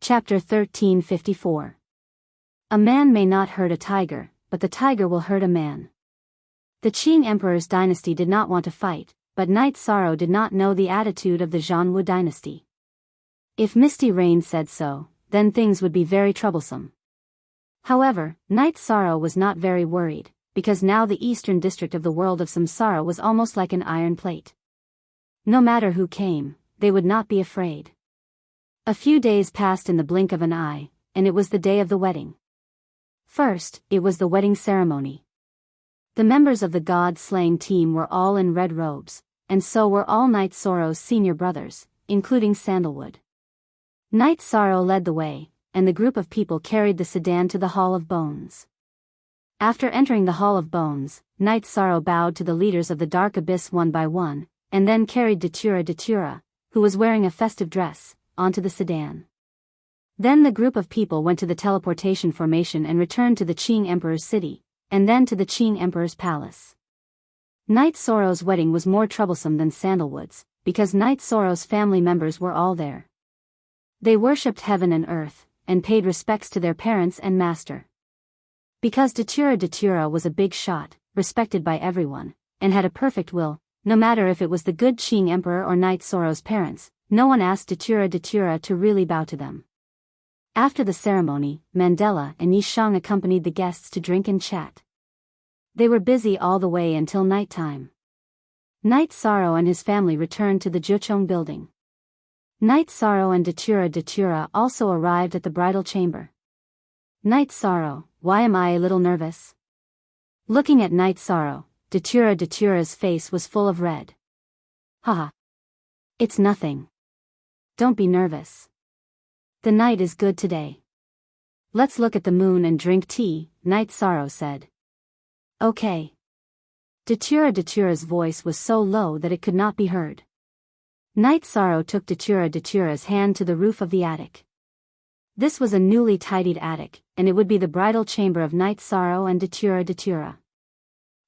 Chapter 1354. A man may not hurt a tiger, but the tiger will hurt a man. The Qing Emperor's dynasty did not want to fight, but Knight Sorrow did not know the attitude of the Zhanwu dynasty. If Misty Rain said so, then things would be very troublesome. However, Knight Sorrow was not very worried, because now the eastern district of the world of Samsara was almost like an iron plate. No matter who came, they would not be afraid. A few days passed in the blink of an eye, and it was the day of the wedding. First, it was the wedding ceremony. The members of the god-slaying team were all in red robes, and so were all Knight Sorrow's senior brothers, including Sandalwood. Knight Sorrow led the way, and the group of people carried the sedan to the Hall of Bones. After entering the Hall of Bones, Knight Sorrow bowed to the leaders of the Dark Abyss one by one, and then carried Datura, who was wearing a festive dress, onto the sedan. Then the group of people went to the teleportation formation and returned to the Qing Emperor's city, and then to the Qing Emperor's palace. Knight Sorrow's wedding was more troublesome than Sandalwood's, because Knight Sorrow's family members were all there. They worshipped heaven and earth, and paid respects to their parents and master. Because Datura was a big shot, respected by everyone, and had a perfect will, no matter if it was the good Qing Emperor or Knight Sorrow's parents, no one asked Datura to really bow to them. After the ceremony, Mandela and Yishang accompanied the guests to drink and chat. They were busy all the way until night time. Knight Sorrow and his family returned to the Juchong building. Knight Sorrow and Datura also arrived at the bridal chamber. Knight Sorrow, why am I a little nervous? Looking at Knight Sorrow, Datura's face was full of red. Haha. It's nothing. Don't be nervous. The night is good today. Let's look at the moon and drink tea, Knight Sorrow said. Okay. Datura's voice was so low that it could not be heard. Knight Sorrow took Datura's hand to the roof of the attic. This was a newly tidied attic, and it would be the bridal chamber of Knight Sorrow and Datura.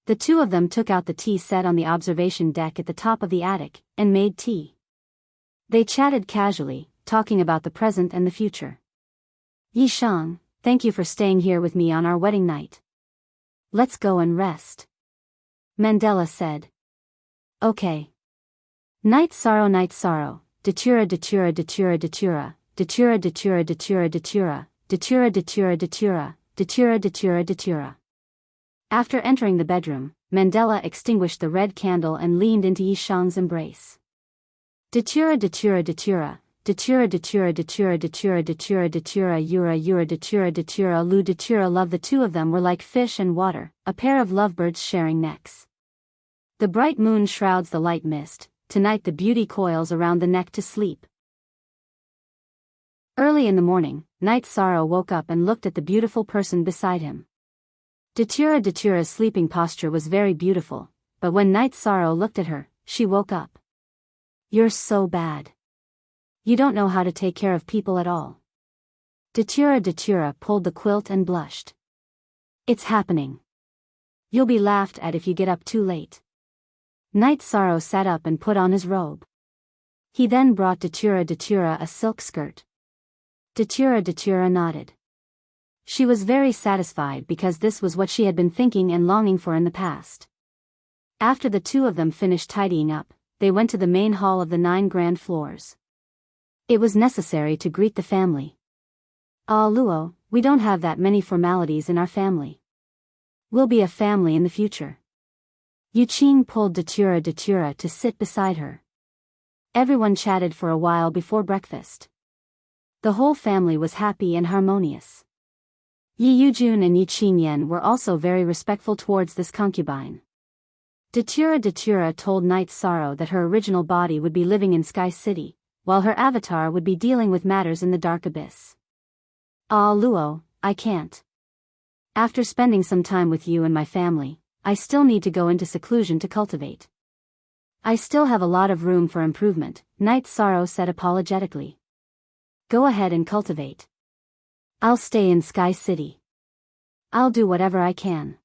The two of them took out the tea set on the observation deck at the top of the attic, and made tea. They chatted casually, talking about the present and the future. Yishang, thank you for staying here with me on our wedding night. Let's go and rest. Mandela said. Okay. Knight Sorrow, Datura, Datura. After entering the bedroom, Mandela extinguished the red candle and leaned into Yishang's embrace. Datura, Lu Datura love. The two of them were like fish and water, a pair of lovebirds sharing necks. The bright moon shrouds the light mist, tonight the beauty coils around the neck to sleep. Early in the morning, Knight Sorrow woke up and looked at the beautiful person beside him. Datura's sleeping posture was very beautiful, but when Knight Sorrow looked at her, she woke up. You're so bad. You don't know how to take care of people at all. Datura pulled the quilt and blushed. It's happening. You'll be laughed at if you get up too late. Knight Sorrow sat up and put on his robe. He then brought Datura a silk skirt. Datura nodded. She was very satisfied because this was what she had been thinking and longing for in the past. After the two of them finished tidying up, they went to the main hall of the 9 grand floors. It was necessary to greet the family. Ah Luo, we don't have that many formalities in our family. We'll be a family in the future. Yuqing pulled Datura to sit beside her. Everyone chatted for a while before breakfast. The whole family was happy and harmonious. Yi Yujun and Yi Qingyan were also very respectful towards this concubine. Datura told Knight Sorrow that her original body would be living in Sky City, while her avatar would be dealing with matters in the Dark Abyss. Ah Luo, I can't. After spending some time with you and my family, I still need to go into seclusion to cultivate. I still have a lot of room for improvement, Knight Sorrow said apologetically. Go ahead and cultivate. I'll stay in Sky City. I'll do whatever I can.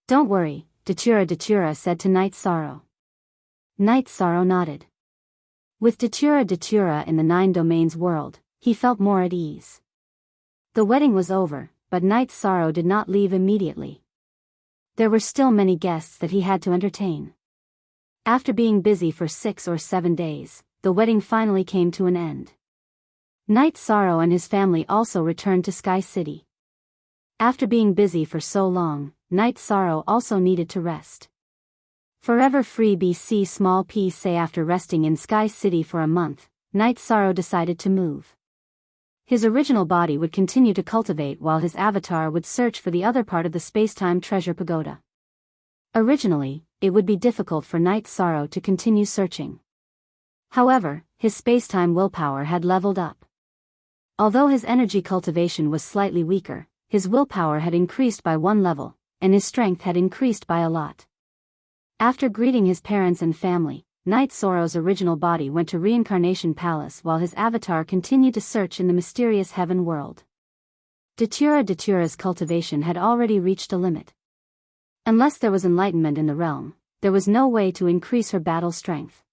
Don't worry, Datura said to Knight Sorrow. Knight Sorrow nodded. With Datura in the 9 domains world, he felt more at ease. The wedding was over, but Night Sorrow did not leave immediately. There were still many guests that he had to entertain. After being busy for 6 or 7 days, the wedding finally came to an end. Night Sorrow and his family also returned to Sky City. After being busy for so long, Night Sorrow also needed to rest. Forever Free BC small p say after resting in Sky City for a month, Night Sorrow decided to move. His original body would continue to cultivate while his avatar would search for the other part of the spacetime treasure pagoda. Originally, it would be difficult for Night Sorrow to continue searching. However, his spacetime willpower had leveled up. Although his energy cultivation was slightly weaker, his willpower had increased by 1 level, and his strength had increased by a lot. After greeting his parents and family, Night Sorrow's original body went to Reincarnation Palace while his avatar continued to search in the mysterious heaven world. Datura's cultivation had already reached a limit. Unless there was enlightenment in the realm, there was no way to increase her battle strength.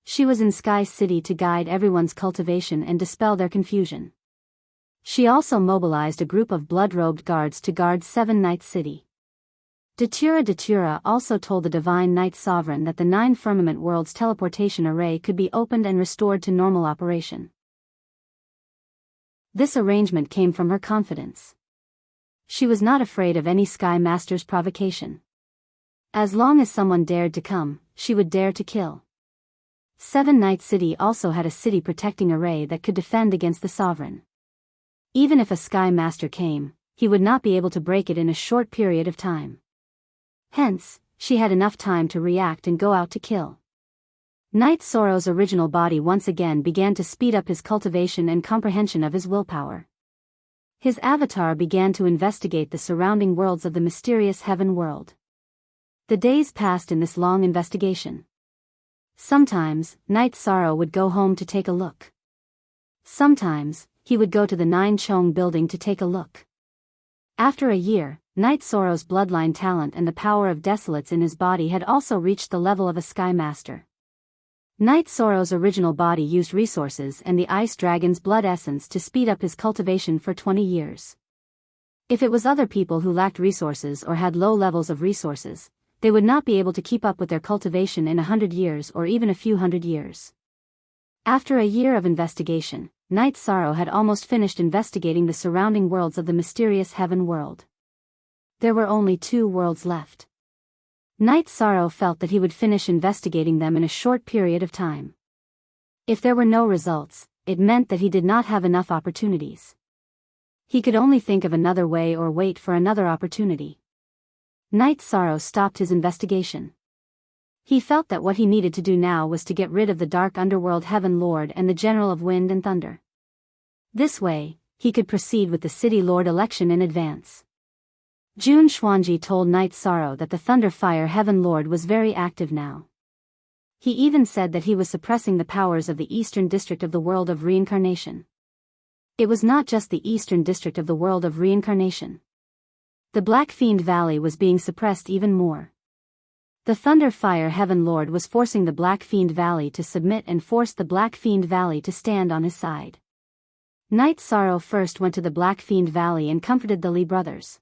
She was in Sky City to guide everyone's cultivation and dispel their confusion. She also mobilized a group of blood-robed guards to guard 7 Night City. Datura also told the Divine Night Sovereign that the 9 Firmament Worlds teleportation array could be opened and restored to normal operation. This arrangement came from her confidence. She was not afraid of any Sky Master's provocation. As long as someone dared to come, she would dare to kill. 7 Night City also had a city protecting array that could defend against the Sovereign. Even if a Sky Master came, he would not be able to break it in a short period of time. Hence, she had enough time to react and go out to kill. Night Sorrow's original body once again began to speed up his cultivation and comprehension of his willpower. His avatar began to investigate the surrounding worlds of the mysterious heaven world. The days passed in this long investigation. Sometimes, Night Sorrow would go home to take a look. Sometimes, he would go to the 9 Chong building to take a look. After a year, Night Sorrow's bloodline talent and the power of desolates in his body had also reached the level of a Sky Master. Night Sorrow's original body used resources and the Ice Dragon's blood essence to speed up his cultivation for 20 years. If it was other people who lacked resources or had low levels of resources, they would not be able to keep up with their cultivation in 100 years or even a few hundred years. After a year of investigation, Night Sorrow had almost finished investigating the surrounding worlds of the mysterious heaven world. There were only 2 worlds left. Night Sorrow felt that he would finish investigating them in a short period of time. If there were no results, it meant that he did not have enough opportunities. He could only think of another way or wait for another opportunity. Night Sorrow stopped his investigation. He felt that what he needed to do now was to get rid of the Dark Underworld Heaven Lord and the General of Wind and Thunder. This way, he could proceed with the City Lord election in advance. Jun Xuanji told Night Sorrow that the Thunder Fire Heaven Lord was very active now. He even said that he was suppressing the powers of the Eastern District of the World of Reincarnation. It was not just the Eastern District of the World of Reincarnation. The Black Fiend Valley was being suppressed even more. The Thunder Fire Heaven Lord was forcing the Black Fiend Valley to submit and forced the Black Fiend Valley to stand on his side. Night Sorrow first went to the Black Fiend Valley and comforted the Lee brothers.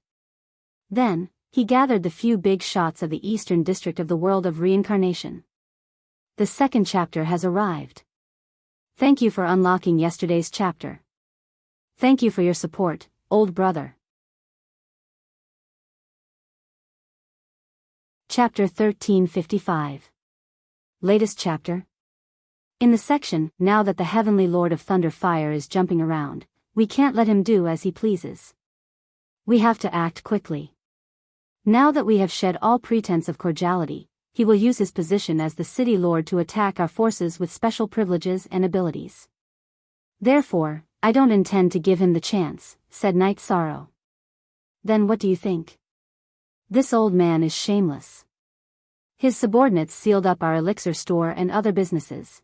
Then, he gathered the few big shots of the Eastern District of the World of Reincarnation. The second chapter has arrived. Thank you for unlocking yesterday's chapter. Thank you for your support, old brother. Chapter 1355. Latest chapter. In the section, now that the Heavenly Lord of Thunder Fire is jumping around, we can't let him do as he pleases. We have to act quickly. Now that we have shed all pretense of cordiality, he will use his position as the City Lord to attack our forces with special privileges and abilities. Therefore, I don't intend to give him the chance, said Night Sorrow. Then what do you think? This old man is shameless. His subordinates sealed up our elixir store and other businesses.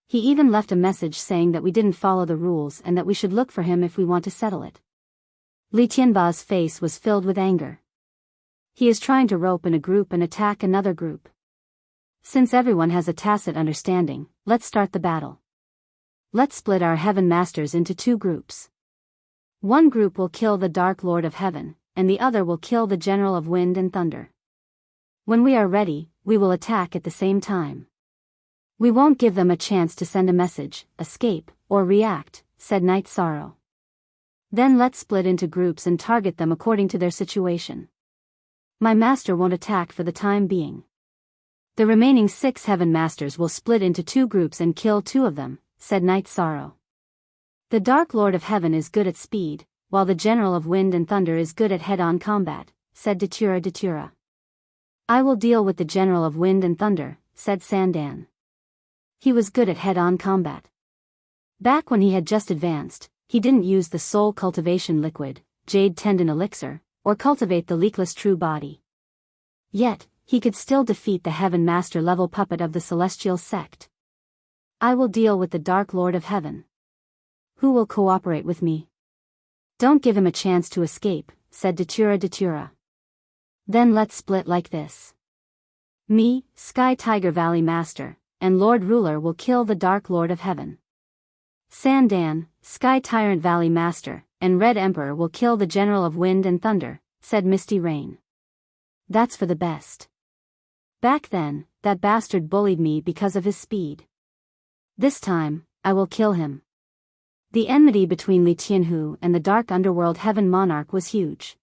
He even left a message saying that we didn't follow the rules and that we should look for him if we want to settle it. Li Tianba's face was filled with anger. He is trying to rope in a group and attack another group. Since everyone has a tacit understanding, let's start the battle. Let's split our heaven masters into two groups. One group will kill the Dark Lord of Heaven, and the other will kill the General of Wind and Thunder. When we are ready, we will attack at the same time. We won't give them a chance to send a message, escape, or react, said Night Sorrow. Then let's split into groups and target them according to their situation. My master won't attack for the time being. The remaining 6 heaven masters will split into 2 groups and kill 2 of them, said Night Sorrow. The Dark Lord of Heaven is good at speed, while the General of Wind and Thunder is good at head-on combat, said Datura. I will deal with the General of Wind and Thunder, said Sandan. He was good at head-on combat. Back when he had just advanced, he didn't use the soul cultivation liquid, Jade Tendon Elixir, or cultivate the leakless true body. Yet, he could still defeat the Heaven Master level puppet of the Celestial Sect. I will deal with the Dark Lord of Heaven. Who will cooperate with me? Don't give him a chance to escape, said Datura. Then let's split like this. Me, Sky Tiger Valley Master, and Lord Ruler will kill the Dark Lord of Heaven. Sandan, Sky Tyrant Valley Master, and Red Emperor will kill the General of Wind and Thunder, said Misty Rain. That's for the best. Back then, that bastard bullied me because of his speed. This time, I will kill him. The enmity between Li Tianhu and the Dark Underworld Heaven Monarch was huge.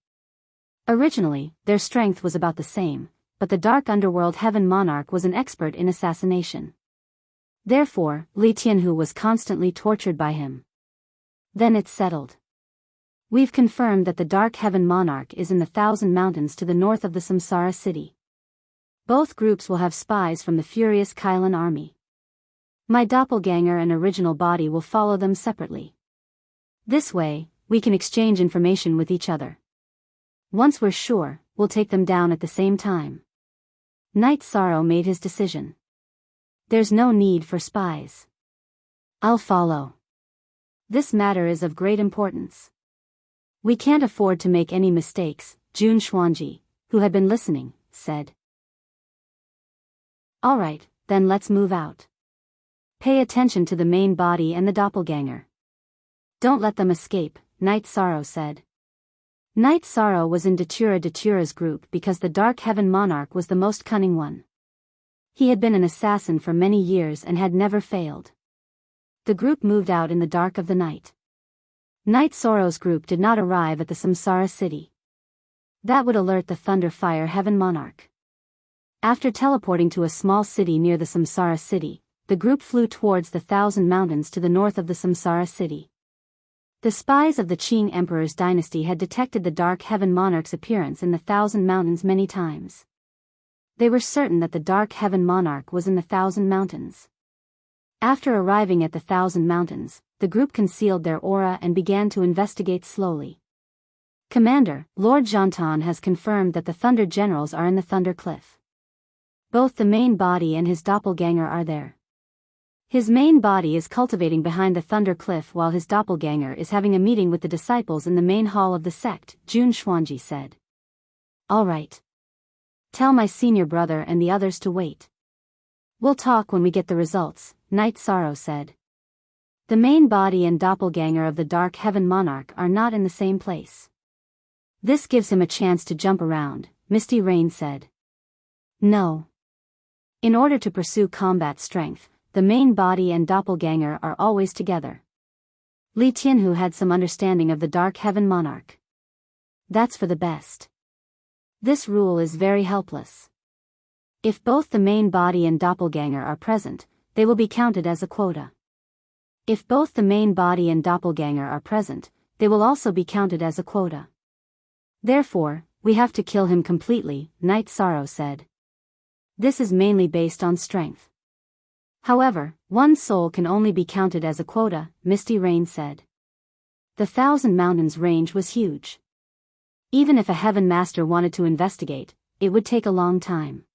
Originally, their strength was about the same, but the Dark Underworld Heaven Monarch was an expert in assassination. Therefore, Li Tianhu was constantly tortured by him. Then it's settled. We've confirmed that the Dark Heaven Monarch is in the 1,000 Mountains to the north of the Samsara City. Both groups will have spies from the furious Kylan army. My doppelganger and original body will follow them separately. This way, we can exchange information with each other. Once we're sure, we'll take them down at the same time. Night Sorrow made his decision. There's no need for spies. I'll follow. This matter is of great importance. We can't afford to make any mistakes, Jun Xuanji, who had been listening, said. All right, then let's move out. Pay attention to the main body and the doppelganger. Don't let them escape, Night Sorrow said. Night Sorrow was in Datura's group because the Dark Heaven Monarch was the most cunning one. He had been an assassin for many years and had never failed. The group moved out in the dark of the night. Night Sorrow's group did not arrive at the Samsara City. That would alert the Thunder Fire Heaven Monarch. After teleporting to a small city near the Samsara City, the group flew towards the 1,000 Mountains to the north of the Samsara City. The spies of the Qing Emperor's dynasty had detected the Dark Heaven Monarch's appearance in the 1,000 Mountains many times. They were certain that the Dark Heaven Monarch was in the 1,000 Mountains. After arriving at the 1,000 Mountains, the group concealed their aura and began to investigate slowly. Commander, Lord Jantan has confirmed that the Thunder Generals are in the Thunder Cliff. Both the main body and his doppelganger are there. His main body is cultivating behind the Thunder Cliff while his doppelganger is having a meeting with the disciples in the main hall of the sect, Jun Xuanji said. All right. Tell my senior brother and the others to wait. We'll talk when we get the results, Night Sorrow said. The main body and doppelganger of the Dark Heaven Monarch are not in the same place. This gives him a chance to jump around, Misty Rain said. No. In order to pursue combat strength, the main body and doppelganger are always together. Li Tianhu had some understanding of the Dark Heaven Monarch. That's for the best. This rule is very helpless. If both the main body and doppelganger are present, they will be counted as a quota. If both the main body and doppelganger are present, they will also be counted as a quota. Therefore, we have to kill him completely, Night Sorrow said. This is mainly based on strength. However, one soul can only be counted as a quota, Misty Rain said. The 1,000 Mountains range was huge. Even if a Heaven Master wanted to investigate, it would take a long time.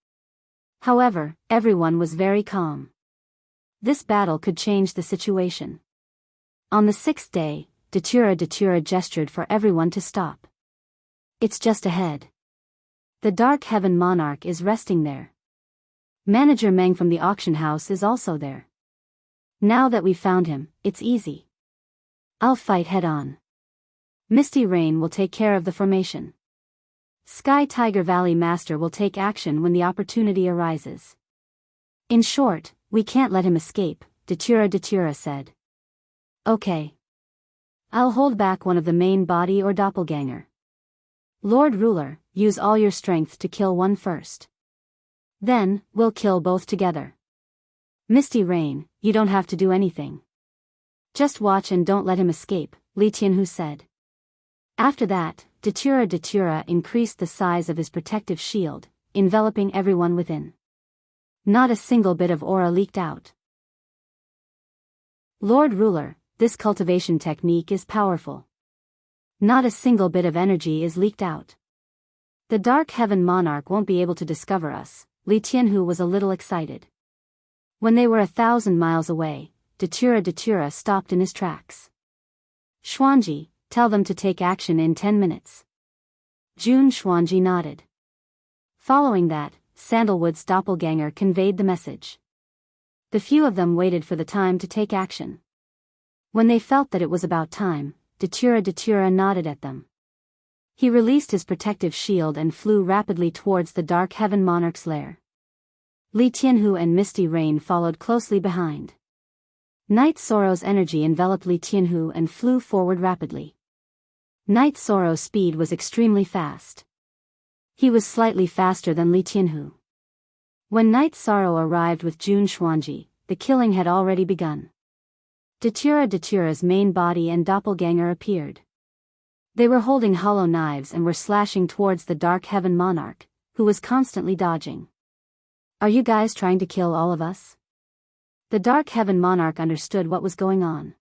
However, everyone was very calm. This battle could change the situation. On the 6th day, Datura gestured for everyone to stop. It's just ahead. The Dark Heaven Monarch is resting there. Manager Meng from the auction house is also there. Now that we've found him, it's easy. I'll fight head-on. Misty Rain will take care of the formation. Sky Tiger Valley Master will take action when the opportunity arises. In short, we can't let him escape, Datura said. Okay. I'll hold back one of the main body or doppelganger. Lord Ruler, use all your strength to kill one first. Then, we'll kill both together. Misty Rain, you don't have to do anything. Just watch and don't let him escape, Li Tianhu said. After that, Datura increased the size of his protective shield, enveloping everyone within. Not a single bit of aura leaked out. Lord Ruler, this cultivation technique is powerful. Not a single bit of energy is leaked out. The Dark Heaven Monarch won't be able to discover us. Li Tianhu was a little excited. When they were 1,000 miles away, Datura stopped in his tracks. Xuanji, tell them to take action in 10 minutes. Jun Xuanji nodded. Following that, Sandalwood's doppelganger conveyed the message. The few of them waited for the time to take action. When they felt that it was about time, Datura nodded at them. He released his protective shield and flew rapidly towards the Dark Heaven Monarch's lair. Li Tianhu and Misty Rain followed closely behind. Night Sorrow's energy enveloped Li Tianhu and flew forward rapidly. Night Sorrow's speed was extremely fast. He was slightly faster than Li Tianhu. When Night Sorrow arrived with Jun Xuanji, the killing had already begun. Datura's main body and doppelganger appeared. They were holding hollow knives and were slashing towards the Dark Heaven Monarch, who was constantly dodging. Are you guys trying to kill all of us? The Dark Heaven Monarch understood what was going on.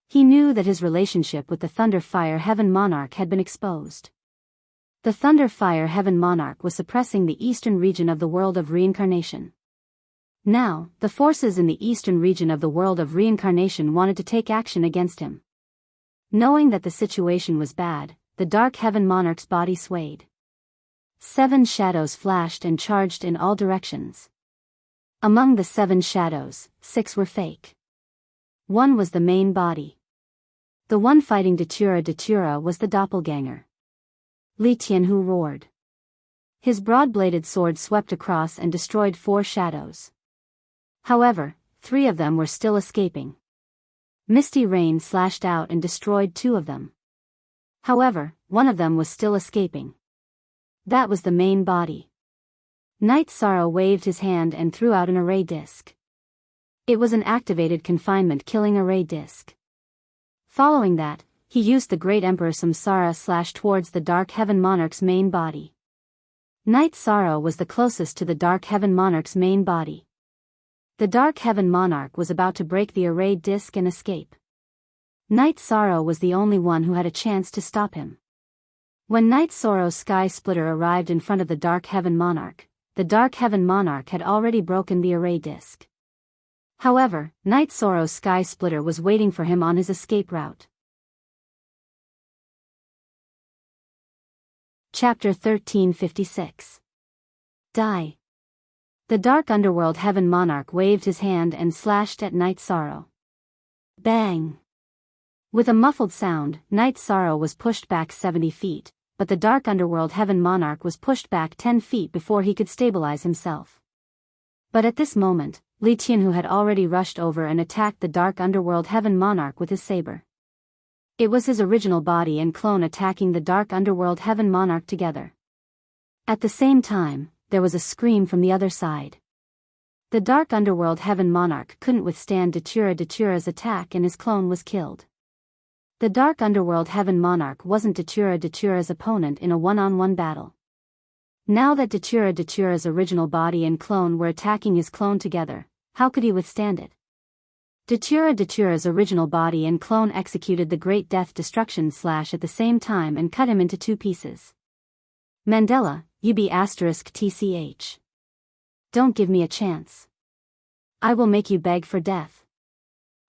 He knew that his relationship with the Thunder Fire Heaven Monarch had been exposed. The Thunder Fire Heaven Monarch was suppressing the eastern region of the world of reincarnation. Now, the forces in the eastern region of the world of reincarnation wanted to take action against him. Knowing that the situation was bad, the Dark Heaven Monarch's body swayed. 7 shadows flashed and charged in all directions. Among the 7 shadows, 6 were fake. 1 was the main body. The one fighting Datura was the doppelganger. Li Tianhu roared. His broad-bladed sword swept across and destroyed 4 shadows. However, 3 of them were still escaping. Misty Rain slashed out and destroyed 2 of them. However, 1 of them was still escaping. That was the main body. Night Sorrow waved his hand and threw out an array disc. It was an activated confinement killing array disc. Following that, he used the Great Emperor Samsara slash towards the Dark Heaven Monarch's main body. Night Sorrow was the closest to the Dark Heaven Monarch's main body. The Dark Heaven Monarch was about to break the array disc and escape. Night Sorrow was the only one who had a chance to stop him. When Night Sorrow's Sky Splitter arrived in front of the Dark Heaven Monarch, the Dark Heaven Monarch had already broken the array disc. However, Night Sorrow's Sky Splitter was waiting for him on his escape route. Chapter 1356. Die. The Dark Underworld Heaven Monarch waved his hand and slashed at Night Sorrow. Bang! With a muffled sound, Night Sorrow was pushed back 70 feet, but the Dark Underworld Heaven Monarch was pushed back 10 feet before he could stabilize himself. But at this moment, Li Tianhu had already rushed over and attacked the Dark Underworld Heaven Monarch with his saber. It was his original body and clone attacking the Dark Underworld Heaven Monarch together. At the same time, there was a scream from the other side. The Dark Underworld Heaven Monarch couldn't withstand Datura's attack and his clone was killed. The Dark Underworld Heaven Monarch wasn't Datura's opponent in a one-on-one battle. Now that Datura's original body and clone were attacking his clone together, how could he withstand it? Datura's original body and clone executed the Great Death Destruction Slash at the same time and cut him into 2 pieces. Mandela, UB*TCH. Don't give me a chance. I will make you beg for death.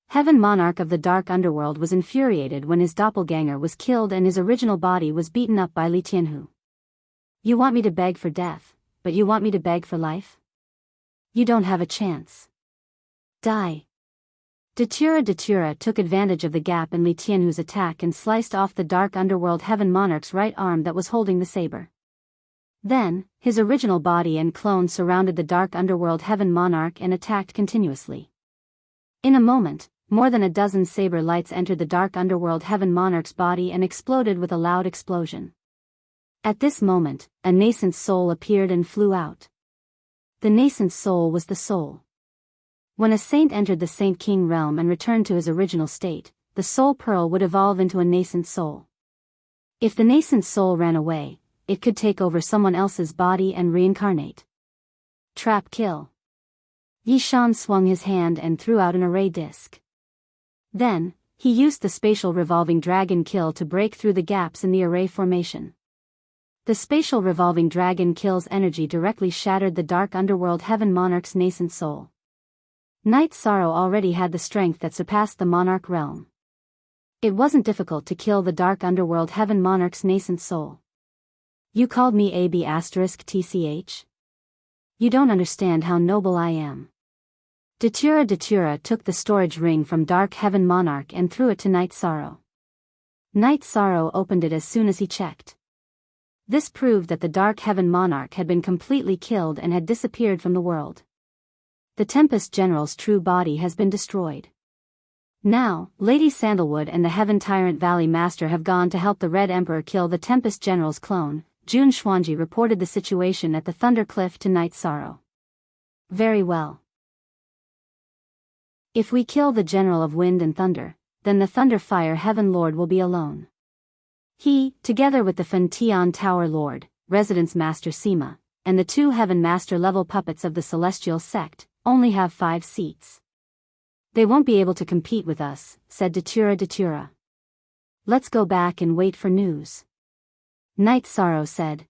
Heaven Monarch of the Dark Underworld was infuriated when his doppelganger was killed and his original body was beaten up by Li Tianhu. You want me to beg for death, but you want me to beg for life? You don't have a chance. Die. Datura took advantage of the gap in Li Tianhu's attack and sliced off the Dark Underworld Heaven Monarch's right arm that was holding the saber. Then, his original body and clone surrounded the Dark Underworld Heaven Monarch and attacked continuously. In a moment, more than a dozen saber lights entered the Dark Underworld Heaven Monarch's body and exploded with a loud explosion. At this moment, a nascent soul appeared and flew out. The nascent soul was the soul. When a saint entered the Saint King realm and returned to his original state, the soul pearl would evolve into a nascent soul. If the nascent soul ran away, it could take over someone else's body and reincarnate. Trap kill. Yi Shan swung his hand and threw out an array disc. Then, he used the spatial revolving dragon kill to break through the gaps in the array formation. The spatial revolving dragon kill's energy directly shattered the Dark Underworld Heaven Monarch's nascent soul. Night Sorrow already had the strength that surpassed the Monarch realm. It wasn't difficult to kill the Dark Underworld Heaven Monarch's nascent soul. You called me AB*TCH? You don't understand how noble I am. Datura took the storage ring from Dark Heaven Monarch and threw it to Night Sorrow. Night Sorrow opened it as soon as he checked. This proved that the Dark Heaven Monarch had been completely killed and had disappeared from the world. The Tempest General's true body has been destroyed. Now, Lady Sandalwood and the Heaven Tyrant Valley Master have gone to help the Red Emperor kill the Tempest General's clone. Jun Xuanji reported the situation at the Thunder Cliff to Night Sorrow. Very well. If we kill the General of Wind and Thunder, then the Thunder Fire Heaven Lord will be alone. He, together with the Fen Tian Tower Lord, Residence Master Sima, and the two Heaven Master level puppets of the Celestial Sect, only have 5 seats. They won't be able to compete with us, said Datura. Let's go back and wait for news. Night Sorrow said.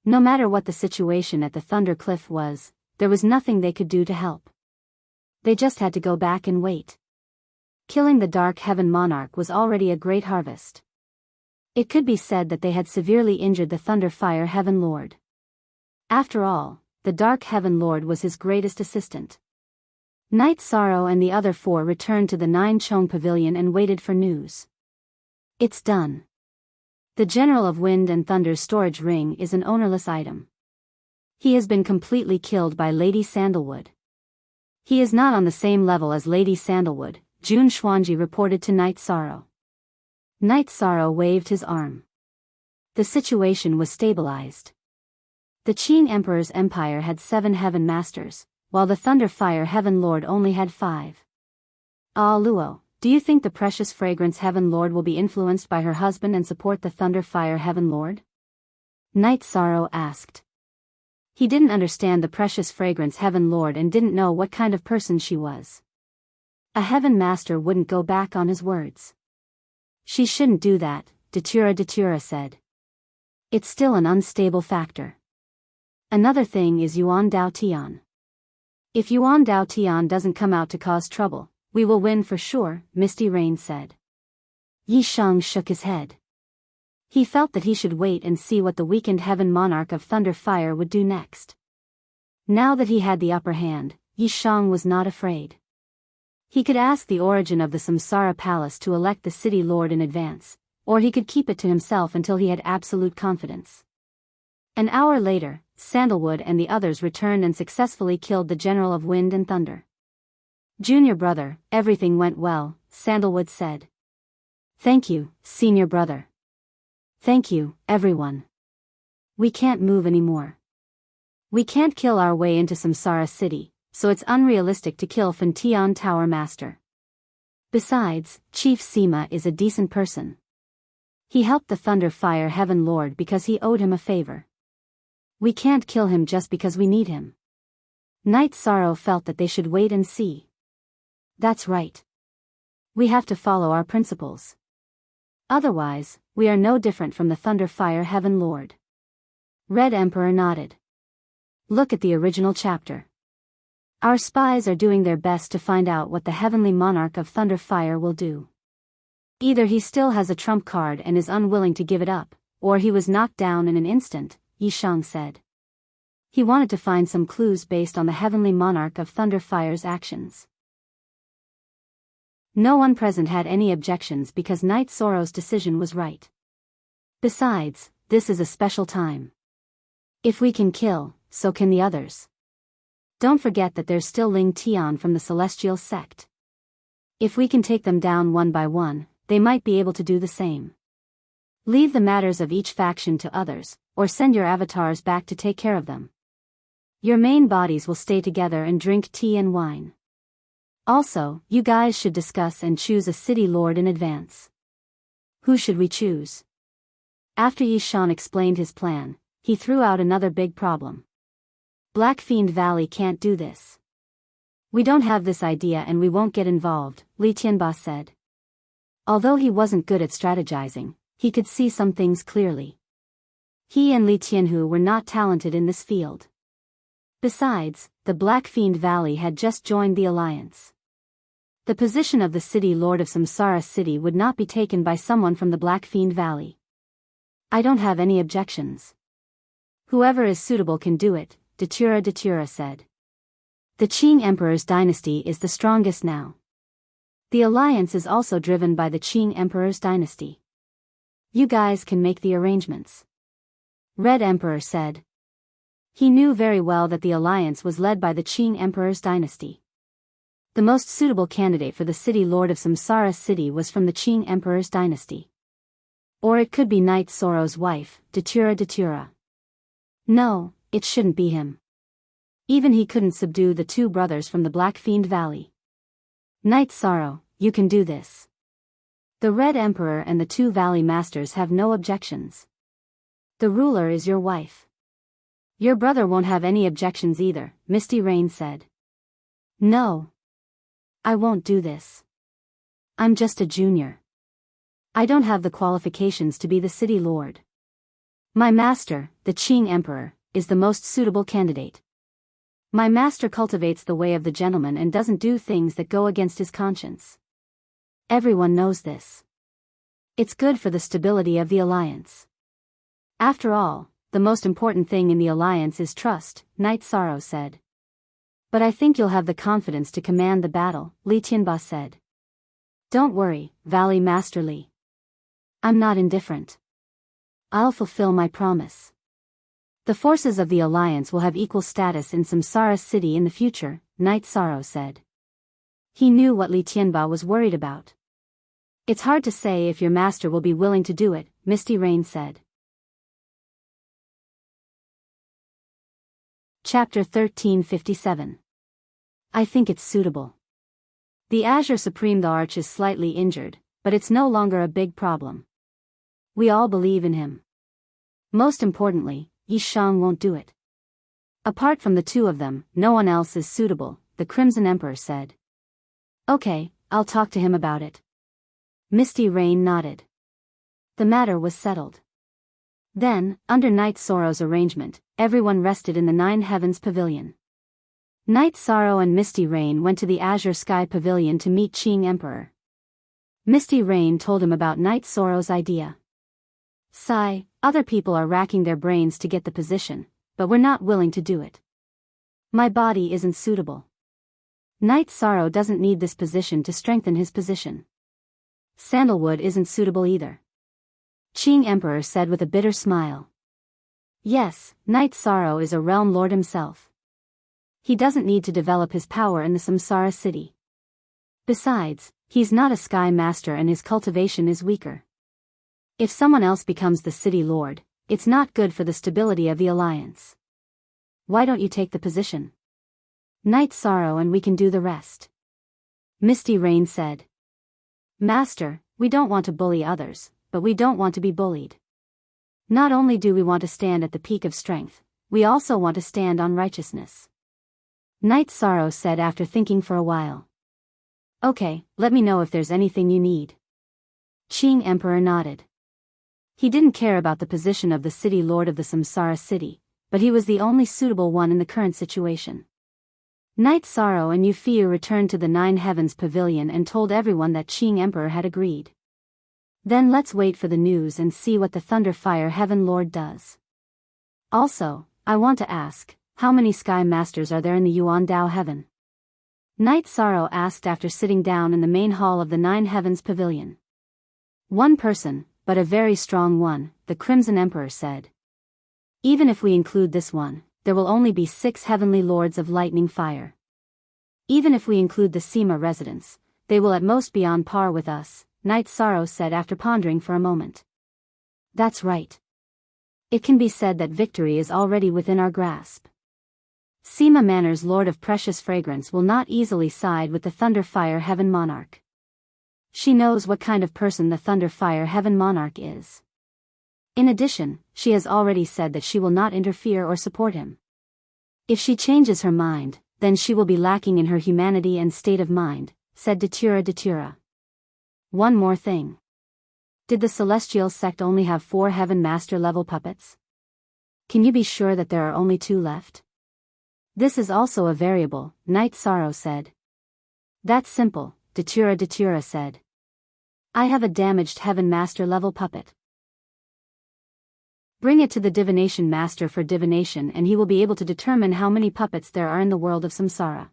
No matter what the situation at the Thunder Cliff was, there was nothing they could do to help. They just had to go back and wait. Killing the Dark Heaven Monarch was already a great harvest. It could be said that they had severely injured the Thunder Fire Heaven Lord. After all, the Dark Heaven Lord was his greatest assistant. Night Sorrow and the other 4 returned to the Nine Chong Pavilion and waited for news. It's done. The General of Wind and Thunder's storage ring is an ownerless item. He has been completely killed by Lady Sandalwood. He is not on the same level as Lady Sandalwood, Jun Xuanji reported to Night Sorrow. Night Sorrow waved his arm. The situation was stabilized. The Qing Emperor's empire had 7 Heaven Masters, while the Thunder Fire Heaven Lord only had 5. Ah Luo, do you think the precious fragrance Heaven Lord will be influenced by her husband and support the Thunder Fire Heaven Lord? Night Sorrow asked. He didn't understand the precious fragrance Heaven Lord and didn't know what kind of person she was. A Heaven Master wouldn't go back on his words. She shouldn't do that, Datura said. It's still an unstable factor. Another thing is Yuan Dao Tian. If Yuan Dao Tian doesn't come out to cause trouble, we will win for sure, Misty Rain said. Yi Shang shook his head. He felt that he should wait and see what the weakened Heaven Monarch of Thunder Fire would do next. Now that he had the upper hand, Yi Shang was not afraid. He could ask the origin of the Samsara Palace to elect the city lord in advance, or he could keep it to himself until he had absolute confidence. An hour later, Sandalwood and the others returned and successfully killed the General of Wind and Thunder. Junior brother, everything went well, Sandalwood said. Thank you, senior brother. Thank you, everyone. We can't move anymore. We can't kill our way into Samsara City, so it's unrealistic to kill Fen Tian Tower Master. Besides, Chief Sima is a decent person. He helped the Thunder Fire Heaven Lord because he owed him a favor. We can't kill him just because we need him. Night Sorrow felt that they should wait and see. That's right. We have to follow our principles. Otherwise, we are no different from the Thunder Fire Heaven Lord. Red Emperor nodded. Look at the original chapter. Our spies are doing their best to find out what the Heavenly Monarch of Thunder Fire will do. Either he still has a trump card and is unwilling to give it up, or he was knocked down in an instant, Yi Shang said. He wanted to find some clues based on the Heavenly Monarch of Thunder Fire's actions. No one present had any objections because Night Sorrow's decision was right. Besides, this is a special time. If we can kill, so can the others. Don't forget that there's still Ling Tian from the Celestial Sect. If we can take them down one by one, they might be able to do the same. Leave the matters of each faction to others, or send your avatars back to take care of them. Your main bodies will stay together and drink tea and wine. Also, you guys should discuss and choose a city lord in advance. Who should we choose? After Yishan explained his plan, he threw out another big problem. Black Fiend Valley can't do this. We don't have this idea and we won't get involved, Li Tianba said. Although he wasn't good at strategizing, he could see some things clearly. He and Li Tianhu were not talented in this field. Besides, the Black Fiend Valley had just joined the alliance. The position of the city lord of Samsara City would not be taken by someone from the Black Fiend Valley. I don't have any objections. Whoever is suitable can do it, Datura said. The Qing Emperor's dynasty is the strongest now. The alliance is also driven by the Qing Emperor's dynasty. You guys can make the arrangements. Red Emperor said. He knew very well that the alliance was led by the Qing Emperor's dynasty. The most suitable candidate for the city lord of Samsara City was from the Qing Emperor's dynasty. Or it could be Night Sorrow's wife, Datura. No, it shouldn't be him. Even he couldn't subdue the two brothers from the Black Fiend Valley. Night Sorrow, you can do this. The Red Emperor and the two Valley Masters have no objections. The ruler is your wife. Your brother won't have any objections either, Misty Rain said. No. I won't do this. I'm just a junior. I don't have the qualifications to be the city lord. My master, the Qing Emperor, is the most suitable candidate. My master cultivates the way of the gentleman and doesn't do things that go against his conscience. Everyone knows this. It's good for the stability of the alliance. After all, the most important thing in the alliance is trust, Night Sorrow said. But I think you'll have the confidence to command the battle, Li Tianba said. Don't worry, Valley Master Li. I'm not indifferent. I'll fulfill my promise. The forces of the alliance will have equal status in Samsara City in the future, Night Sorrow said. He knew what Li Tianba was worried about. It's hard to say if your master will be willing to do it, Misty Rain said. Chapter 1357. I think it's suitable. The Azure Supreme the Arch is slightly injured, but it's no longer a big problem. We all believe in him. Most importantly, Yishan won't do it. Apart from the two of them, no one else is suitable, the Crimson Emperor said. Okay, I'll talk to him about it. Misty Rain nodded. The matter was settled. Then, under Night Sorrow's arrangement, everyone rested in the Nine Heavens Pavilion. Night Sorrow and Misty Rain went to the Azure Sky Pavilion to meet Qing Emperor. Misty Rain told him about Night Sorrow's idea. Sigh, other people are racking their brains to get the position, but we're not willing to do it. My body isn't suitable. Night Sorrow doesn't need this position to strengthen his position. Sandalwood isn't suitable either. Qing Emperor said with a bitter smile. Yes, Night Sorrow is a realm lord himself. He doesn't need to develop his power in the Samsara City. Besides, he's not a sky master and his cultivation is weaker. If someone else becomes the city lord, it's not good for the stability of the alliance. Why don't you take the position? Night Sorrow and we can do the rest. Misty Rain said. Master, we don't want to bully others, but we don't want to be bullied. Not only do we want to stand at the peak of strength, we also want to stand on righteousness. Night Sorrow said after thinking for a while. Okay, let me know if there's anything you need. Qing Emperor nodded. He didn't care about the position of the city lord of the Samsara City, but he was the only suitable one in the current situation. Night Sorrow and Yufiu returned to the Nine Heavens Pavilion and told everyone that Qing Emperor had agreed. Then let's wait for the news and see what the Thunderfire Heaven Lord does. Also, I want to ask, how many Sky Masters are there in the Yuan Dao Heaven? Night Sorrow asked after sitting down in the main hall of the Nine Heavens Pavilion. One person, but a very strong one, the Crimson Emperor said. Even if we include this one, there will only be 6 heavenly lords of lightning fire. Even if we include the Sima residents, they will at most be on par with us, Night Sorrow said after pondering for a moment. That's right. It can be said that victory is already within our grasp. Sima Manor's Lord of Precious Fragrance will not easily side with the Thunderfire Heaven Monarch. She knows what kind of person the Thunderfire Heaven Monarch is. In addition, she has already said that she will not interfere or support him. If she changes her mind, then she will be lacking in her humanity and state of mind, said Datura. One more thing. Did the Celestial Sect only have 4 Heaven Master level puppets? Can you be sure that there are only 2 left? This is also a variable, Night Sorrow said. That's simple, Datura said. I have a damaged Heaven Master level puppet. Bring it to the Divination Master for divination and he will be able to determine how many puppets there are in the world of Samsara.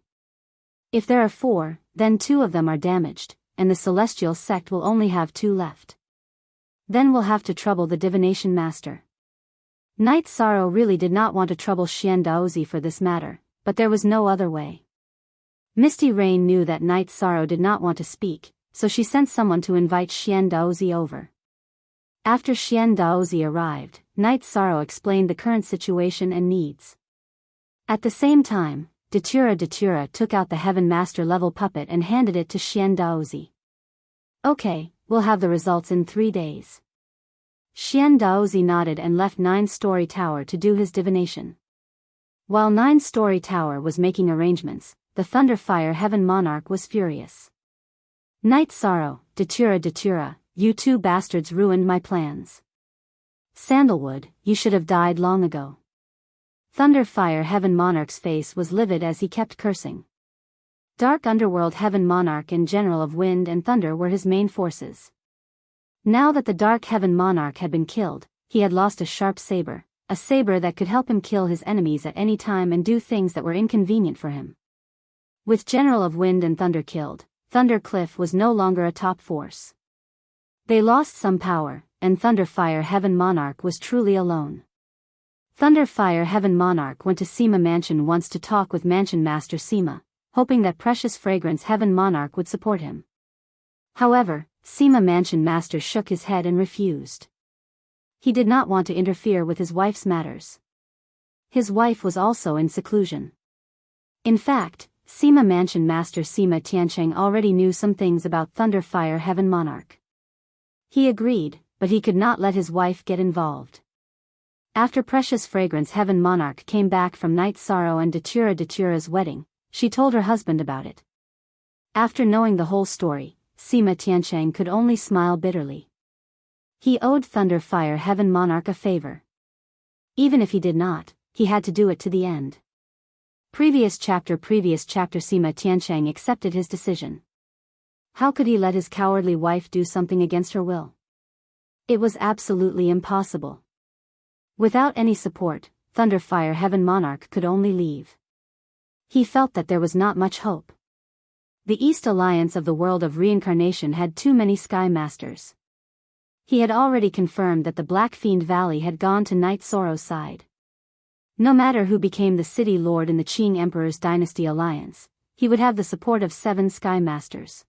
If there are 4, then 2 of them are damaged, and the Celestial Sect will only have 2 left. Then we'll have to trouble the Divination Master. Night Sorrow really did not want to trouble Xian Daozi for this matter, but there was no other way. Misty Rain knew that Night Sorrow did not want to speak, so she sent someone to invite Xian Daozi over. After Xian Daozi arrived, Night Sorrow explained the current situation and needs. At the same time, Datura took out the Heaven Master level puppet and handed it to Xian Daozi. Okay, we'll have the results in 3 days. Xian Daozi nodded and left 9-story tower to do his divination. While 9-story tower was making arrangements, the Thunderfire Heaven Monarch was furious. Night Sorrow, Datura, you 2 bastards ruined my plans. Sandalwood, you should have died long ago. Thunderfire Heaven Monarch's face was livid as he kept cursing. Dark Underworld Heaven Monarch and General of Wind and Thunder were his main forces. Now that the Dark Heaven Monarch had been killed, he had lost a sharp saber, a saber that could help him kill his enemies at any time and do things that were inconvenient for him. With General of Wind and Thunder killed, Thunder Cliff was no longer a top force. They lost some power, and Thunderfire Heaven Monarch was truly alone. Thunderfire Heaven Monarch went to Sima Mansion once to talk with Mansion Master Sima, hoping that Precious Fragrance Heaven Monarch would support him. However, Sima Mansion Master shook his head and refused. He did not want to interfere with his wife's matters. His wife was also in seclusion. In fact, Sima Mansion Master Sima Tiancheng already knew some things about Thunderfire Heaven Monarch. He agreed, but he could not let his wife get involved. After Precious Fragrance Heaven Monarch came back from Night Sorrow and Datura's wedding, she told her husband about it. After knowing the whole story, Sima Tiancheng could only smile bitterly. He owed Thunderfire Heaven Monarch a favor. Even if he did not, he had to do it to the end. Previous chapter Sima Tiancheng accepted his decision. How could he let his cowardly wife do something against her will? It was absolutely impossible. Without any support, Thunderfire Heaven Monarch could only leave. He felt that there was not much hope. The East Alliance of the World of Reincarnation had too many Sky Masters. He had already confirmed that the Black Fiend Valley had gone to Night Sorrow's side. No matter who became the city lord in the Qing Emperor's Dynasty Alliance, he would have the support of 7 Sky Masters.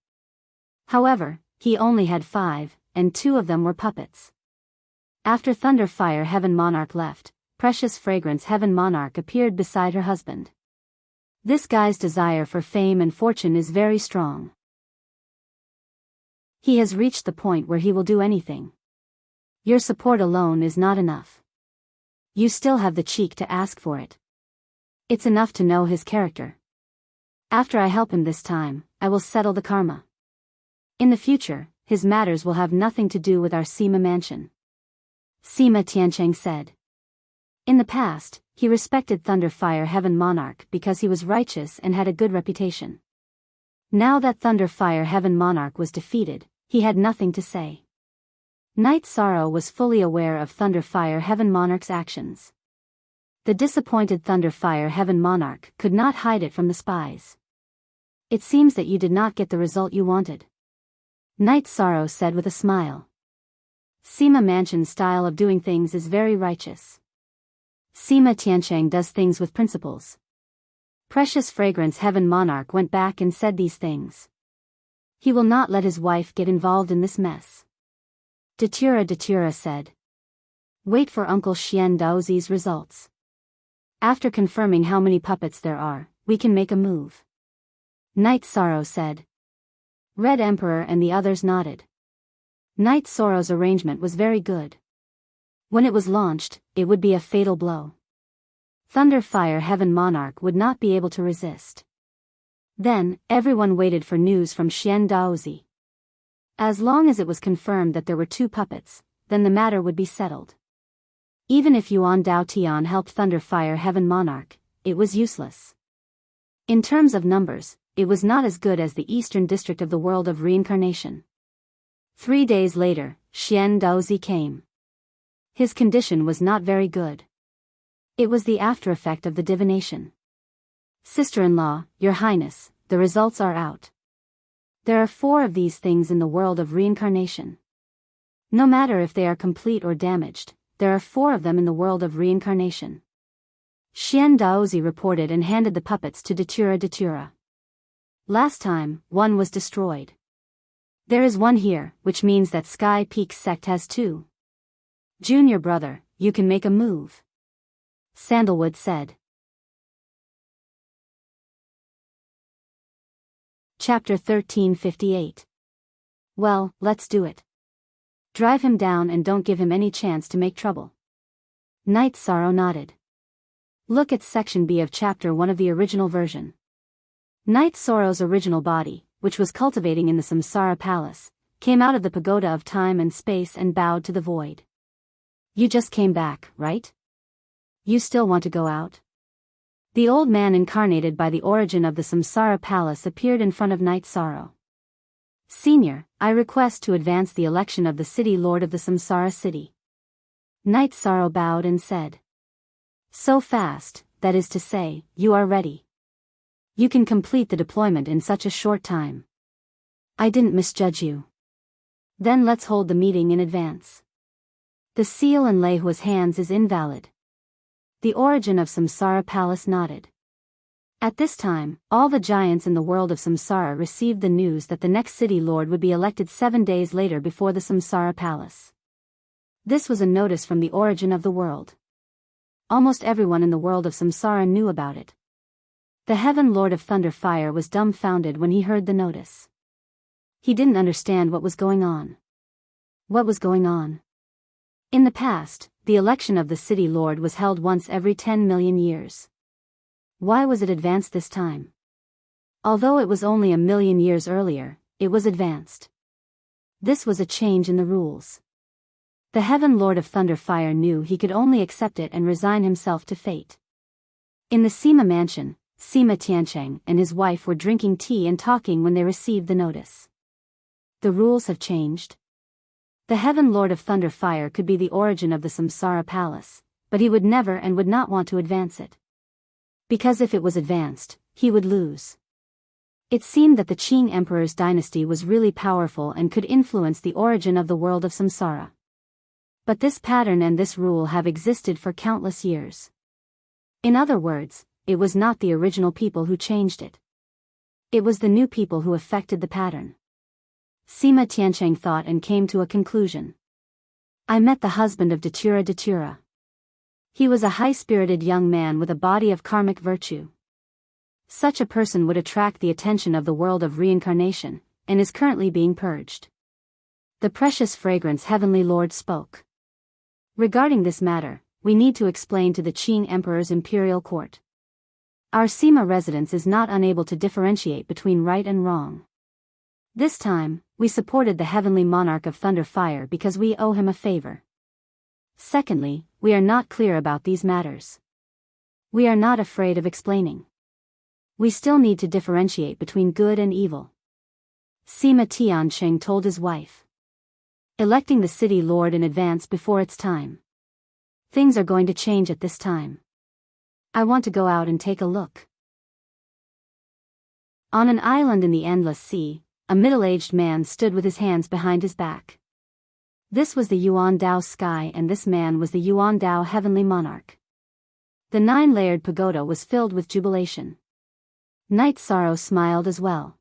However, he only had 5, and 2 of them were puppets. After Thunderfire Heaven Monarch left, Precious Fragrance Heaven Monarch appeared beside her husband. This guy's desire for fame and fortune is very strong. He has reached the point where he will do anything. Your support alone is not enough. You still have the cheek to ask for it. It's enough to know his character. After I help him this time, I will settle the karma. In the future, his matters will have nothing to do with our Sima mansion. Sima Tiancheng said. In the past, he respected Thunderfire Heaven Monarch because he was righteous and had a good reputation. Now that Thunderfire Heaven Monarch was defeated, he had nothing to say. Night Sorrow was fully aware of Thunderfire Heaven Monarch's actions. The disappointed Thunderfire Heaven Monarch could not hide it from the spies. It seems that you did not get the result you wanted. Night Sorrow said with a smile. Sima Mansion's style of doing things is very righteous. Sima Tiancheng does things with principles. Precious Fragrance Heaven Monarch went back and said these things. He will not let his wife get involved in this mess. Datura said. Wait for Uncle Xian Daozi's results. After confirming how many puppets there are, we can make a move. Night Sorrow said. Red Emperor and the others nodded. Night Sorrow's arrangement was very good. When it was launched, it would be a fatal blow. Thunder Fire Heaven Monarch would not be able to resist. Then, everyone waited for news from Xian Daozi. As long as it was confirmed that there were 2 puppets, then the matter would be settled. Even if Yuan Dao Tian helped Thunder Fire Heaven Monarch, it was useless. In terms of numbers, it was not as good as the Eastern District of the World of Reincarnation. 3 days later, Xian Daozi came. His condition was not very good. It was the after effect of the divination. Sister-in-law, Your Highness, the results are out. There are 4 of these things in the world of reincarnation. No matter if they are complete or damaged, there are 4 of them in the world of reincarnation. Xian Daozi reported and handed the puppets to Datura. Last time, 1 was destroyed. There is 1 here, which means that Sky Peak sect has 2. Junior brother, you can make a move. Sandalwood said. Chapter 1358. Well, let's do it. Drive him down and don't give him any chance to make trouble. Night Sorrow nodded. Look at section B of chapter 1 of the original version. Night Sorrow's original body, which was cultivating in the Samsara Palace, came out of the pagoda of time and space and bowed to the void. You just came back, right? You still want to go out? The old man incarnated by the origin of the Samsara Palace appeared in front of Night Sorrow. Senior, I request to advance the election of the city lord of the Samsara city. Night Sorrow bowed and said. So fast, that is to say, you are ready. You can complete the deployment in such a short time. I didn't misjudge you. Then let's hold the meeting in advance. The seal in Lei Hua's hands is invalid. The origin of Samsara Palace nodded. At this time, all the giants in the world of Samsara received the news that the next city lord would be elected 7 days later before the Samsara Palace. This was a notice from the origin of the world. Almost everyone in the world of Samsara knew about it. The Heaven Lord of Thunder Fire was dumbfounded when he heard the notice. He didn't understand what was going on. What was going on? In the past, the election of the city lord was held once every 10 million years. Why was it advanced this time? Although it was only 1 million years earlier, it was advanced. This was a change in the rules. The Heaven Lord of Thunder Fire knew he could only accept it and resign himself to fate. In the Sima mansion, Sima Tiancheng and his wife were drinking tea and talking when they received the notice. The rules have changed. The Heaven Lord of Thunder Fire could be the origin of the Samsara Palace, but he would never and would not want to advance it. Because if it was advanced, he would lose. It seemed that the Qing Emperor's dynasty was really powerful and could influence the origin of the world of Samsara. But this pattern and this rule have existed for countless years. In other words, it was not the original people who changed it. It was the new people who affected the pattern. Sima Tiancheng thought and came to a conclusion. I met the husband of Datura. He was a high-spirited young man with a body of karmic virtue. Such a person would attract the attention of the world of reincarnation, and is currently being purged. The Precious Fragrance Heavenly Lord spoke. Regarding this matter, we need to explain to the Qing Emperor's imperial court. Our Sima residence is not unable to differentiate between right and wrong. This time, we supported the Heavenly Monarch of Thunder Fire because we owe him a favor. Secondly, we are not clear about these matters. We are not afraid of explaining. We still need to differentiate between good and evil. Sima Tiancheng told his wife. Electing the city lord in advance before its time. Things are going to change at this time. I want to go out and take a look. On an island in the endless sea, a middle-aged man stood with his hands behind his back. This was the Yuan Dao sky, and this man was the Yuan Dao heavenly monarch. The 9-layered pagoda was filled with jubilation. Night Sorrow smiled as well.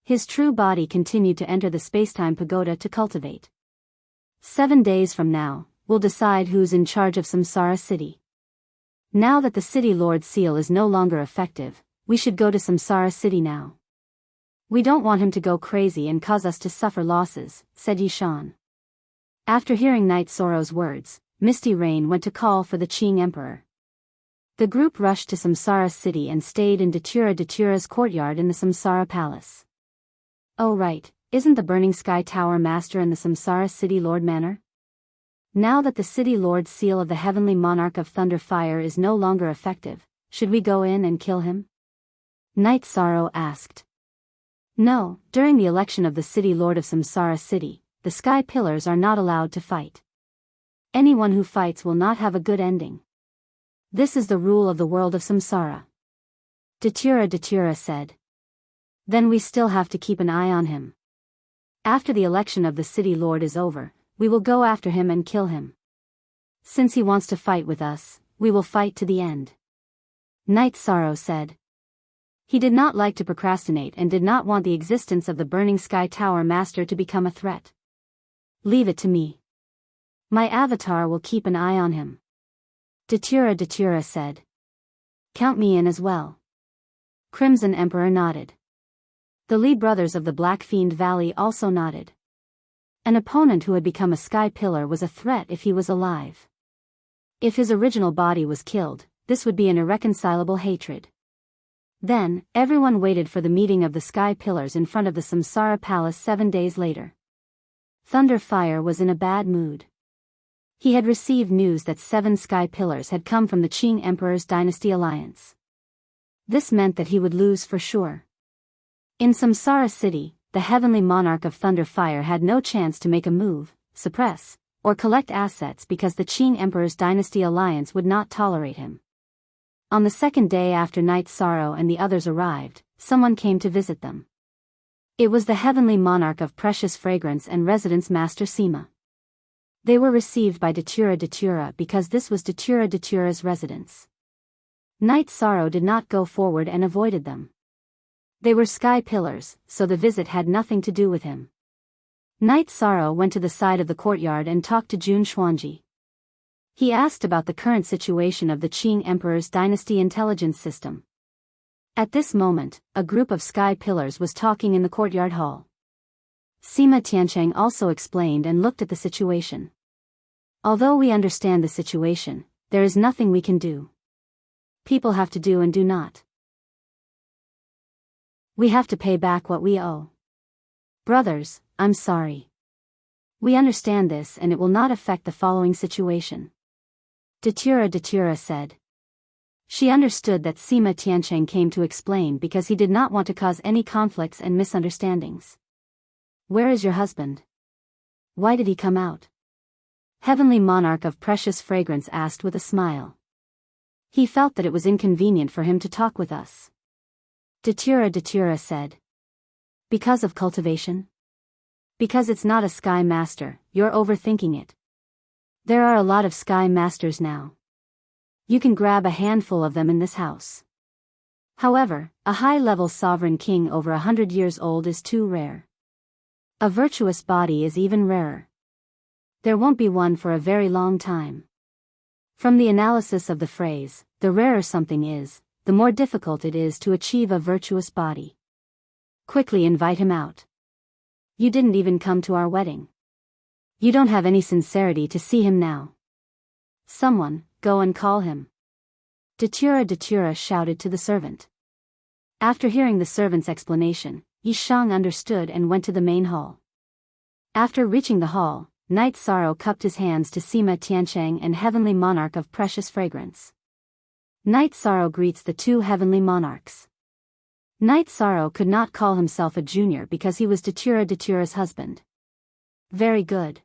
His true body continued to enter the spacetime pagoda to cultivate. 7 days from now, we'll decide who's in charge of Samsara City. Now that the City Lord seal is no longer effective, we should go to Samsara City now. We don't want him to go crazy and cause us to suffer losses, said Yishan. After hearing Night Sorrow's words, Misty Rain went to call for the Qing Emperor. The group rushed to Samsara City and stayed in Datura's courtyard in the Samsara Palace. Oh right, isn't the Burning Sky Tower Master in the Samsara City Lord Manor? Now that the City Lord seal of the Heavenly Monarch of Thunder Fire is no longer effective, should we go in and kill him? Night Sorrow asked. No, during the election of the City Lord of Samsara City, the Sky Pillars are not allowed to fight. Anyone who fights will not have a good ending. This is the rule of the world of Samsara. Datura said. Then we still have to keep an eye on him. After the election of the City Lord is over, we will go after him and kill him. Since he wants to fight with us, we will fight to the end. Night Sorrow said. He did not like to procrastinate and did not want the existence of the Burning Sky Tower Master to become a threat. Leave it to me. My avatar will keep an eye on him. Datura said. Count me in as well. Crimson Emperor nodded. The Li brothers of the Black Fiend Valley also nodded. An opponent who had become a sky pillar was a threat if he was alive. If his original body was killed, this would be an irreconcilable hatred. Then, everyone waited for the meeting of the sky pillars in front of the Samsara Palace 7 days later. Thunder Fire was in a bad mood. He had received news that 7 sky pillars had come from the Qing Emperor's dynasty alliance. This meant that he would lose for sure. In Samsara City, the heavenly monarch of Thunder Fire had no chance to make a move, suppress, or collect assets because the Qing Emperor's dynasty alliance would not tolerate him. On the 2nd day after Night Sorrow and the others arrived, someone came to visit them. It was the heavenly monarch of Precious Fragrance and Residence Master Sima. They were received by Datura because this was Datura's residence. Night Sorrow did not go forward and avoided them. They were sky pillars, so the visit had nothing to do with him. Night Sorrow went to the side of the courtyard and talked to Jun Xuanji. He asked about the current situation of the Qing Emperor's dynasty intelligence system. At this moment, a group of sky pillars was talking in the courtyard hall. Sima Tiancheng also explained and looked at the situation. Although we understand the situation, there is nothing we can do. People have to do and do not. We have to pay back what we owe. Brothers, I'm sorry. We understand this and it will not affect the following situation. Datura said. She understood that Sima Tiancheng came to explain because he did not want to cause any conflicts and misunderstandings. Where is your husband? Why did he come out? Heavenly Monarch of Precious Fragrance asked with a smile. He felt that it was inconvenient for him to talk with us. Datura said. Because of cultivation? Because it's not a Sky Master, you're overthinking it. There are a lot of Sky Masters now. You can grab a handful of them in this house. However, a high-level sovereign king over 100 years old is too rare. A virtuous body is even rarer. There won't be one for a very long time. From the analysis of the phrase, the rarer something is, the more difficult it is to achieve a virtuous body. Quickly invite him out. You didn't even come to our wedding. You don't have any sincerity to see him now. Someone, go and call him. Datura shouted to the servant. After hearing the servant's explanation, Yishang understood and went to the main hall. After reaching the hall, Night Sorrow cupped his hands to Sima Tiancheng and Heavenly Monarch of Precious Fragrance. Night Sorrow greets the 2 heavenly monarchs. Night Sorrow could not call himself a junior because he was Datura's husband. Very good.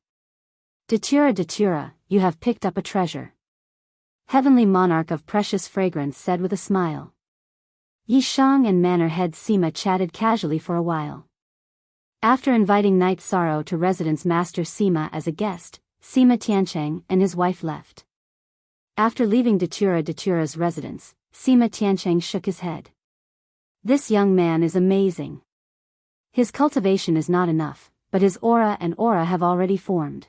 Datura, you have picked up a treasure. Heavenly Monarch of Precious Fragrance said with a smile. Yishang and manor head Sima chatted casually for a while. After inviting Night Sorrow to residence Master Sima as a guest, Sima Tiancheng and his wife left. After leaving Datura's residence, Sima Tiancheng shook his head. This young man is amazing. His cultivation is not enough, but his aura and aura have already formed.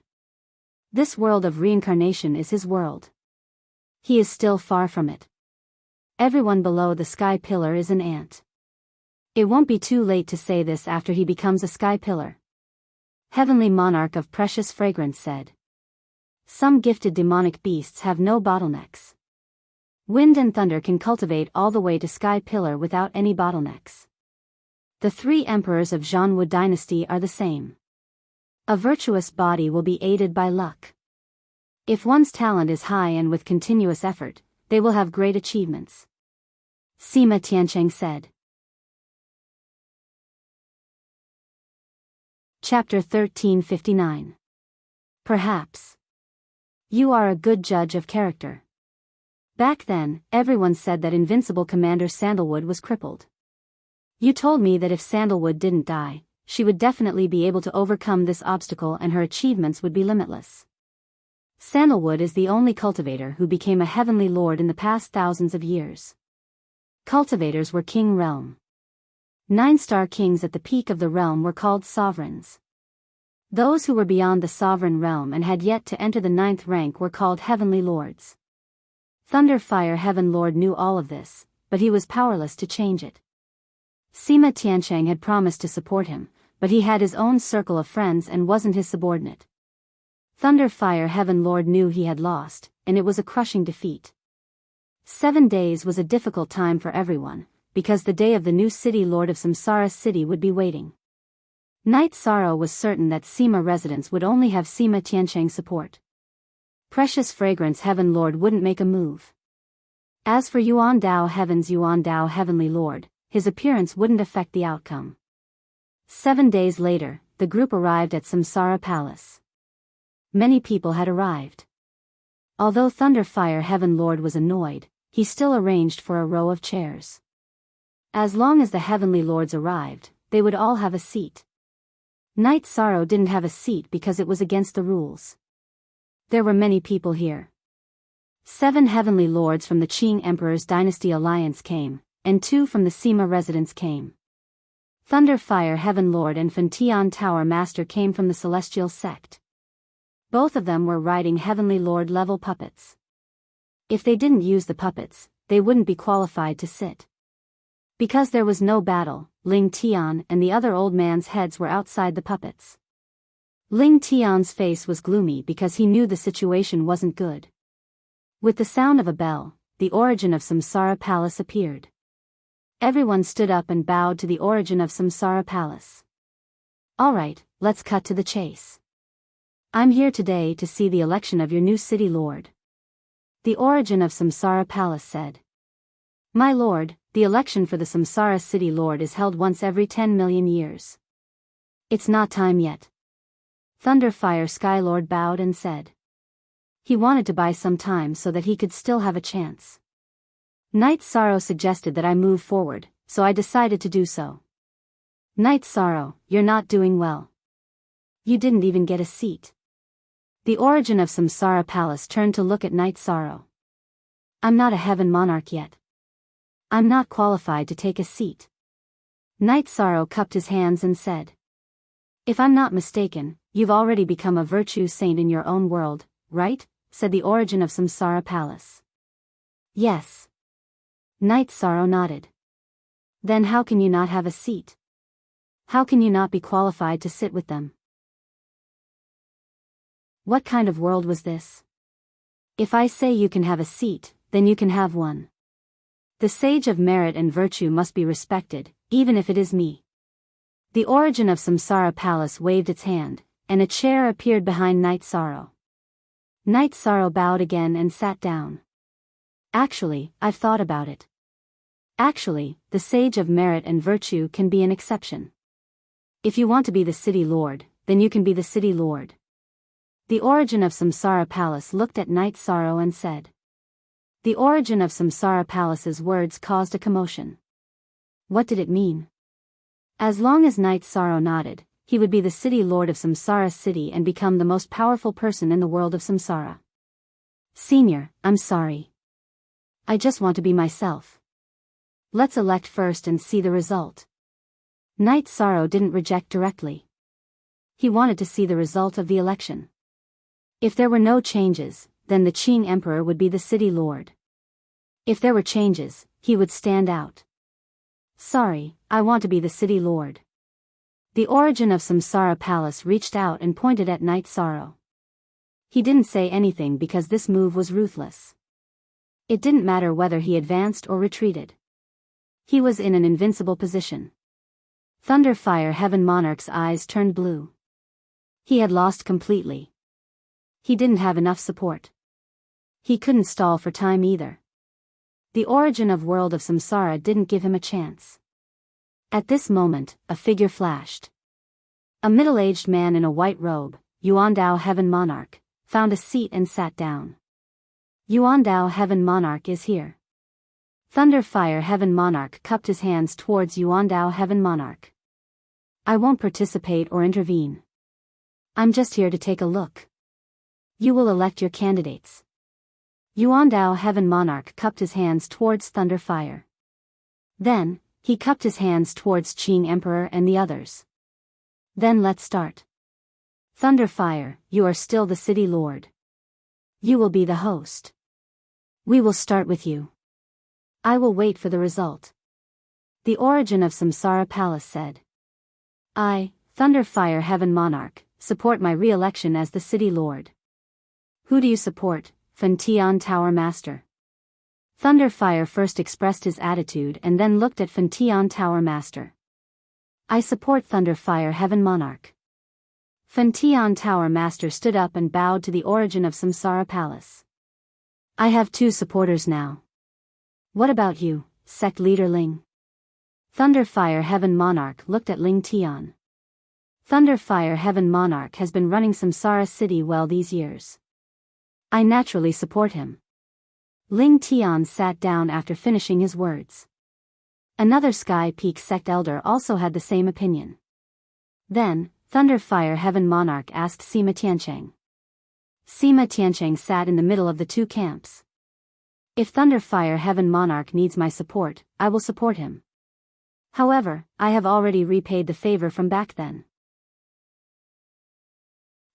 This world of reincarnation is his world. He is still far from it. Everyone below the sky pillar is an ant. It won't be too late to say this after he becomes a sky pillar. Heavenly Monarch of Precious Fragrance said. Some gifted demonic beasts have no bottlenecks. Wind and thunder can cultivate all the way to sky pillar without any bottlenecks. The 3 emperors of Zhanwu dynasty are the same. A virtuous body will be aided by luck. If one's talent is high and with continuous effort, they will have great achievements. Sima Tiancheng said. Chapter 1359. Perhaps. You are a good judge of character. Back then, everyone said that Invincible Commander Sandalwood was crippled. You told me that if Sandalwood didn't die, she would definitely be able to overcome this obstacle and her achievements would be limitless. Sandalwood is the only cultivator who became a heavenly lord in the past thousands of years. Cultivators were king realm. 9-star kings at the peak of the realm were called sovereigns. Those who were beyond the sovereign realm and had yet to enter the 9th rank were called heavenly lords. Thunderfire Heaven Lord knew all of this, but he was powerless to change it. Sima Tiancheng had promised to support him, but he had his own circle of friends and wasn't his subordinate. Thunderfire Heaven Lord knew he had lost, and it was a crushing defeat. 7 days was a difficult time for everyone, because the day of the new city lord of Samsara city would be waiting. Night Sorrow was certain that Sima residents would only have Sima Tiancheng's support. Precious Fragrance Heaven Lord wouldn't make a move. As for Yuan Dao Heaven's Yuan Dao Heavenly Lord, his appearance wouldn't affect the outcome. 7 days later, the group arrived at Samsara Palace. Many people had arrived. Although Thunderfire Heaven Lord was annoyed, he still arranged for a row of chairs. As long as the heavenly lords arrived, they would all have a seat. Night Sorrow didn't have a seat because it was against the rules. There were many people here. 7 heavenly lords from the Qing Emperor's Dynasty Alliance came, and 2 from the Sima residence came. Thunderfire Heaven Lord and Fantian Tower Master came from the Celestial Sect. Both of them were riding Heavenly Lord level puppets. If they didn't use the puppets, they wouldn't be qualified to sit. Because there was no battle, Ling Tian and the other old man's heads were outside the puppets. Ling Tian's face was gloomy because he knew the situation wasn't good. With the sound of a bell, the origin of Samsara Palace appeared. Everyone stood up and bowed to the origin of Samsara Palace. Alright, let's cut to the chase. I'm here today to see the election of your new city lord. The origin of Samsara Palace said. My lord, the election for the Samsara city lord is held once every 10 million years. It's not time yet. Thunderfire Skylord bowed and said. He wanted to buy some time so that he could still have a chance. Night Sorrow suggested that I move forward, so I decided to do so. Night Sorrow, you're not doing well. You didn't even get a seat. The origin of Samsara Palace turned to look at Night Sorrow. I'm not a heaven monarch yet. I'm not qualified to take a seat. Night Sorrow cupped his hands and said. If I'm not mistaken, you've already become a virtue saint in your own world, right? Said the origin of Samsara Palace. Yes. Night Sorrow nodded. Then how can you not have a seat? How can you not be qualified to sit with them? What kind of world was this? If I say you can have a seat, then you can have one. The sage of merit and virtue must be respected, even if it is me. The origin of Samsara Palace waved its hand, and a chair appeared behind Night Sorrow. Night Sorrow bowed again and sat down. Actually, I've thought about it. Actually, the sage of merit and virtue can be an exception. If you want to be the city lord, then you can be the city lord. The origin of Samsara Palace looked at Night Sorrow and said. The origin of Samsara Palace's words caused a commotion. What did it mean? As long as Knight Sorrow nodded, he would be the city lord of Samsara City and become the most powerful person in the world of Samsara. Senior, I'm sorry. I just want to be myself. Let's elect first and see the result. Knight Sorrow didn't reject directly. He wanted to see the result of the election. If there were no changes, then the Qing Emperor would be the city lord. If there were changes, he would stand out. Sorry, I want to be the city lord. The origin of Samsara Palace reached out and pointed at Knight Sorrow. He didn't say anything because this move was ruthless. It didn't matter whether he advanced or retreated. He was in an invincible position. Thunderfire Heaven Monarch's eyes turned blue. He had lost completely. He didn't have enough support. He couldn't stall for time either. The origin of world of Samsara didn't give him a chance. At this moment, a figure flashed. A middle-aged man in a white robe, Yuandao Heaven Monarch, found a seat and sat down. Yuandao Heaven Monarch is here. Thunderfire Heaven Monarch cupped his hands towards Yuandao Heaven Monarch. I won't participate or intervene. I'm just here to take a look. You will elect your candidates. Yuandao Heaven Monarch cupped his hands towards Thunderfire. Then, he cupped his hands towards Qing Emperor and the others. Then let's start. Thunderfire, you are still the city lord. You will be the host. We will start with you. I will wait for the result. The origin of Samsara Palace said. I, Thunderfire Heaven Monarch, support my re-election as the city lord. Who do you support, Fantian Tower Master? Thunderfire first expressed his attitude and then looked at Fantian Tower Master. I support Thunderfire Heaven Monarch. Fantian Tower Master stood up and bowed to the origin of Samsara Palace. I have 2 supporters now. What about you, sect leader Ling? Thunderfire Heaven Monarch looked at Ling Tian. Thunderfire Heaven Monarch has been running Samsara City well these years. I naturally support him. Ling Tian sat down after finishing his words. Another Sky Peak sect elder also had the same opinion. Then, Thunderfire Heaven Monarch asked Sima Tiancheng. Sima Tiancheng sat in the middle of the 2 camps. If Thunderfire Heaven Monarch needs my support, I will support him. However, I have already repaid the favor from back then.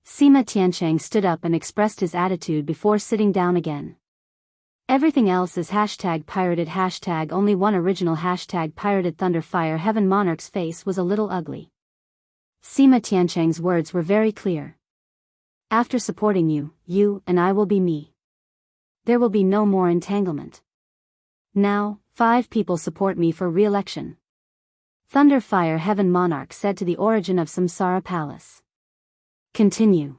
Sima Tiancheng stood up and expressed his attitude before sitting down again. Everything else is #pirated only one original #pirated Thunderfire Heaven Monarch's face was a little ugly. Sima Tiancheng's words were very clear. After supporting you, you and I will be me. There will be no more entanglement. Now, 5 people support me for re-election. Thunderfire Heaven Monarch said to the origin of Samsara Palace. Continue.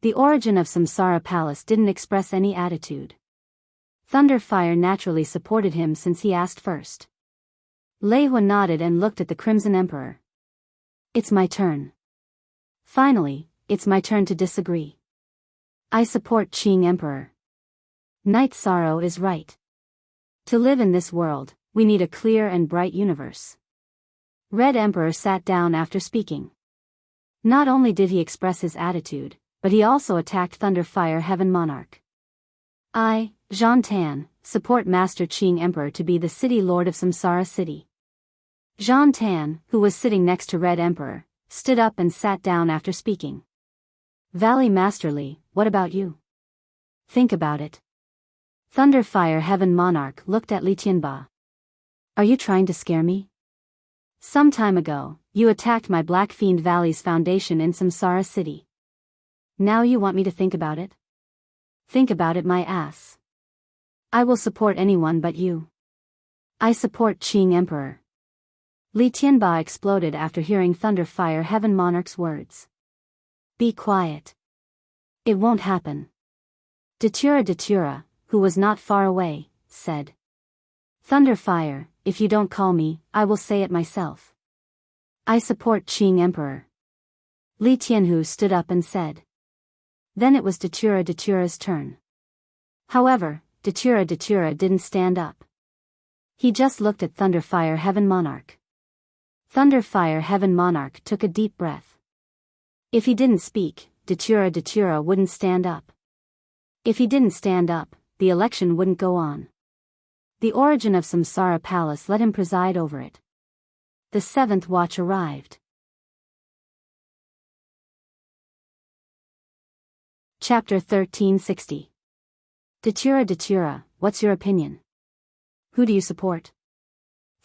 The origin of Samsara Palace didn't express any attitude. Thunderfire naturally supported him since he asked first. Lei Hua nodded and looked at the Crimson Emperor. It's my turn. Finally, it's my turn to disagree. I support Qing Emperor. Knight Sorrow is right. To live in this world, we need a clear and bright universe. Red Emperor sat down after speaking. Not only did he express his attitude, but he also attacked Thunderfire Heaven Monarch. I, Zhang Tan, support Master Qing Emperor to be the city lord of Samsara City. Zhang Tan, who was sitting next to Red Emperor, stood up and sat down after speaking. Valley Master Li, what about you? Think about it. Thunderfire Heaven Monarch looked at Li Tianba. Are you trying to scare me? Some time ago, you attacked my Black Fiend Valley's foundation in Samsara City. Now you want me to think about it? Think about it, my ass. I will support anyone but you. I support Qing Emperor. Li Tianba exploded after hearing Thunderfire Heaven Monarch's words. Be quiet. It won't happen. Datura, who was not far away, said. Thunderfire, if you don't call me, I will say it myself. I support Qing Emperor. Li Tianhu stood up and said. Then it was Datura's turn. However, Datura didn't stand up. He just looked at Thunderfire Heaven Monarch. Thunderfire Heaven Monarch took a deep breath. If he didn't speak, Datura wouldn't stand up. If he didn't stand up, the election wouldn't go on. The origin of Samsara Palace let him preside over it. The seventh watch arrived. Chapter 1360. Datura, what's your opinion? Who do you support?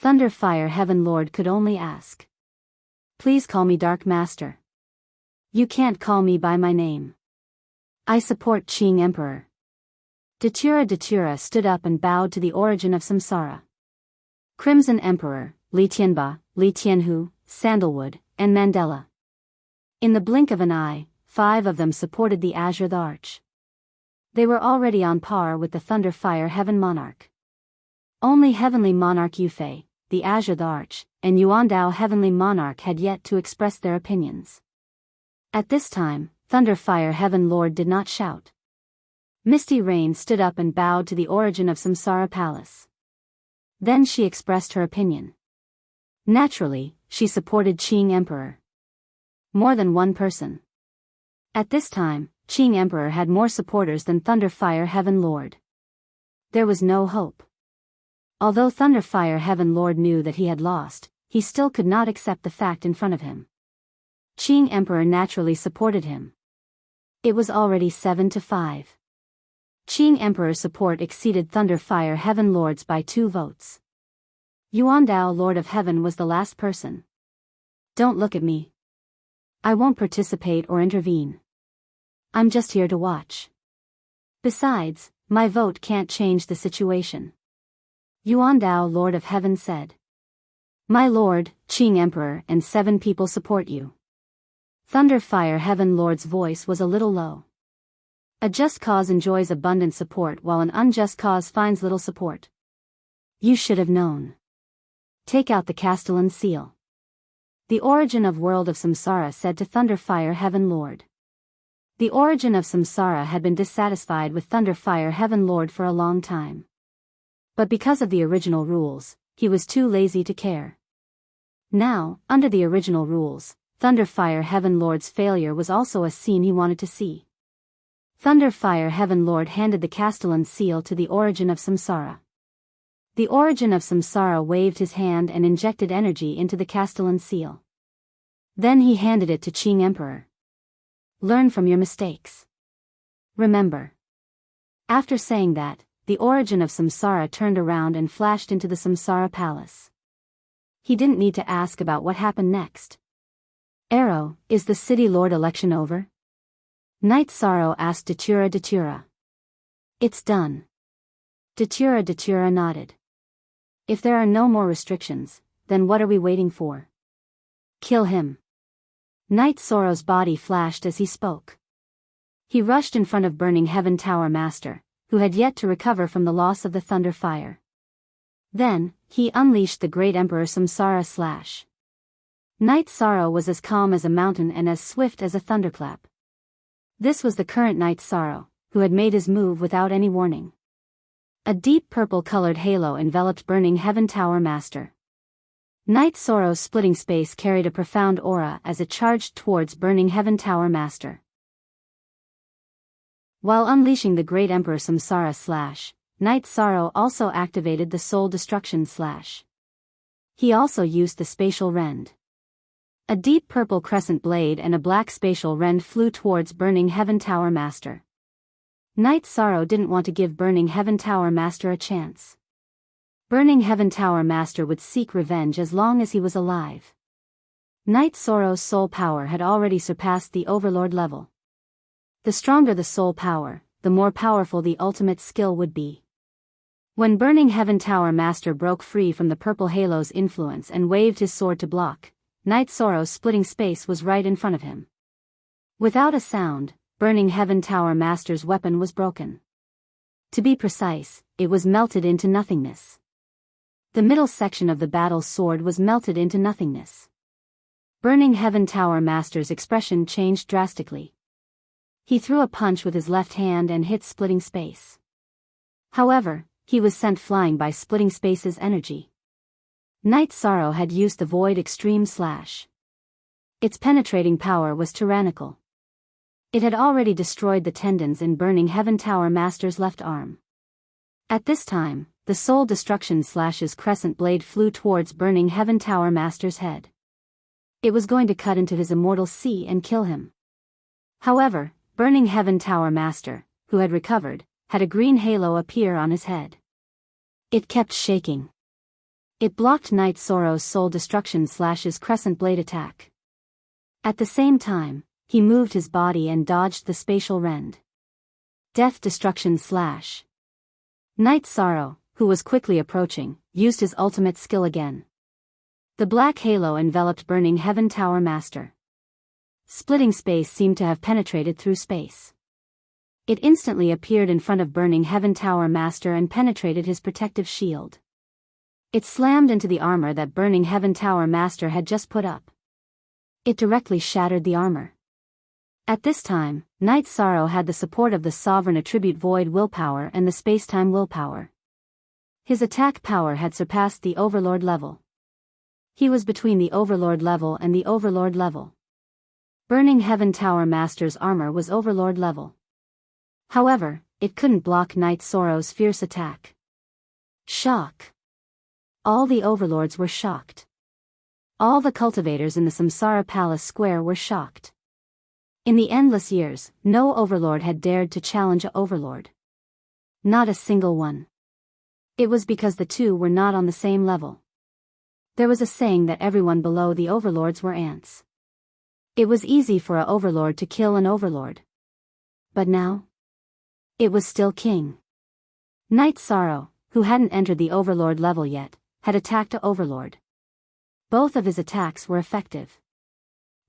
Thunderfire Heaven Lord could only ask. Please call me Dark Master. You can't call me by my name. I support Qing Emperor. Datura stood up and bowed to the origin of Samsara. Crimson Emperor, Li Tianba, Li Tianhu, Sandalwood, and Mandela. In the blink of an eye, 5 of them supported the Azure the Arch. They were already on par with the Thunderfire Heaven Monarch. Only Heavenly Monarch Yufei, the Azure the Arch, and Yuandao Heavenly Monarch had yet to express their opinions. At this time, Thunderfire Heaven Lord did not shout. Misty Rain stood up and bowed to the origin of Samsara Palace. Then she expressed her opinion. Naturally, she supported Qing Emperor. More than one person. At this time, Qing Emperor had more supporters than Thunderfire Heaven Lord. There was no hope. Although Thunderfire Heaven Lord knew that he had lost, he still could not accept the fact in front of him. Qing Emperor naturally supported him. It was already 7-5. Qing Emperor's support exceeded Thunderfire Heaven Lord's by 2 votes. Yuandao Lord of Heaven was the last person. Don't look at me. I won't participate or intervene. I'm just here to watch. Besides, my vote can't change the situation. Yuandao Lord of Heaven said. My lord, Qing Emperor and 7 people support you. Thunderfire Heaven Lord's voice was a little low. A just cause enjoys abundant support while an unjust cause finds little support. You should have known. Take out the Castellan seal. The origin of world of Samsara said to Thunderfire Heaven Lord. The origin of Samsara had been dissatisfied with Thunderfire Heaven Lord for a long time. But because of the original rules, he was too lazy to care. Now, under the original rules, Thunderfire Heaven Lord's failure was also a scene he wanted to see. Thunderfire Heaven Lord handed the Castellan seal to the origin of Samsara. The origin of Samsara waved his hand and injected energy into the Castellan seal. Then he handed it to Qing Emperor. Learn from your mistakes. Remember. After saying that, the origin of Samsara turned around and flashed into the Samsara Palace. He didn't need to ask about what happened next. Arrow, is the city lord election over? Knight Sorrow asked Datura. It's done. Datura nodded. If there are no more restrictions, then what are we waiting for? Kill him. Knight Sorrow's body flashed as he spoke. He rushed in front of Burning Heaven Tower Master, who had yet to recover from the loss of the Thunder Fire. Then, he unleashed the Great Emperor Samsara Slash. Knight Sorrow was as calm as a mountain and as swift as a thunderclap. This was the current Knight Sorrow, who had made his move without any warning. A deep purple-colored halo enveloped Burning Heaven Tower Master. Knight Sorrow's splitting space carried a profound aura as it charged towards Burning Heaven Tower Master. While unleashing the Great Emperor Samsara Slash, Knight Sorrow also activated the Soul Destruction Slash. He also used the Spatial Rend. A deep purple crescent blade and a black spatial rend flew towards Burning Heaven Tower Master. Knight Sorrow didn't want to give Burning Heaven Tower Master a chance. Burning Heaven Tower Master would seek revenge as long as he was alive. Knight Sorrow's soul power had already surpassed the Overlord level. The stronger the soul power, the more powerful the ultimate skill would be. When Burning Heaven Tower Master broke free from the purple halo's influence and waved his sword to block, Knight Sorrow's splitting space was right in front of him. Without a sound, Burning Heaven Tower Master's weapon was broken. To be precise, it was melted into nothingness. The middle section of the battle's sword was melted into nothingness. Burning Heaven Tower Master's expression changed drastically. He threw a punch with his left hand and hit splitting space. However, he was sent flying by splitting space's energy. Night Sorrow had used the Void Extreme Slash. Its penetrating power was tyrannical. It had already destroyed the tendons in Burning Heaven Tower Master's left arm. At this time, the Soul Destruction Slash's crescent blade flew towards Burning Heaven Tower Master's head. It was going to cut into his immortal sea and kill him. However, Burning Heaven Tower Master, who had recovered, had a green halo appear on his head. It kept shaking. It blocked Night Sorrow's Soul Destruction Slash's crescent blade attack. At the same time, he moved his body and dodged the spatial rend. Death Destruction Slash. Night Sorrow, who was quickly approaching, used his ultimate skill again. The black halo enveloped Burning Heaven Tower Master. Splitting space seemed to have penetrated through space. It instantly appeared in front of Burning Heaven Tower Master and penetrated his protective shield. It slammed into the armor that Burning Heaven Tower Master had just put up. It directly shattered the armor. At this time, Night Sorrow had the support of the Sovereign Attribute Void Willpower and the Spacetime Willpower. His attack power had surpassed the Overlord level. He was between the Overlord level and the Overlord level. Burning Heaven Tower Master's armor was Overlord level. However, it couldn't block Night Sorrow's fierce attack. Shock. All the Overlords were shocked. All the cultivators in the Samsara Palace Square were shocked. In the endless years, no Overlord had dared to challenge a Overlord. Not a single one. It was because the two were not on the same level. There was a saying that everyone below the Overlords were ants. It was easy for a Overlord to kill an Overlord. But now? It was still King. Night Sorrow, who hadn't entered the Overlord level yet, had attacked a Overlord. Both of his attacks were effective.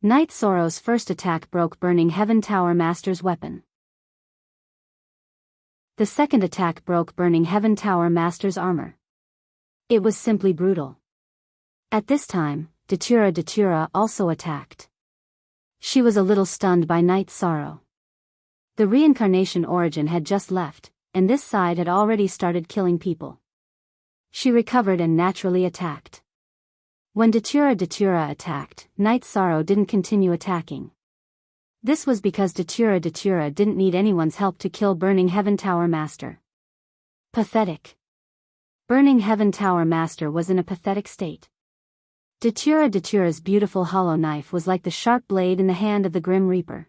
Night Sorrow's first attack broke Burning Heaven Tower Master's weapon. The second attack broke Burning Heaven Tower Master's armor. It was simply brutal. At this time, Datura also attacked. She was a little stunned by Night Sorrow. The reincarnation origin had just left, and this side had already started killing people. She recovered and naturally attacked. When Datura attacked, Night Sorrow didn't continue attacking. This was because Datura didn't need anyone's help to kill Burning Heaven Tower Master. Pathetic. Burning Heaven Tower Master was in a pathetic state. Datura's beautiful hollow knife was like the sharp blade in the hand of the Grim Reaper.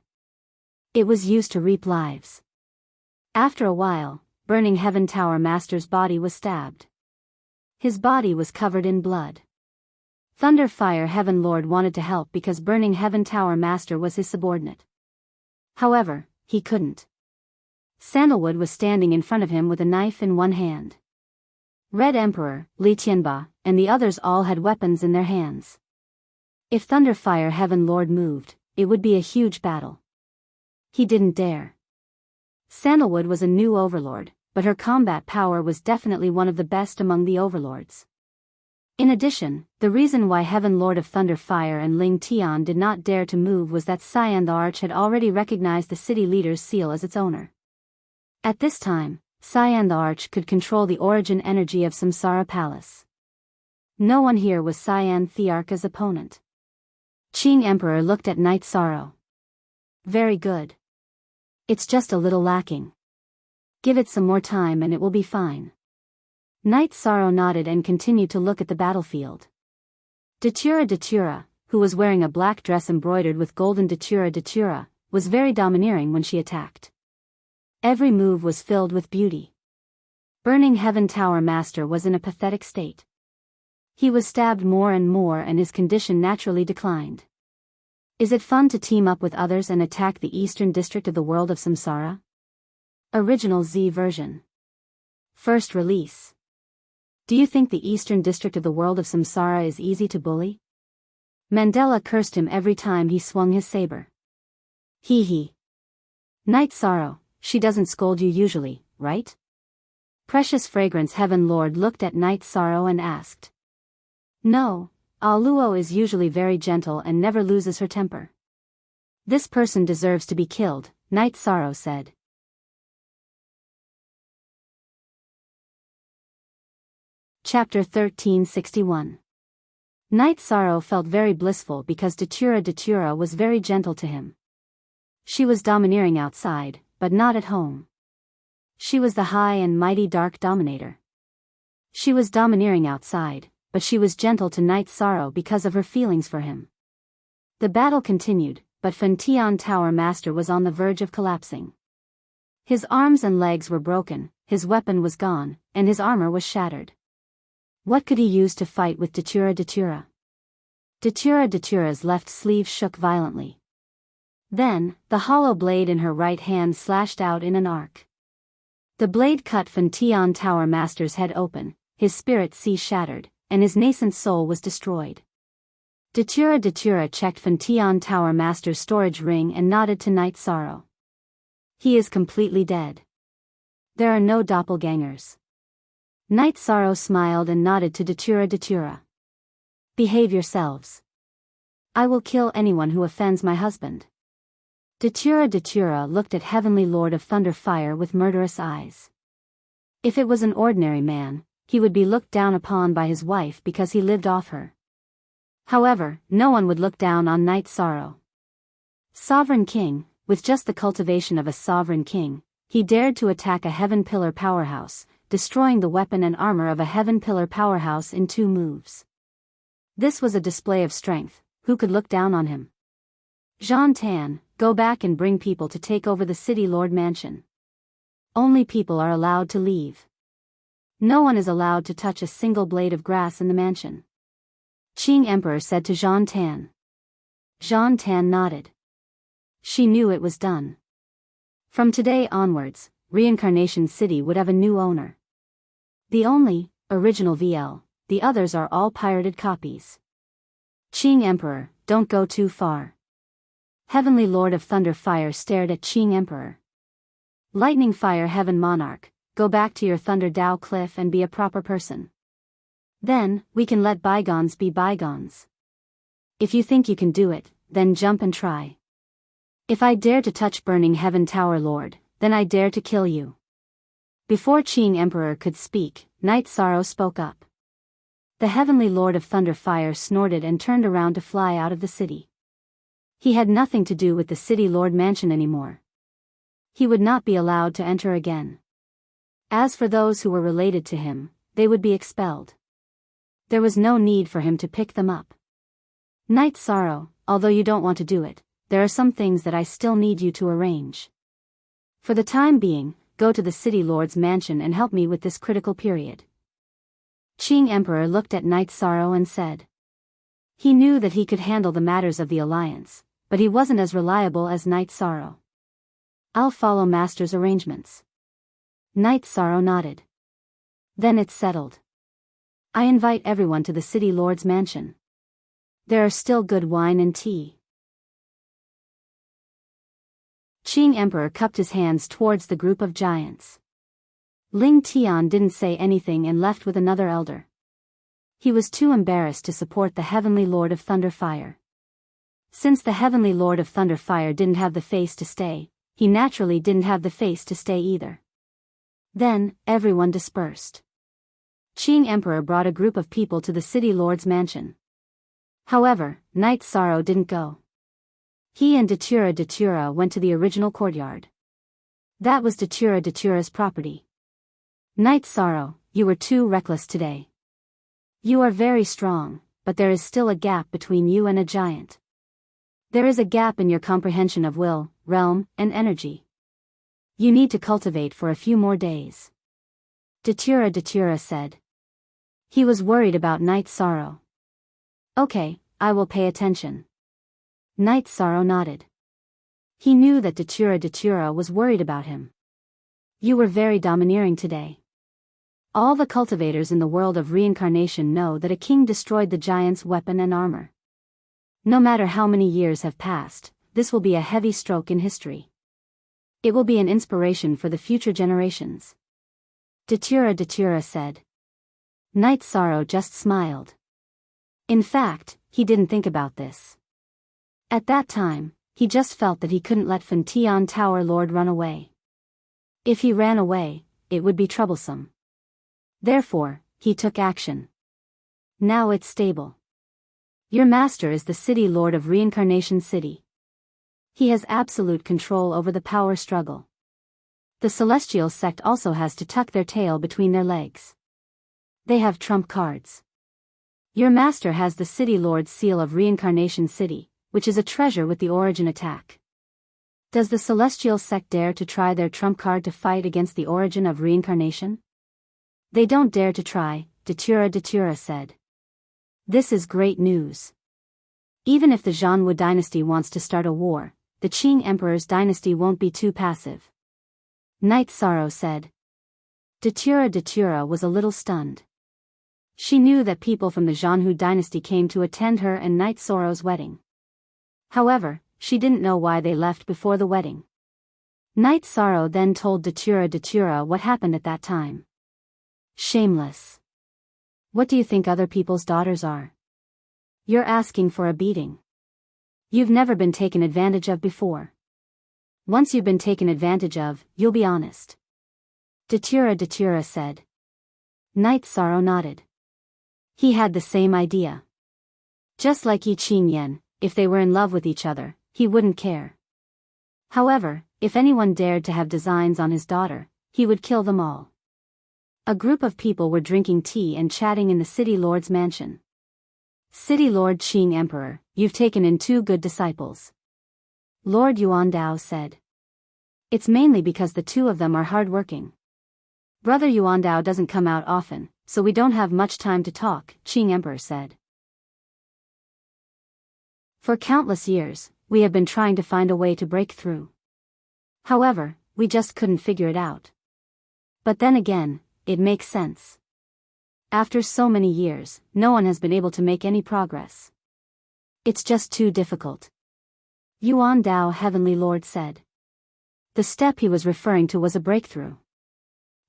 It was used to reap lives. After a while, Burning Heaven Tower Master's body was stabbed. His body was covered in blood. Thunderfire Heaven Lord wanted to help because Burning Heaven Tower Master was his subordinate. However, he couldn't. Sandalwood was standing in front of him with a knife in one hand. Red Emperor, Li Tianba, and the others all had weapons in their hands. If Thunderfire Heaven Lord moved, it would be a huge battle. He didn't dare. Sandalwood was a new overlord, but her combat power was definitely one of the best among the overlords. In addition, the reason why Heaven Lord of Thunderfire and Ling Tian did not dare to move was that Cyan the Arch had already recognized the city leader's seal as its owner. At this time, Cyan the Arch could control the origin energy of Samsara Palace. No one here was Cyan Thearcha's opponent. Qing Emperor looked at Night Sorrow. Very good. It's just a little lacking. Give it some more time and it will be fine. Night Sorrow nodded and continued to look at the battlefield. Datura, who was wearing a black dress embroidered with golden Datura, was very domineering when she attacked. Every move was filled with beauty. Burning Heaven Tower Master was in a pathetic state. He was stabbed more and more and his condition naturally declined. Is it fun to team up with others and attack the eastern district of the world of Samsara? Original Z version. First release. Do you think the eastern district of the world of Samsara is easy to bully? Mandela cursed him every time he swung his saber. Hee hee. Night Sorrow, she doesn't scold you usually, right? Precious Fragrance Heaven Lord looked at Night Sorrow and asked. No, Aluo is usually very gentle and never loses her temper. This person deserves to be killed, Night Sorrow said. Chapter 1361. Night Sorrow felt very blissful because Datura was very gentle to him. She was domineering outside, but not at home. She was the high and mighty dark dominator. She was domineering outside, but she was gentle to Night Sorrow because of her feelings for him. The battle continued, but Fantian Tower Master was on the verge of collapsing. His arms and legs were broken, his weapon was gone, and his armor was shattered. What could he use to fight with Datura? Datura's left sleeve shook violently. Then, the hollow blade in her right hand slashed out in an arc. The blade cut Fantian Tower Master's head open, his spirit sea shattered, and his nascent soul was destroyed. Datura checked Fantian Tower Master's storage ring and nodded to Night Sorrow. He is completely dead. There are no doppelgangers. Night Sorrow smiled and nodded to Datura. Behave yourselves. I will kill anyone who offends my husband. Datura looked at Heavenly Lord of Thunderfire with murderous eyes. If it was an ordinary man, he would be looked down upon by his wife because he lived off her. However, no one would look down on Night Sorrow. Sovereign King, with just the cultivation of a sovereign king, he dared to attack a Heaven Pillar powerhouse, destroying the weapon and armor of a Heaven Pillar powerhouse in 2 moves. This was a display of strength. Who could look down on him? Jean Tan, go back and bring people to take over the City Lord Mansion. Only people are allowed to leave. No one is allowed to touch a single blade of grass in the mansion. Qing Emperor said to Jean Tan. Jean Tan nodded. She knew it was done. From today onwards, Reincarnation City would have a new owner. The only original VL, the others are all pirated copies. Qing Emperor, don't go too far. Heavenly Lord of Thunderfire stared at Qing Emperor. Lightning Fire Heaven Monarch, go back to your Thunder Dao Cliff and be a proper person. Then, we can let bygones be bygones. If you think you can do it, then jump and try. If I dare to touch Burning Heaven Tower Lord, then I dare to kill you. Before Qing Emperor could speak, Night Sorrow spoke up. The Heavenly Lord of Thunderfire snorted and turned around to fly out of the city. He had nothing to do with the City Lord Mansion anymore. He would not be allowed to enter again. As for those who were related to him, they would be expelled. There was no need for him to pick them up. Night Sorrow, although you don't want to do it, there are some things that I still need you to arrange. For the time being, go to the City Lord's mansion and help me with this critical period. Qing Emperor looked at Night Sorrow and said. He knew that he could handle the matters of the alliance, but he wasn't as reliable as Night Sorrow. I'll follow Master's arrangements. Night Sorrow nodded. Then it's settled. I invite everyone to the City Lord's mansion. There are still good wine and tea. Qing Emperor cupped his hands towards the group of giants. Ling Tian didn't say anything and left with another elder. He was too embarrassed to support the Heavenly Lord of Thunderfire. Since the Heavenly Lord of Thunderfire didn't have the face to stay, he naturally didn't have the face to stay either. Then, everyone dispersed. Qing Emperor brought a group of people to the City Lord's mansion. However, Night Sorrow didn't go. He and Datura went to the original courtyard. That was Datura's property. Night Sorrow, you were too reckless today. You are very strong, but there is still a gap between you and a giant. There is a gap in your comprehension of will, realm, and energy. You need to cultivate for a few more days. Datura said. He was worried about Night Sorrow. Okay, I will pay attention. Night Sorrow nodded. He knew that Datura was worried about him. You were very domineering today. All the cultivators in the world of reincarnation know that a king destroyed the giant's weapon and armor. No matter how many years have passed, this will be a heavy stroke in history. It will be an inspiration for the future generations. Datura said. Night Sorrow just smiled. In fact, he didn't think about this. At that time, he just felt that he couldn't let Fantian Tower Lord run away. If he ran away, it would be troublesome. Therefore, he took action. Now it's stable. Your master is the city lord of Reincarnation City. He has absolute control over the power struggle. The celestial sect also has to tuck their tail between their legs. They have trump cards. Your master has the city lord's seal of Reincarnation City, which is a treasure with the origin attack. Does the celestial sect dare to try their trump card to fight against the origin of reincarnation? They don't dare to try, Datura said. This is great news. Even if the Zhanwu dynasty wants to start a war, the Qing emperor's dynasty won't be too passive. Night Sorrow said. Datura was a little stunned. She knew that people from the Zhanwu dynasty came to attend her and Night Sorrow's wedding. However, she didn't know why they left before the wedding. Night Sorrow then told Datura what happened at that time. Shameless. What do you think other people's daughters are? You're asking for a beating. You've never been taken advantage of before. Once you've been taken advantage of, you'll be honest. Datura said. Night Sorrow nodded. He had the same idea. Just like Yi Qingyan, if they were in love with each other, he wouldn't care. However, if anyone dared to have designs on his daughter, he would kill them all. A group of people were drinking tea and chatting in the city lord's mansion. City Lord Qing Emperor, you've taken in 2 good disciples. Lord Yuandao said. It's mainly because the 2 of them are hardworking. Brother Yuandao doesn't come out often, so we don't have much time to talk, Qing Emperor said. For countless years, we have been trying to find a way to break through. However, we just couldn't figure it out. But then again, it makes sense. After so many years, no one has been able to make any progress. It's just too difficult. Yuan Dao Heavenly Lord said. The step he was referring to was a breakthrough.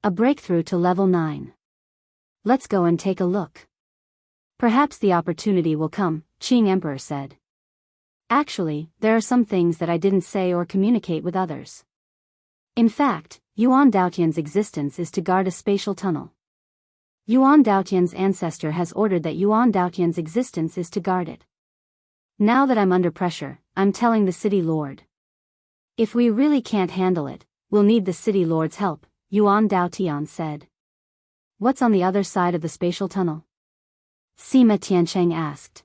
A breakthrough to level 9. Let's go and take a look. Perhaps the opportunity will come, Qing Emperor said. Actually, there are some things that I didn't say or communicate with others. In fact, Yuan Daotian's existence is to guard a spatial tunnel. Yuan Daotian's ancestor has ordered that Yuan Daotian's existence is to guard it. Now that I'm under pressure, I'm telling the city lord. If we really can't handle it, we'll need the city lord's help, Yuan Daotian said. What's on the other side of the spatial tunnel? Sima Tiancheng asked.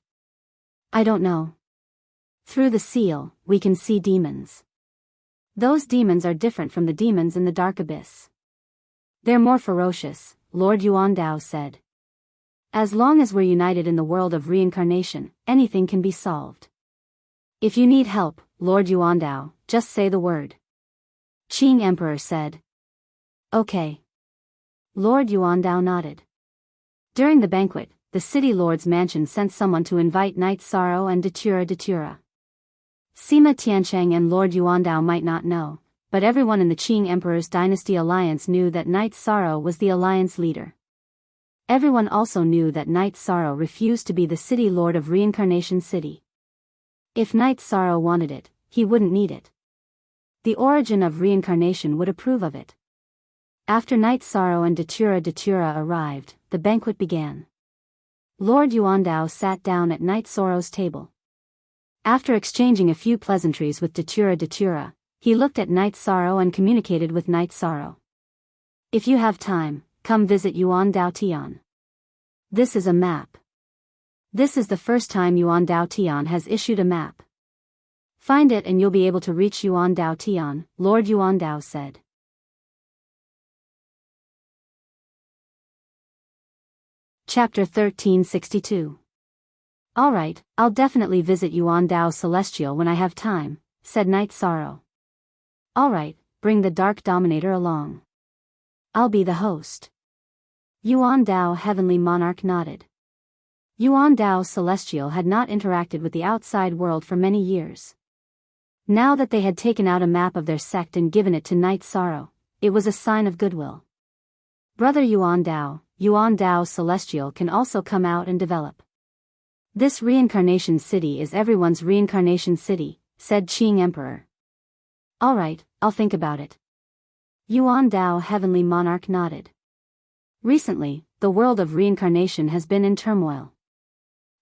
I don't know. Through the seal, we can see demons. Those demons are different from the demons in the dark abyss. They're more ferocious, Lord Yuandao said. As long as we're united in the world of reincarnation, anything can be solved. If you need help, Lord Yuandao, just say the word. Qing Emperor said. Okay. Lord Yuandao nodded. During the banquet, the city lord's mansion sent someone to invite Night Sorrow and Datura. Sima Tiancheng and Lord Yuandao might not know, but everyone in the Qing Emperor's dynasty alliance knew that Night Sorrow was the alliance leader. Everyone also knew that Night Sorrow refused to be the city lord of Reincarnation City. If Night Sorrow wanted it, he wouldn't need it. The origin of reincarnation would approve of it. After Night Sorrow and Datura arrived, the banquet began. Lord Yuandao sat down at Night Sorrow's table. After exchanging a few pleasantries with Datura, he looked at Night Sorrow and communicated with Night Sorrow. If you have time, come visit Yuan Dao Tian. This is a map. This is the first time Yuan Dao Tian has issued a map. Find it and you'll be able to reach Yuan Dao Tian, Lord Yuan Dao said. Chapter 1362. Alright, I'll definitely visit Yuan Dao Celestial when I have time, said Night Sorrow. Alright, bring the Dark Dominator along. I'll be the host. Yuan Dao Heavenly Monarch nodded. Yuan Dao Celestial had not interacted with the outside world for many years. Now that they had taken out a map of their sect and given it to Night Sorrow, it was a sign of goodwill. Brother Yuan Dao Celestial can also come out and develop. This reincarnation city is everyone's reincarnation city, said Qing Emperor. Alright, I'll think about it. Yuan Dao Heavenly Monarch nodded. Recently, the world of reincarnation has been in turmoil.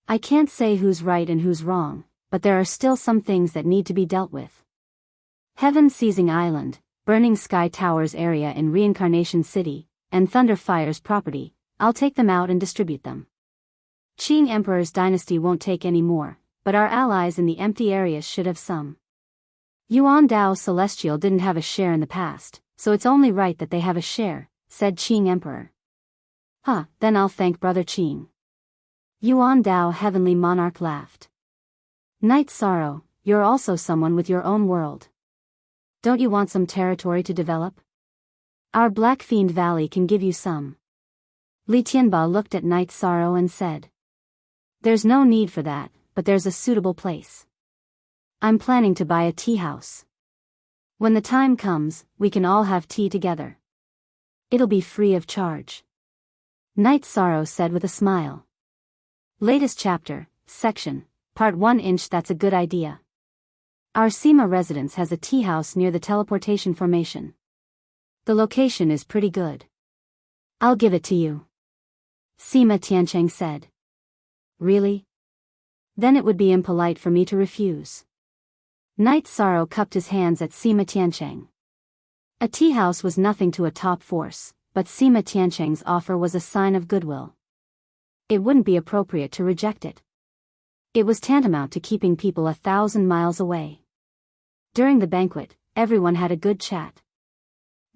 I can't say who's right and who's wrong, but there are still some things that need to be dealt with. Heaven Seizing Island, Burning Sky Towers area in Reincarnation City, and Thunder Fire's property, I'll take them out and distribute them. Qing Emperor's dynasty won't take any more, but our allies in the empty areas should have some. Yuan Dao Celestial didn't have a share in the past, so it's only right that they have a share, said Qing Emperor. Then I'll thank Brother Qing. Yuan Dao Heavenly Monarch laughed. Night Sorrow, you're also someone with your own world. Don't you want some territory to develop? Our Black Fiend Valley can give you some. Li Tianba looked at Night Sorrow and said. There's no need for that, but there's a suitable place. I'm planning to buy a tea house. When the time comes, we can all have tea together. It'll be free of charge. Night Sorrow said with a smile. Latest chapter, section, part 1 That's a good idea. Our Sima residence has a tea house near the teleportation formation. The location is pretty good. I'll give it to you. Sima Tiancheng said. Really? Then it would be impolite for me to refuse. Night Sorrow cupped his hands at Sima Tiancheng. A tea house was nothing to a top force, but Sima Tiancheng's offer was a sign of goodwill. It wouldn't be appropriate to reject it. It was tantamount to keeping people 1,000 miles away. During the banquet, everyone had a good chat.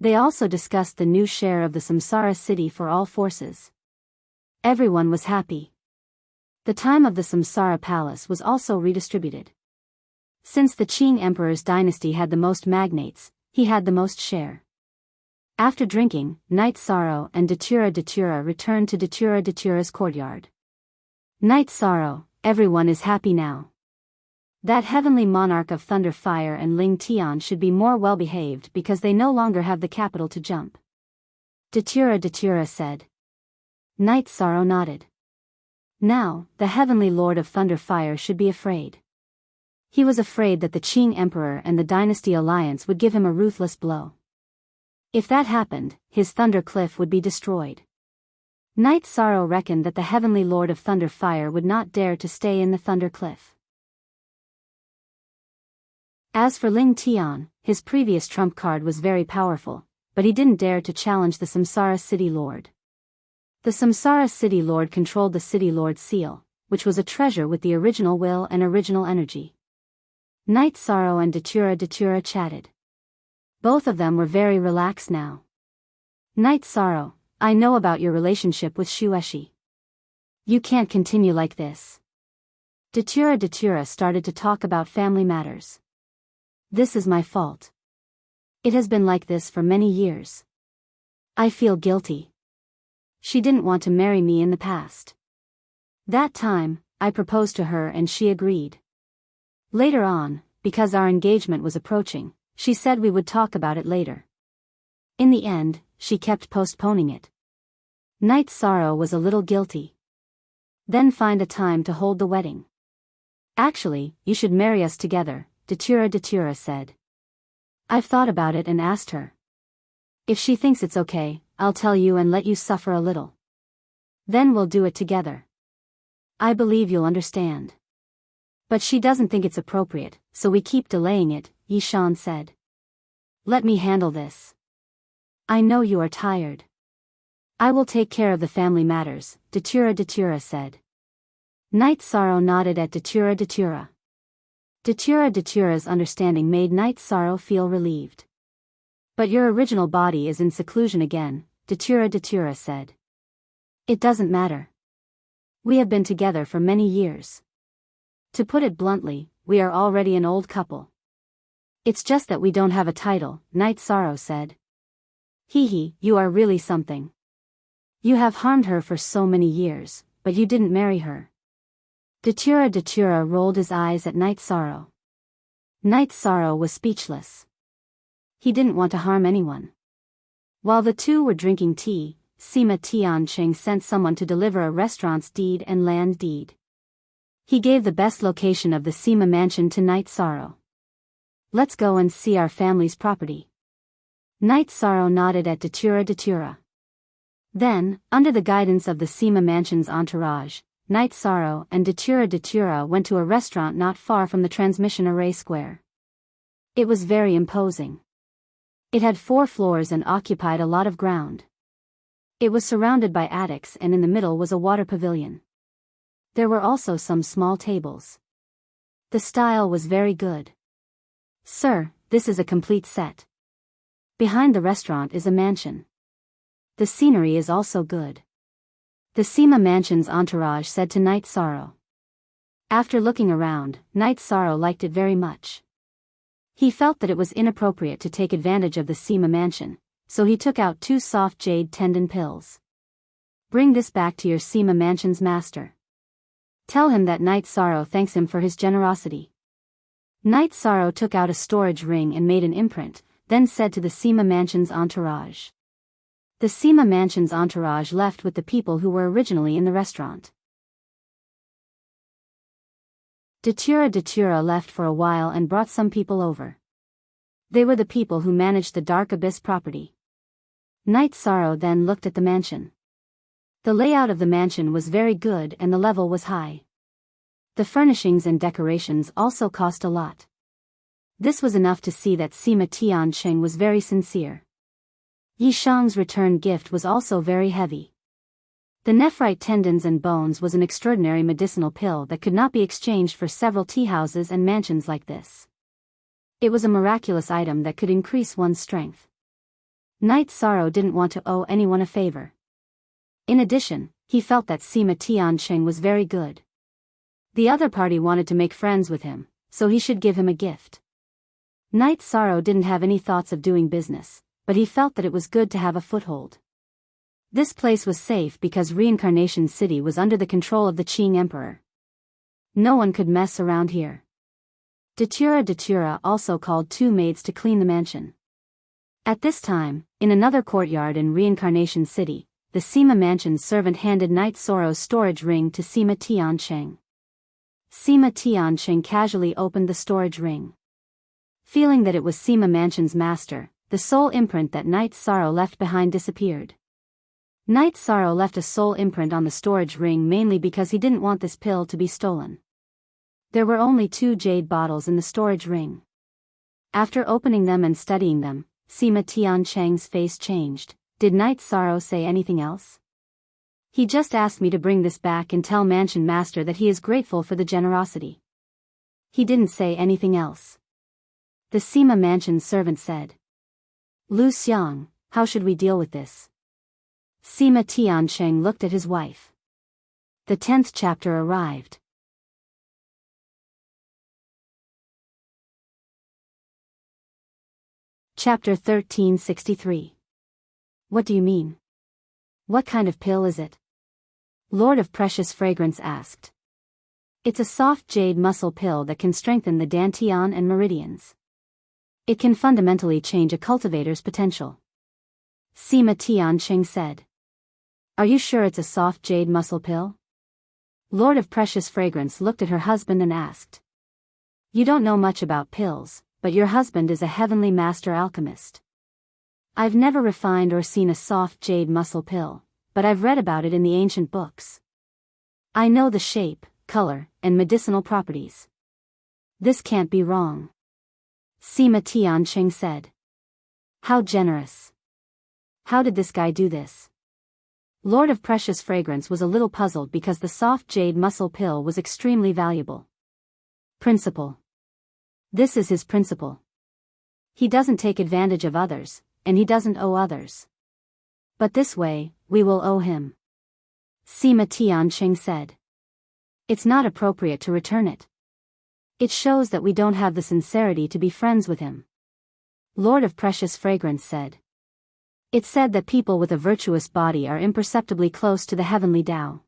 They also discussed the new share of the Samsara city for all forces. Everyone was happy. The time of the Samsara palace was also redistributed. Since the Qing Emperor's dynasty had the most magnates, he had the most share. After drinking, Night Sorrow and Datura returned to Datura's courtyard. Night Sorrow, everyone is happy now. That heavenly monarch of Thunder Fire and Ling Tian should be more well-behaved because they no longer have the capital to jump. Datura said. Night Sorrow nodded. Now, the heavenly lord of Thunder Fire should be afraid. He was afraid that the Qing Emperor and the Dynasty Alliance would give him a ruthless blow. If that happened, his Thunder Cliff would be destroyed. Night Sorrow reckoned that the heavenly lord of Thunder Fire would not dare to stay in the Thunder Cliff. As for Ling Tian, his previous trump card was very powerful, but he didn't dare to challenge the Samsara City Lord. The Samsara City Lord controlled the City Lord Seal, which was a treasure with the original will and original energy. Night Sorrow and Datura chatted. Both of them were very relaxed now. Night Sorrow, I know about your relationship with Shueshi. You can't continue like this. Datura started to talk about family matters. This is my fault. It has been like this for many years. I feel guilty. She didn't want to marry me in the past. That time, I proposed to her and she agreed. Later on, because our engagement was approaching, she said we would talk about it later. In the end, she kept postponing it. Night Sorrow was a little guilty. Then find a time to hold the wedding. Actually, you should marry us together, Datura said. I've thought about it and asked her. If she thinks it's okay, I'll tell you and let you suffer a little. Then we'll do it together. I believe you'll understand. But she doesn't think it's appropriate, so we keep delaying it, Yishan said. Let me handle this. I know you are tired. I will take care of the family matters, Datura said. Night Sorrow nodded at Datura. Datura's understanding made Night Sorrow feel relieved. But your original body is in seclusion again, Datura said. It doesn't matter. We have been together for many years. To put it bluntly, we are already an old couple. It's just that we don't have a title, Night Sorrow said. Hee, you are really something. You have harmed her for so many years, but you didn't marry her. Datura rolled his eyes at Night Sorrow. Night Sorrow was speechless. He didn't want to harm anyone. While the two were drinking tea, Sima Tiancheng sent someone to deliver a restaurant's deed and land deed. He gave the best location of the Sima mansion to Night Sorrow. Let's go and see our family's property. Night Sorrow nodded at Datura. Then, under the guidance of the Sima Mansion's entourage, Night Sorrow and Datura went to a restaurant not far from the transmission array square. It was very imposing. It had 4 floors and occupied a lot of ground. It was surrounded by attics and in the middle was a water pavilion. There were also some small tables. The style was very good. Sir, this is a complete set. Behind the restaurant is a mansion. The scenery is also good. The Sima Mansion's entourage said to Night Sorrow. After looking around, Night Sorrow liked it very much. He felt that it was inappropriate to take advantage of the Sima Mansion, so he took out 2 soft jade tendon pills. Bring this back to your Sima Mansion's master. Tell him that Night Sorrow thanks him for his generosity. Night Sorrow took out a storage ring and made an imprint, then said to the Sima Mansion's entourage. The Sima Mansion's entourage left with the people who were originally in the restaurant. Datura left for a while and brought some people over. They were the people who managed the Dark Abyss property. Night Sorrow then looked at the mansion. The layout of the mansion was very good and the level was high. The furnishings and decorations also cost a lot. This was enough to see that Sima Tianqing was very sincere. Yi Shang's return gift was also very heavy. The nephrite tendons and bones was an extraordinary medicinal pill that could not be exchanged for several tea houses and mansions like this. It was a miraculous item that could increase one's strength. Night Sorrow didn't want to owe anyone a favor. In addition, he felt that Sima Tianqing was very good. The other party wanted to make friends with him, so he should give him a gift. Night Sorrow didn't have any thoughts of doing business, but he felt that it was good to have a foothold. This place was safe because Reincarnation City was under the control of the Qing Emperor. No one could mess around here. Datura also called 2 maids to clean the mansion. At this time, in another courtyard in Reincarnation City, the Sima Mansion's servant handed Night Sorrow's storage ring to Sima Tianqing. Sima Tianqing casually opened the storage ring. Feeling that it was Sima Mansion's master, the soul imprint that Night Sorrow left behind disappeared. Night Sorrow left a soul imprint on the storage ring mainly because he didn't want this pill to be stolen. There were only 2 jade bottles in the storage ring. After opening them and studying them, Sima Tianqing's face changed. Did Night Sorrow say anything else? He just asked me to bring this back and tell Mansion Master that he is grateful for the generosity. He didn't say anything else. The Sima Mansion servant said. Lu Xiang, how should we deal with this? Sima Tianqing looked at his wife. The 10th chapter arrived. Chapter 1363. What do you mean? What kind of pill is it? Lord of Precious Fragrance asked. It's a soft jade muscle pill that can strengthen the dantian and meridians. It can fundamentally change a cultivator's potential. Sima Tianqing said. Are you sure it's a soft jade muscle pill? Lord of Precious Fragrance looked at her husband and asked. You don't know much about pills, but your husband is a heavenly master alchemist. I've never refined or seen a soft jade muscle pill, but I've read about it in the ancient books. I know the shape, color, and medicinal properties. This can't be wrong. Sima Tianqing said. How generous. How did this guy do this? Lord of Precious Fragrance was a little puzzled because the soft jade muscle pill was extremely valuable. Principle. This is his principle. He doesn't take advantage of others, and he doesn't owe others. But this way, we will owe him. Sima Tianqing said. It's not appropriate to return it. It shows that we don't have the sincerity to be friends with him. Lord of Precious Fragrance said. It's said that people with a virtuous body are imperceptibly close to the heavenly Tao.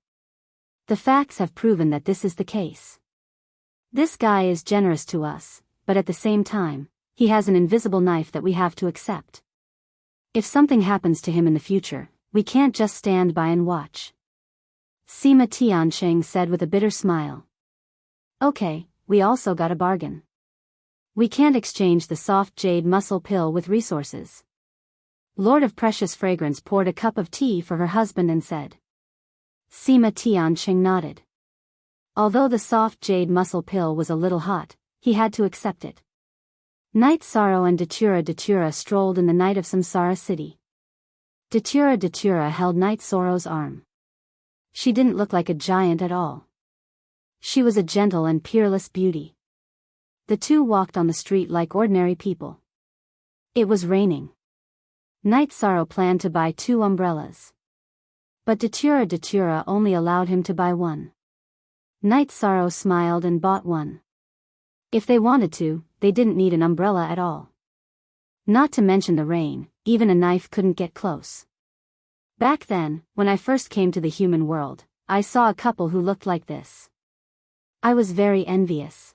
The facts have proven that this is the case. This guy is generous to us, but at the same time, he has an invisible knife that we have to accept. If something happens to him in the future, we can't just stand by and watch. Sima Tianqing said with a bitter smile. Okay, we also got a bargain. We can't exchange the soft jade muscle pill with resources. Lord of Precious Fragrance poured a cup of tea for her husband and said. Sima Tianqing nodded. Although the soft jade muscle pill was a little hot, he had to accept it. Night Sorrow and Datura strolled in the night of Samsara City. Datura held Night Sorrow's arm. She didn't look like a giant at all. She was a gentle and peerless beauty. The two walked on the street like ordinary people. It was raining. Night Sorrow planned to buy 2 umbrellas. But Datura only allowed him to buy 1. Night Sorrow smiled and bought 1. If they wanted to, they didn't need an umbrella at all. Not to mention the rain, even a knife couldn't get close. Back then, when I first came to the human world, I saw a couple who looked like this. I was very envious.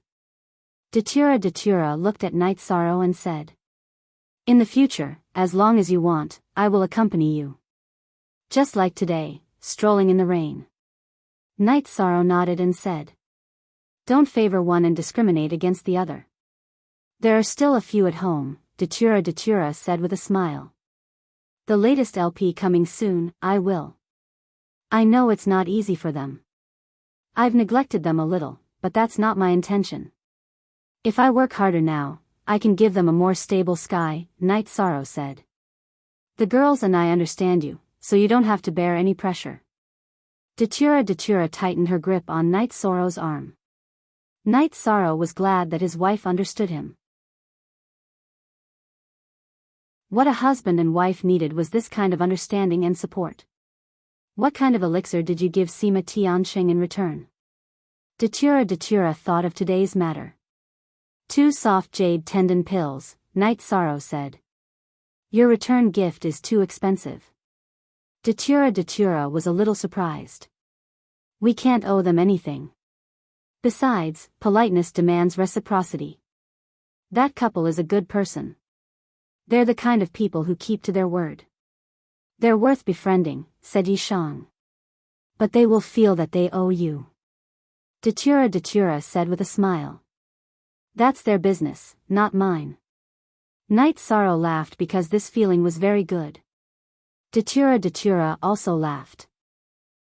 Datura looked at Night Sorrow and said. In the future, as long as you want, I will accompany you. Just like today, strolling in the rain. Night Sorrow nodded and said. Don't favor one and discriminate against the other. There are still a few at home, Datura said with a smile. The latest LP coming soon, I will. I know it's not easy for them. I've neglected them a little, but that's not my intention. If I work harder now, I can give them a more stable sky, Night Sorrow said. The girls and I understand you, so you don't have to bear any pressure. Datura tightened her grip on Night Sorrow's arm. Night Sorrow was glad that his wife understood him. What a husband and wife needed was this kind of understanding and support. What kind of elixir did you give Sima Tianqing in return? Datura thought of today's matter. 2 soft jade tendon pills, Night Sorrow said. Your return gift is too expensive. Datura was a little surprised. We can't owe them anything. Besides, politeness demands reciprocity. That couple is a good person. They're the kind of people who keep to their word. They're worth befriending, said Yishang. But they will feel that they owe you. Datura said with a smile. That's their business, not mine. Night Sorrow laughed because this feeling was very good. Datura also laughed.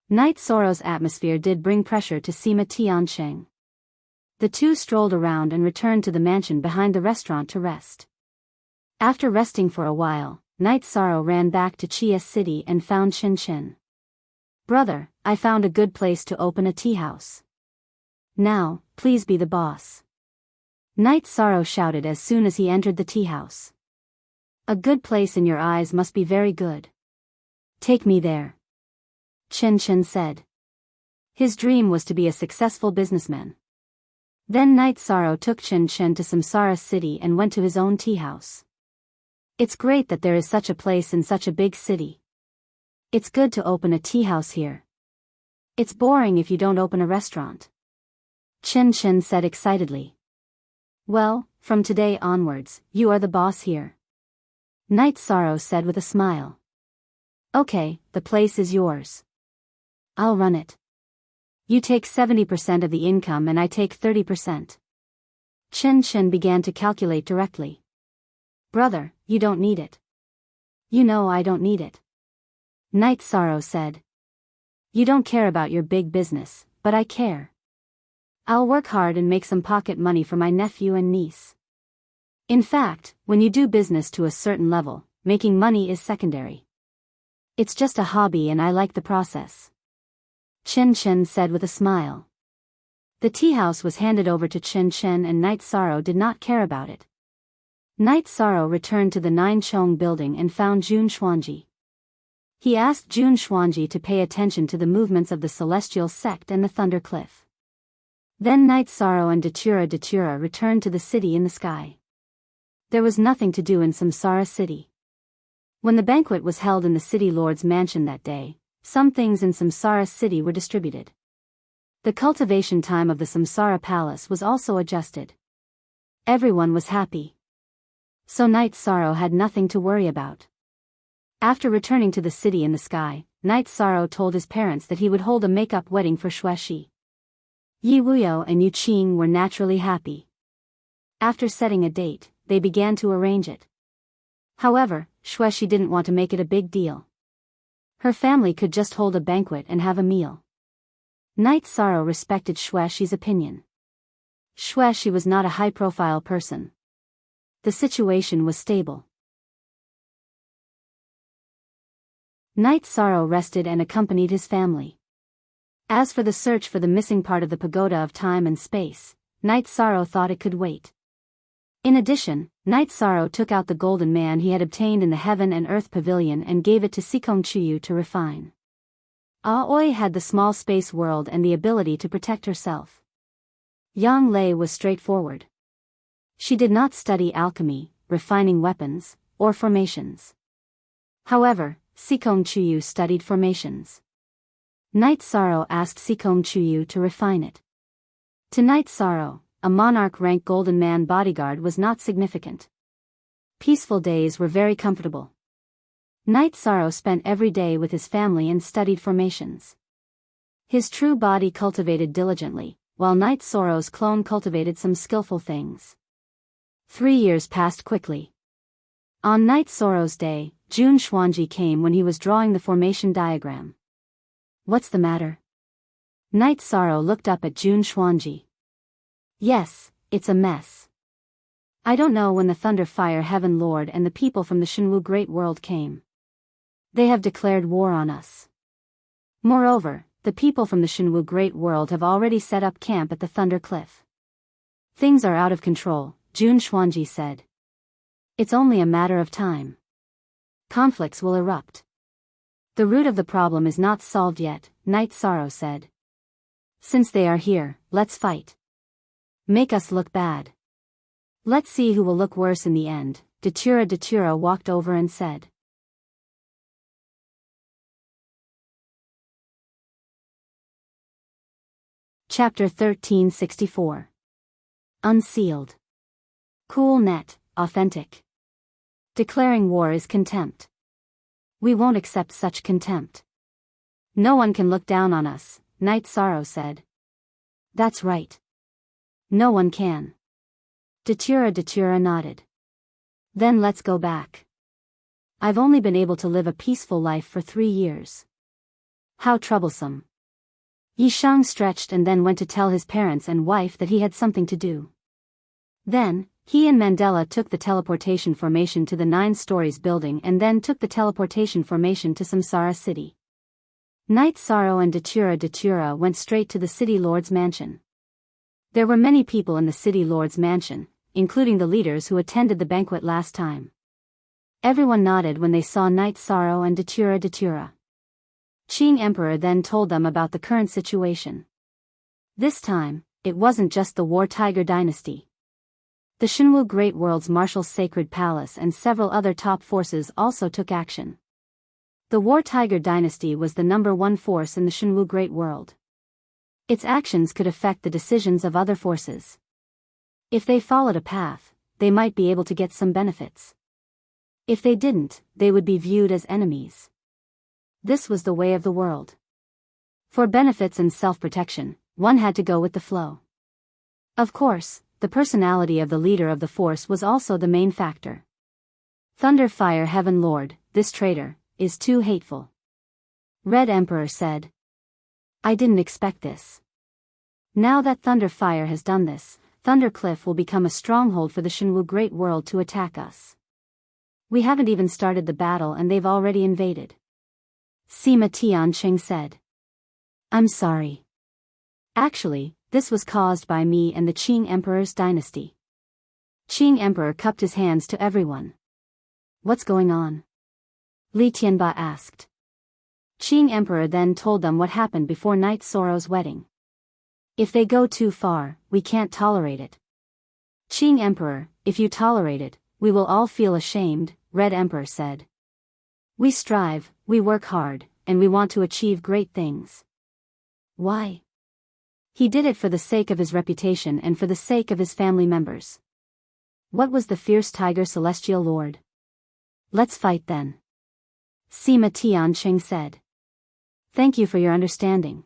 Night Sorrow's atmosphere did bring pressure to Sima Tianqing. The two strolled around and returned to the mansion behind the restaurant to rest. After resting for a while, Night Sorrow ran back to Chia City and found Chin. Brother, I found a good place to open a tea house. Now, please be the boss. Night Sorrow shouted as soon as he entered the tea house. A good place in your eyes must be very good. Take me there. Chin said. His dream was to be a successful businessman. Then Night Sorrow took Chin to Samsara City and went to his own tea house. It's great that there is such a place in such a big city. It's good to open a tea house here. It's boring if you don't open a restaurant. Chin said excitedly. Well, from today onwards, you are the boss here. Night Sorrow said with a smile. Okay, the place is yours. I'll run it. You take 70% of the income and I take 30%. Chin began to calculate directly. Brother, you don't need it. You know I don't need it. Night Sorrow said. You don't care about your big business, but I care. I'll work hard and make some pocket money for my nephew and niece. In fact, when you do business to a certain level, making money is secondary. It's just a hobby and I like the process. Chin said with a smile. The tea house was handed over to Chin and Night Sorrow did not care about it. Night Sorrow returned to the Nine Chong building and found Jun Xuanji. He asked Jun Xuanji to pay attention to the movements of the Celestial Sect and the Thunder Cliff. Then Night Sorrow and Datura returned to the city in the sky. There was nothing to do in Samsara City. When the banquet was held in the city lord's mansion that day, some things in Samsara City were distributed. The cultivation time of the Samsara Palace was also adjusted. Everyone was happy. So Night Sorrow had nothing to worry about. After returning to the city in the sky, Night Sorrow told his parents that he would hold a make-up wedding for Xueshi. Yi Wuyo and Yu Qing were naturally happy. After setting a date, they began to arrange it. However, Xueshi didn't want to make it a big deal. Her family could just hold a banquet and have a meal. Night Sorrow respected Xueshi's opinion. Xueshi was not a high-profile person. The situation was stable. Night Sorrow rested and accompanied his family. As for the search for the missing part of the pagoda of time and space, Night Sorrow thought it could wait. In addition, Night Sorrow took out the golden man he had obtained in the Heaven and Earth Pavilion and gave it to Sikong Chuyu to refine. Aoi had the small space world and the ability to protect herself. Yang Lei was straightforward. She did not study alchemy, refining weapons, or formations. However, Sikong Chuyu studied formations. Night Sorrow asked Sikong Chuyu to refine it. To Night Sorrow, a monarch-rank golden man bodyguard was not significant. Peaceful days were very comfortable. Night Sorrow spent every day with his family and studied formations. His true body cultivated diligently, while Night Sorrow's clone cultivated some skillful things. 3 years passed quickly. On Night Sorrow's day, Jun Xuanji came when he was drawing the formation diagram. "What's the matter?" Night Sorrow looked up at Jun Xuanji. "Yes, it's a mess. I don't know when the Thunder Fire Heaven Lord and the people from the Shenwu Great World came. They have declared war on us. Moreover, the people from the Shenwu Great World have already set up camp at the Thunder Cliff. Things are out of control," Jun Xuanji said. "It's only a matter of time. Conflicts will erupt. The root of the problem is not solved yet," Night Sorrow said. "Since they are here, let's fight. Make us look bad. Let's see who will look worse in the end," Datura walked over and said. Chapter 1364. Unsealed. Cool net, authentic. Declaring war is contempt. We won't accept such contempt. No one can look down on us, Night Sorrow said. That's right. No one can. Datura nodded. Then let's go back. I've only been able to live a peaceful life for 3 years. How troublesome. Yishang stretched and then went to tell his parents and wife that he had something to do. Then, he and Mandela took the teleportation formation to the 9 stories building and then took the teleportation formation to Samsara City. Night Sorrow and Datura went straight to the City Lord's mansion. There were many people in the City Lord's mansion, including the leaders who attended the banquet last time. Everyone nodded when they saw Night Sorrow and Datura. Qing Emperor then told them about the current situation. This time, it wasn't just the War Tiger dynasty. The Shenwu Great World's Martial Sacred Palace and several other top forces also took action. The War Tiger dynasty was the #1 force in the Shenwu Great World. Its actions could affect the decisions of other forces. If they followed a path, they might be able to get some benefits. If they didn't, they would be viewed as enemies. This was the way of the world. For benefits and self-protection, one had to go with the flow. Of course, the personality of the leader of the force was also the main factor. Thunder Fire Heaven Lord, this traitor, is too hateful. Red Emperor said. I didn't expect this. Now that Thunder Fire has done this, Thunder Cliff will become a stronghold for the Shenwu Great World to attack us. We haven't even started the battle and they've already invaded. Sima Tianqing said. I'm sorry. Actually, this was caused by me and the Qing Emperor's dynasty. Qing Emperor cupped his hands to everyone. What's going on? Li Tianba asked. Qing Emperor then told them what happened before Night Sorrow's wedding. If they go too far, we can't tolerate it. Qing Emperor, if you tolerate it, we will all feel ashamed, Red Emperor said. We strive, we work hard, and we want to achieve great things. Why? He did it for the sake of his reputation and for the sake of his family members. What was the fierce tiger celestial lord? Let's fight then. Sima Tianqing said. Thank you for your understanding.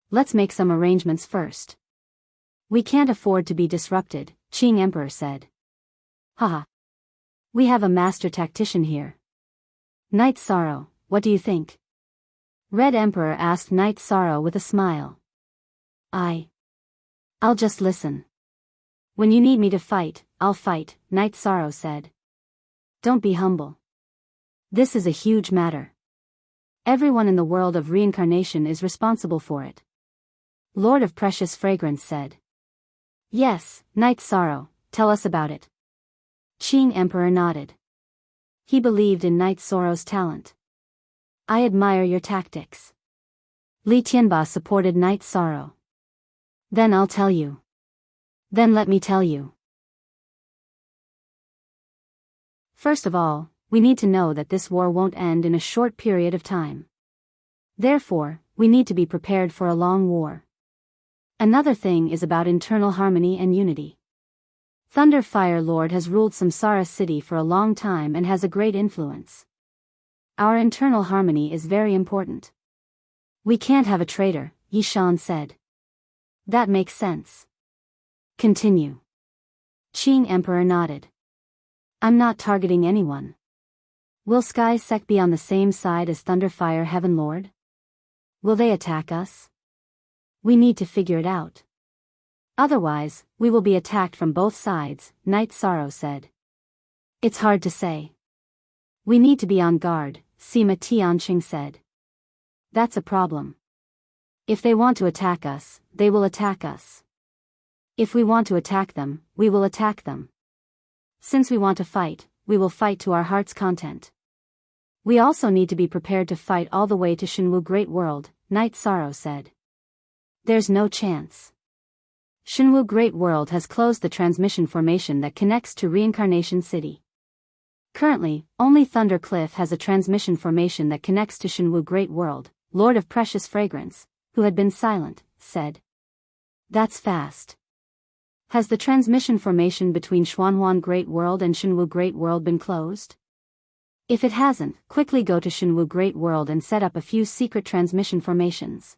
Let's make some arrangements first. We can't afford to be disrupted, Qing Emperor said. Haha. We have a master tactician here. Night Sorrow, what do you think? Red Emperor asked Night Sorrow with a smile. I'll just listen. When you need me to fight, I'll fight, Night Sorrow said. Don't be humble. This is a huge matter. Everyone in the world of reincarnation is responsible for it. Lord of Precious Fragrance said. Yes, Night Sorrow, tell us about it. Qing Emperor nodded. He believed in Night Sorrow's talent. I admire your tactics. Li Tianba supported Night Sorrow. Then I'll tell you. Then let me tell you. First of all, we need to know that this war won't end in a short period of time. Therefore, we need to be prepared for a long war. Another thing is about internal harmony and unity. Thunder Fire Lord has ruled Samsara City for a long time and has a great influence. Our internal harmony is very important. We can't have a traitor, Yishan said. That makes sense. Continue. Qing Emperor nodded. I'm not targeting anyone. Will Sky Sect be on the same side as Thunderfire Heaven Lord? Will they attack us? We need to figure it out. Otherwise, we will be attacked from both sides, Night Sorrow said. It's hard to say. We need to be on guard, Sima Tianqing said. That's a problem. If they want to attack us, they will attack us. If we want to attack them, we will attack them. Since we want to fight, we will fight to our heart's content. We also need to be prepared to fight all the way to Shenwu Great World, Night Sorrow said. There's no chance. Shenwu Great World has closed the transmission formation that connects to Reincarnation City. Currently, only Thunder Cliff has a transmission formation that connects to Shenwu Great World, Lord of Precious Fragrance, who had been silent, said. That's fast. Has the transmission formation between Xuanhuan Great World and Shenwu Great World been closed? If it hasn't, quickly go to Shenwu Great World and set up a few secret transmission formations.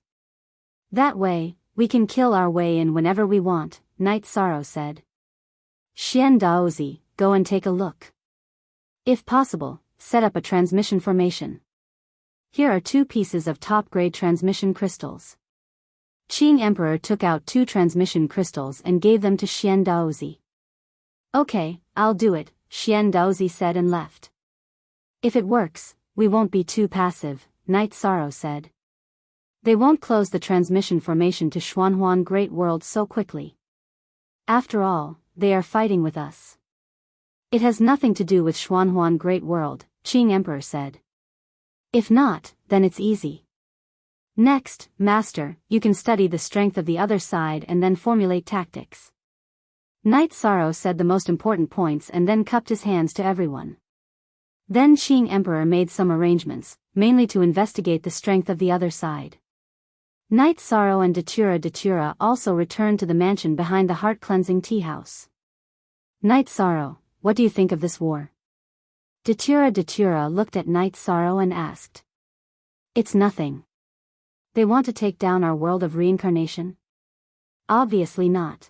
That way, we can kill our way in whenever we want, Night Sorrow said. Xian Daozi, go and take a look. If possible, set up a transmission formation. Here are 2 pieces of top-grade transmission crystals. Qing Emperor took out 2 transmission crystals and gave them to Xian Daozi. Okay, I'll do it, Xian Daozi said and left. If it works, we won't be too passive, Night Sorrow said. They won't close the transmission formation to Xuanhuan Great World so quickly. After all, they are fighting with us. It has nothing to do with Xuanhuan Great World, Qing Emperor said. If not, then it's easy. Next, Master, you can study the strength of the other side and then formulate tactics. Night Sorrow said the most important points and then cupped his hands to everyone. Then Qing Emperor made some arrangements, mainly to investigate the strength of the other side. Night Sorrow and Datura also returned to the mansion behind the heart-cleansing tea house. Night Sorrow, what do you think of this war? Datura looked at Night Sorrow and asked. It's nothing. They want to take down our world of reincarnation? Obviously not.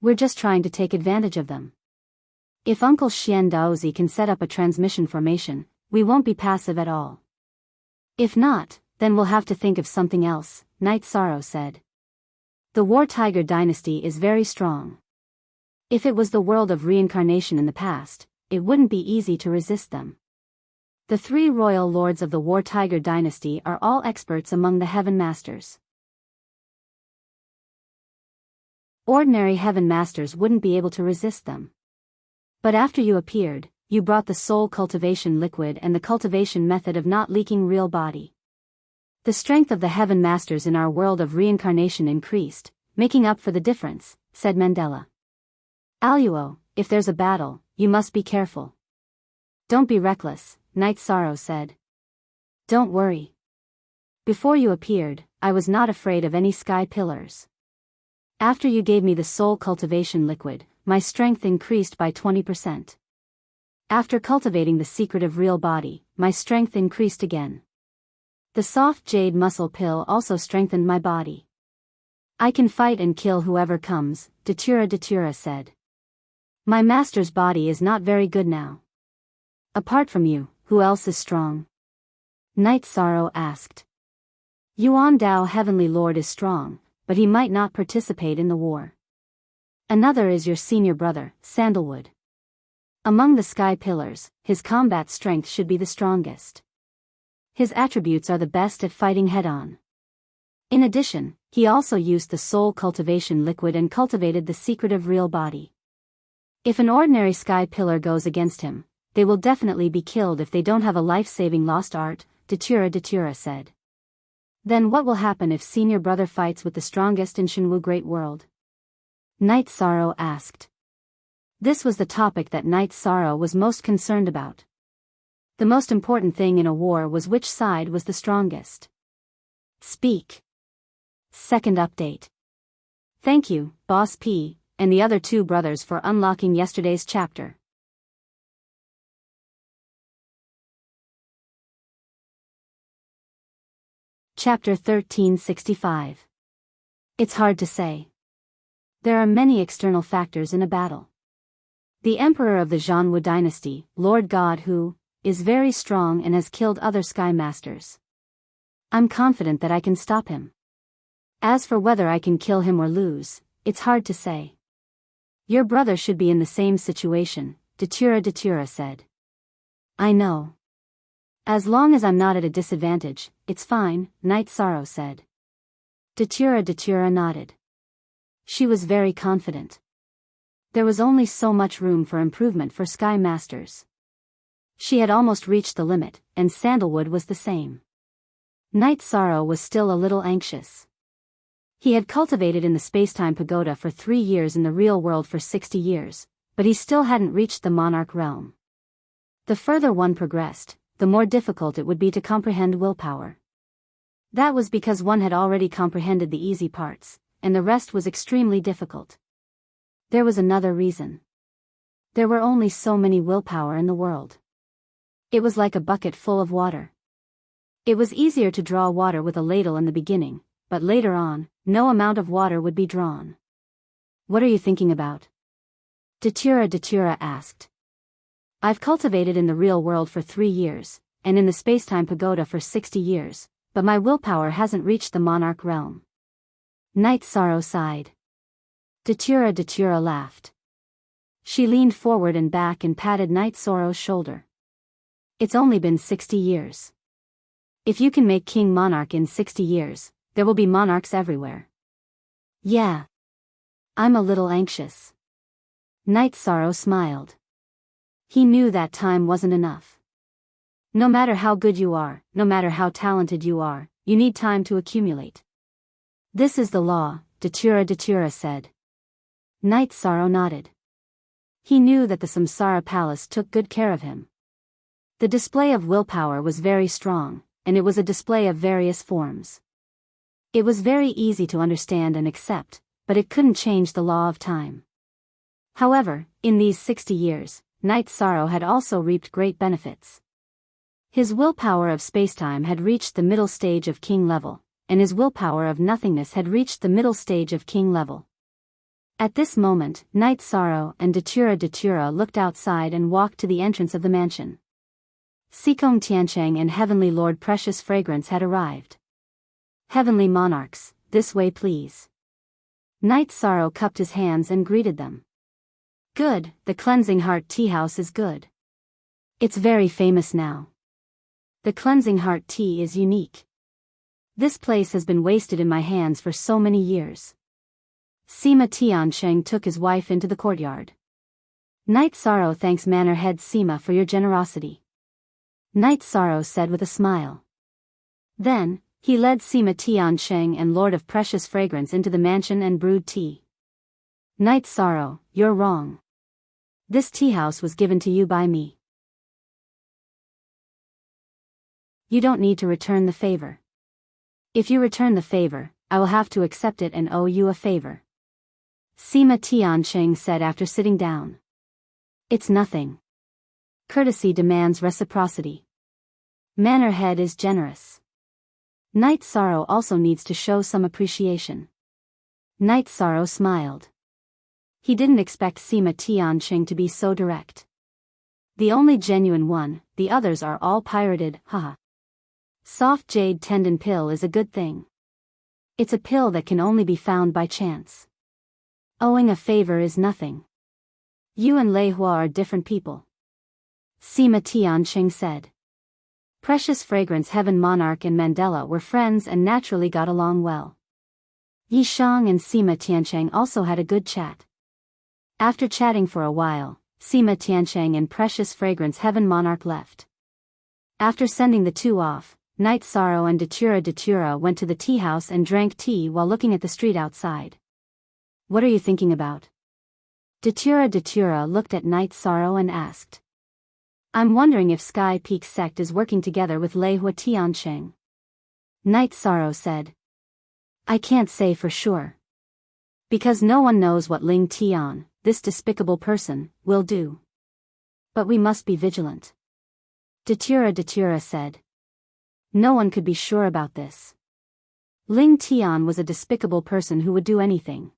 We're just trying to take advantage of them. If Uncle Xian Daozi can set up a transmission formation, we won't be passive at all. If not, then we'll have to think of something else, Night Sorrow said. The War Tiger dynasty is very strong. If it was the world of reincarnation in the past, it wouldn't be easy to resist them. The 3 royal lords of the War Tiger dynasty are all experts among the Heaven Masters. Ordinary Heaven Masters wouldn't be able to resist them. But after you appeared, you brought the soul cultivation liquid and the cultivation method of not leaking real body. The strength of the Heaven Masters in our world of reincarnation increased, making up for the difference, said Mandela. Aluo, if there's a battle, you must be careful. Don't be reckless, Night Sorrow said. Don't worry. Before you appeared, I was not afraid of any sky pillars. After you gave me the soul cultivation liquid, my strength increased by 20%. After cultivating the secret of real body, my strength increased again. The soft jade muscle pill also strengthened my body. I can fight and kill whoever comes, Datura said. My master's body is not very good now. Apart from you, who else is strong? Night Sorrow asked. Yuan Dao Heavenly Lord is strong, but he might not participate in the war. Another is your senior brother, Sandalwood. Among the sky pillars, his combat strength should be the strongest. His attributes are the best at fighting head-on. In addition, he also used the soul cultivation liquid and cultivated the secretive real body. If an ordinary sky pillar goes against him, they will definitely be killed if they don't have a life-saving lost art, Datura said. Then what will happen if senior brother fights with the strongest in Shenwu Great World? Night Sorrow asked. This was the topic that Night Sorrow was most concerned about. The most important thing in a war was which side was the strongest. Speak. Second update. Thank you, Boss P, and the other two brothers for unlocking yesterday's chapter. Chapter 1365. It's hard to say. There are many external factors in a battle. The emperor of the Zhanwu dynasty, Lord God Who, is very strong and has killed other sky masters. I'm confident that I can stop him. As for whether I can kill him or lose, it's hard to say. Your brother should be in the same situation, Datura said. I know. As long as I'm not at a disadvantage, it's fine, Night Sorrow said. Datura nodded. She was very confident. There was only so much room for improvement for Sky Masters. She had almost reached the limit, and Sandalwood was the same. Night Sorrow was still a little anxious. He had cultivated in the Spacetime Pagoda for 3 years and the real world for 60 years, but he still hadn't reached the Monarch realm. The further one progressed, the more difficult it would be to comprehend willpower. That was because one had already comprehended the easy parts, and the rest was extremely difficult. There was another reason. There were only so many willpower in the world. It was like a bucket full of water. It was easier to draw water with a ladle in the beginning, but later on, no amount of water would be drawn. What are you thinking about? Datura asked. I've cultivated in the real world for 3 years, and in the Spacetime Pagoda for 60 years, but my willpower hasn't reached the Monarch realm. Night Sorrow sighed. Datura laughed. She leaned forward and back and patted Night Sorrow's shoulder. It's only been 60 years. If you can make King Monarch in 60 years, there will be monarchs everywhere. Yeah. I'm a little anxious. Night Sorrow smiled. He knew that time wasn't enough. No matter how good you are, no matter how talented you are, you need time to accumulate. This is the law, Datura said. Night Sorrow nodded. He knew that the Samsara Palace took good care of him. The display of willpower was very strong, and it was a display of various forms. It was very easy to understand and accept, but it couldn't change the law of time. However, in these 60 years, Night Sorrow had also reaped great benefits. His willpower of spacetime had reached the middle stage of king level, and his willpower of nothingness had reached the middle stage of king level. At this moment, Night Sorrow and Datura looked outside and walked to the entrance of the mansion. Sikong Tiancheng and Heavenly Lord Precious Fragrance had arrived. Heavenly Monarchs, this way please. Night Sorrow cupped his hands and greeted them. Good, the Cleansing Heart Tea House is good. It's very famous now. The Cleansing Heart Tea is unique. This place has been wasted in my hands for so many years. Sima Tiancheng took his wife into the courtyard. Night Sorrow thanks Manor Head Sima for your generosity. Night Sorrow said with a smile. Then, he led Sima Tiancheng and Lord of Precious Fragrance into the mansion and brewed tea. Night Sorrow, you're wrong. This tea house was given to you by me. You don't need to return the favor. If you return the favor, I will have to accept it and owe you a favor. Sima Tiancheng said after sitting down. It's nothing. Courtesy demands reciprocity. Manor Head is generous. Night Sorrow also needs to show some appreciation. Night Sorrow smiled. He didn't expect Sima Tiancheng to be so direct. The only genuine one, the others are all pirated, haha. Soft jade tendon pill is a good thing. It's a pill that can only be found by chance. Owing a favor is nothing. You and Lei Hua are different people. Sima Tianqing said. Precious Fragrance Heaven Monarch and Mandela were friends and naturally got along well. Yishang and Sima Tianqing also had a good chat. After chatting for a while, Sima Tianqing and Precious Fragrance Heaven Monarch left. After sending the two off, Night Sorrow and Datura went to the tea house and drank tea while looking at the street outside. What are you thinking about? Datura looked at Night Sorrow and asked. I'm wondering if Sky Peak sect is working together with Lei Hua Tianqing. Night Sorrow said. I can't say for sure. Because no one knows what Ling Tian, this despicable person, will do. But we must be vigilant. Datura said. No one could be sure about this. Ling Tian was a despicable person who would do anything.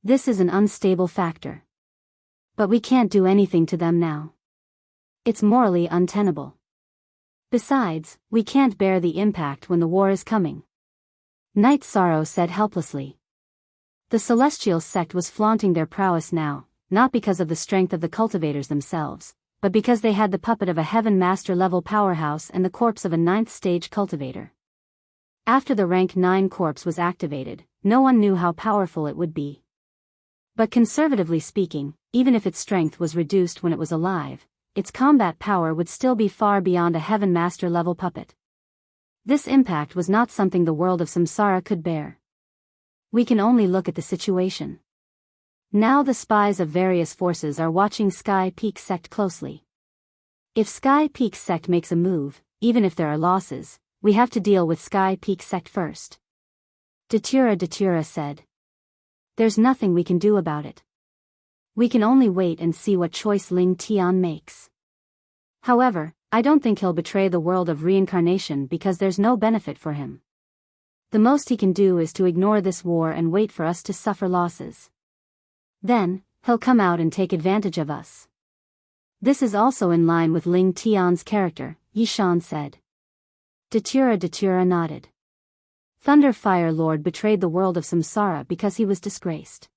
This is an unstable factor. But we can't do anything to them now. It's morally untenable. Besides, we can't bear the impact when the war is coming. Night Sorrow said helplessly. The Celestial sect was flaunting their prowess now, not because of the strength of the cultivators themselves, but because they had the puppet of a Heaven Master level powerhouse and the corpse of a 9th stage cultivator. After the rank 9 corpse was activated, no one knew how powerful it would be. But conservatively speaking, even if its strength was reduced when it was alive, its combat power would still be far beyond a Heaven Master level puppet. This impact was not something the world of Samsara could bear. We can only look at the situation. Now the spies of various forces are watching Sky Peak sect closely. If Sky Peak sect makes a move, even if there are losses, we have to deal with Sky Peak sect first. Datura said. There's nothing we can do about it. We can only wait and see what choice Ling Tian makes. However, I don't think he'll betray the world of reincarnation because there's no benefit for him. The most he can do is to ignore this war and wait for us to suffer losses. Then, he'll come out and take advantage of us. This is also in line with Ling Tian's character, Yishan said. Datura nodded. Thunder Fire Lord betrayed the world of Samsara because he was disgraced.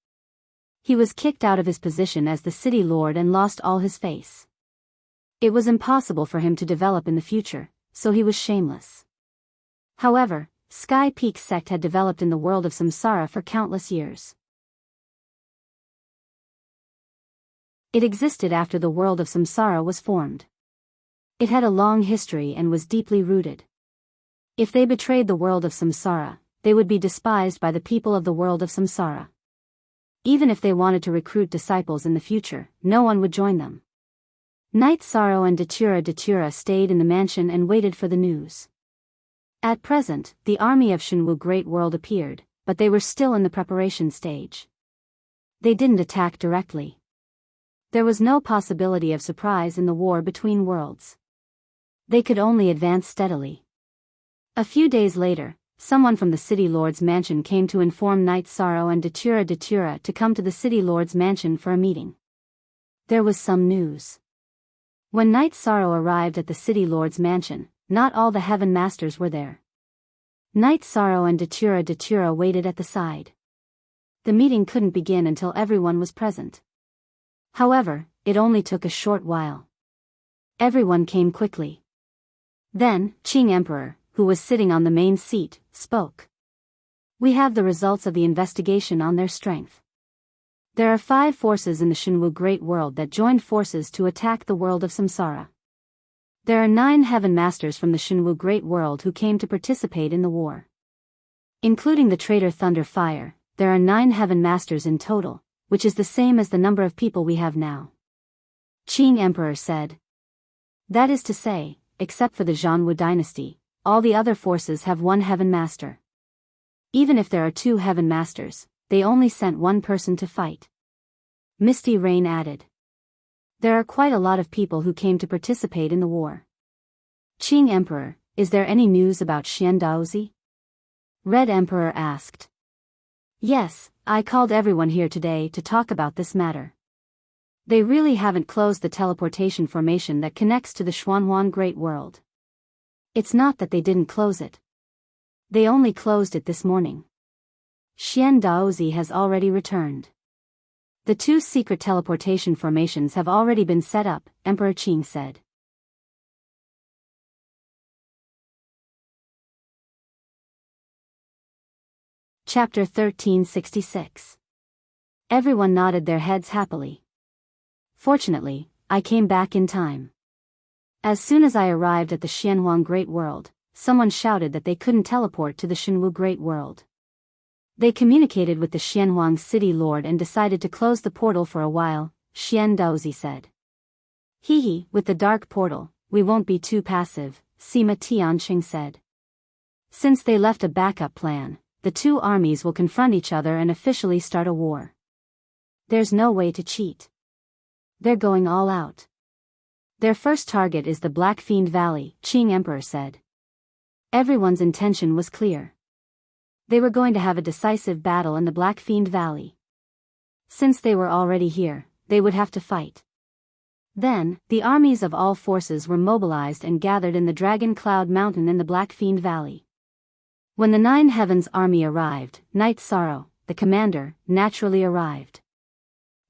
He was kicked out of his position as the city lord and lost all his face. It was impossible for him to develop in the future, so he was shameless. However, Sky Peak sect had developed in the world of Samsara for countless years. It existed after the world of Samsara was formed. It had a long history and was deeply rooted. If they betrayed the world of Samsara, they would be despised by the people of the world of Samsara. Even if they wanted to recruit disciples in the future, no one would join them. Night Sorrow and Datura stayed in the mansion and waited for the news. At present, the army of Shenwu Great World appeared, but they were still in the preparation stage. They didn't attack directly. There was no possibility of surprise in the war between worlds. They could only advance steadily. A few days later, someone from the City Lord's mansion came to inform Night Sorrow and Datura to come to the City Lord's mansion for a meeting. There was some news. When Night Sorrow arrived at the City Lord's mansion, not all the Heaven Masters were there. Night Sorrow and Datura waited at the side. The meeting couldn't begin until everyone was present. However, it only took a short while. Everyone came quickly. Then, Qing Emperor, who was sitting on the main seat, spoke. We have the results of the investigation on their strength. There are 5 forces in the Shenwu Great World that joined forces to attack the world of Samsara. There are 9 Heaven Masters from the Shenwu Great World who came to participate in the war. Including the traitor Thunder Fire, there are 9 Heaven Masters in total, which is the same as the number of people we have now. Qing Emperor said. That is to say, except for the Zhanwu dynasty, all the other forces have 1 Heaven Master. Even if there are 2 Heaven Masters, they only sent 1 person to fight. Misty Rain added. There are quite a lot of people who came to participate in the war. Qing Emperor, is there any news about Xian Daozi? Red Emperor asked. Yes, I called everyone here today to talk about this matter. They really haven't closed the teleportation formation that connects to the Xuanhuan Great World. It's not that they didn't close it. They only closed it this morning. Xian Daozi has already returned. The 2 secret teleportation formations have already been set up, Emperor Qing said. Chapter 1366. Everyone nodded their heads happily. Fortunately, I came back in time. As soon as I arrived at the Xianhuang Great World, someone shouted that they couldn't teleport to the Shenwu Great World. They communicated with the Xianhuang City Lord and decided to close the portal for a while, Xian Daozi said. Hee, with the dark portal, we won't be too passive, Sima Tianqing said. Since they left a backup plan, the 2 armies will confront each other and officially start a war. There's no way to cheat. They're going all out. Their first target is the Black Fiend Valley, Qing Emperor said. Everyone's intention was clear. They were going to have a decisive battle in the Black Fiend Valley. Since they were already here, they would have to fight. Then, the armies of all forces were mobilized and gathered in the Dragon Cloud Mountain in the Black Fiend Valley. When the 9 Heavens army arrived, Knight Sorrow, the commander, naturally arrived.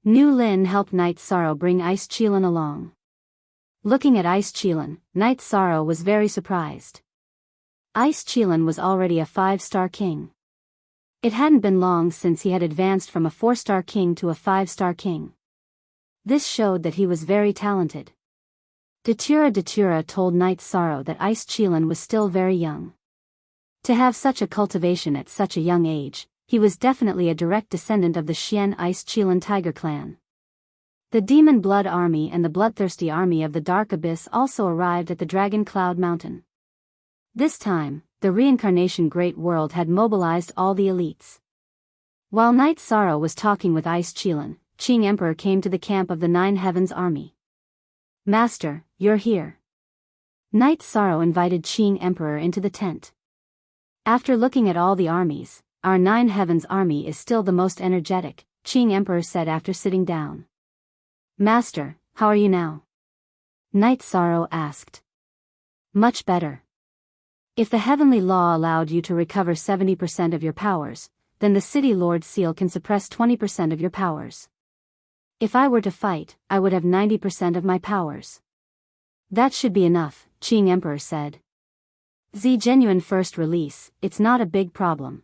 Nu Lin helped Knight Sorrow bring Ice Qilin along. Looking at Ice Qilin, Knight Sorrow was very surprised. Ice Qilin was already a 5-star king. It hadn't been long since he had advanced from a 4-star king to a 5-star king. This showed that he was very talented. Datura told Knight Sorrow that Ice Qilin was still very young. To have such a cultivation at such a young age, he was definitely a direct descendant of the Xian Ice Qilin Tiger clan. The Demon Blood Army and the Bloodthirsty Army of the Dark Abyss also arrived at the Dragon Cloud Mountain. This time, the Reincarnation Great World had mobilized all the elites. While Knight Sorrow was talking with Ice Qilin, Qing Emperor came to the camp of the 9 Heavens army. Master, you're here. Knight Sorrow invited Qing Emperor into the tent. After looking at all the armies, our 9 Heavens army is still the most energetic, Qing Emperor said after sitting down. Master, how are you now? Knight Sorrow asked. Much better. If the heavenly law allowed you to recover 70% of your powers, then the City Lord Seal can suppress 20% of your powers. If I were to fight, I would have 90% of my powers. That should be enough, Qing Emperor said. Z genuine first release, it's not a big problem.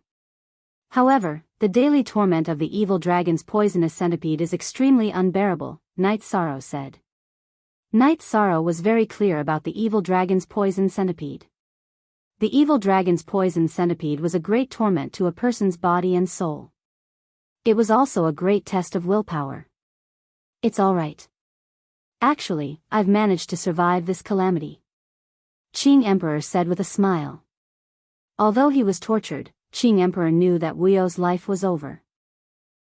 However, the daily torment of the evil dragon's poisonous centipede is extremely unbearable, Knight Sorrow said. Knight Sorrow was very clear about the evil dragon's poison centipede. The evil dragon's poison centipede was a great torment to a person's body and soul. It was also a great test of willpower. It's all right. Actually, I've managed to survive this calamity. Qing Emperor said with a smile. Although he was tortured, Qing Emperor knew that Wuyo's life was over.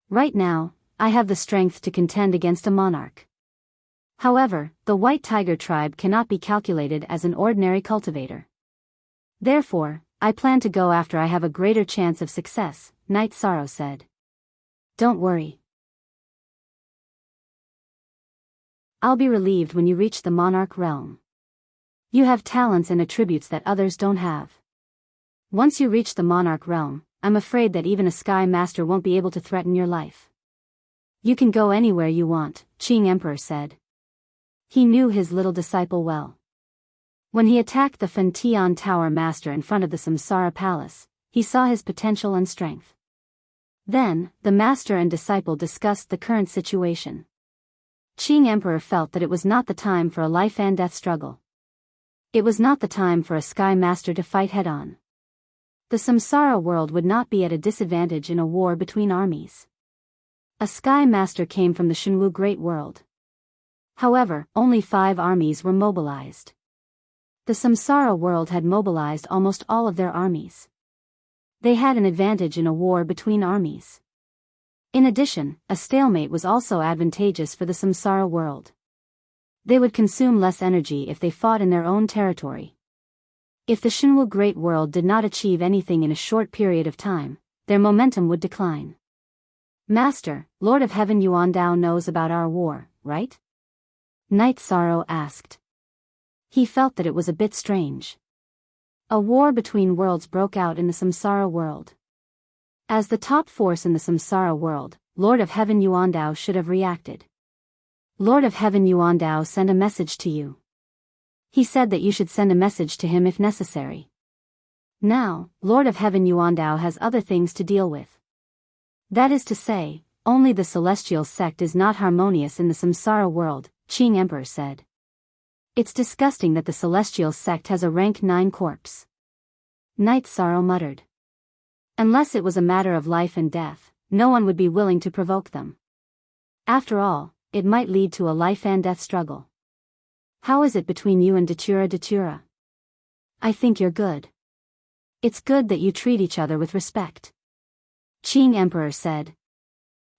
Right now, I have the strength to contend against a monarch. However, the White Tiger tribe cannot be calculated as an ordinary cultivator. Therefore, I plan to go after I have a greater chance of success, Knight Sorrow said. Don't worry. I'll be relieved when you reach the monarch realm. You have talents and attributes that others don't have. Once you reach the monarch realm, I'm afraid that even a Sky Master won't be able to threaten your life. You can go anywhere you want, Qing Emperor said. He knew his little disciple well. When he attacked the Fentian Tower Master in front of the Samsara Palace, he saw his potential and strength. Then, the master and disciple discussed the current situation. Qing Emperor felt that it was not the time for a life and death struggle. It was not the time for a Sky Master to fight head-on. The Samsara world would not be at a disadvantage in a war between armies. A Sky Master came from the Shenwu Great World. However, only 5 armies were mobilized. The Samsara world had mobilized almost all of their armies. They had an advantage in a war between armies. In addition, a stalemate was also advantageous for the Samsara world. They would consume less energy if they fought in their own territory. If the Shenwu Great World did not achieve anything in a short period of time, their momentum would decline. Master, Lord of Heaven Yuan Dao knows about our war, right? Night Sorrow asked. He felt that it was a bit strange. A war between worlds broke out in the Samsara world. As the top force in the Samsara world, Lord of Heaven Yuan Dao should have reacted. Lord of Heaven Yuan Dao sent a message to you. He said that you should send a message to him if necessary. Now, Lord of Heaven Yuan Dao has other things to deal with. That is to say, only the celestial sect is not harmonious in the Samsara world, Qing Emperor said. It's disgusting that the celestial sect has a rank 9 corpse. Night Sorrow muttered. Unless it was a matter of life and death, no one would be willing to provoke them. After all, it might lead to a life and death struggle. How is it between you and Datura? I think you're good. It's good that you treat each other with respect. Qing Emperor said.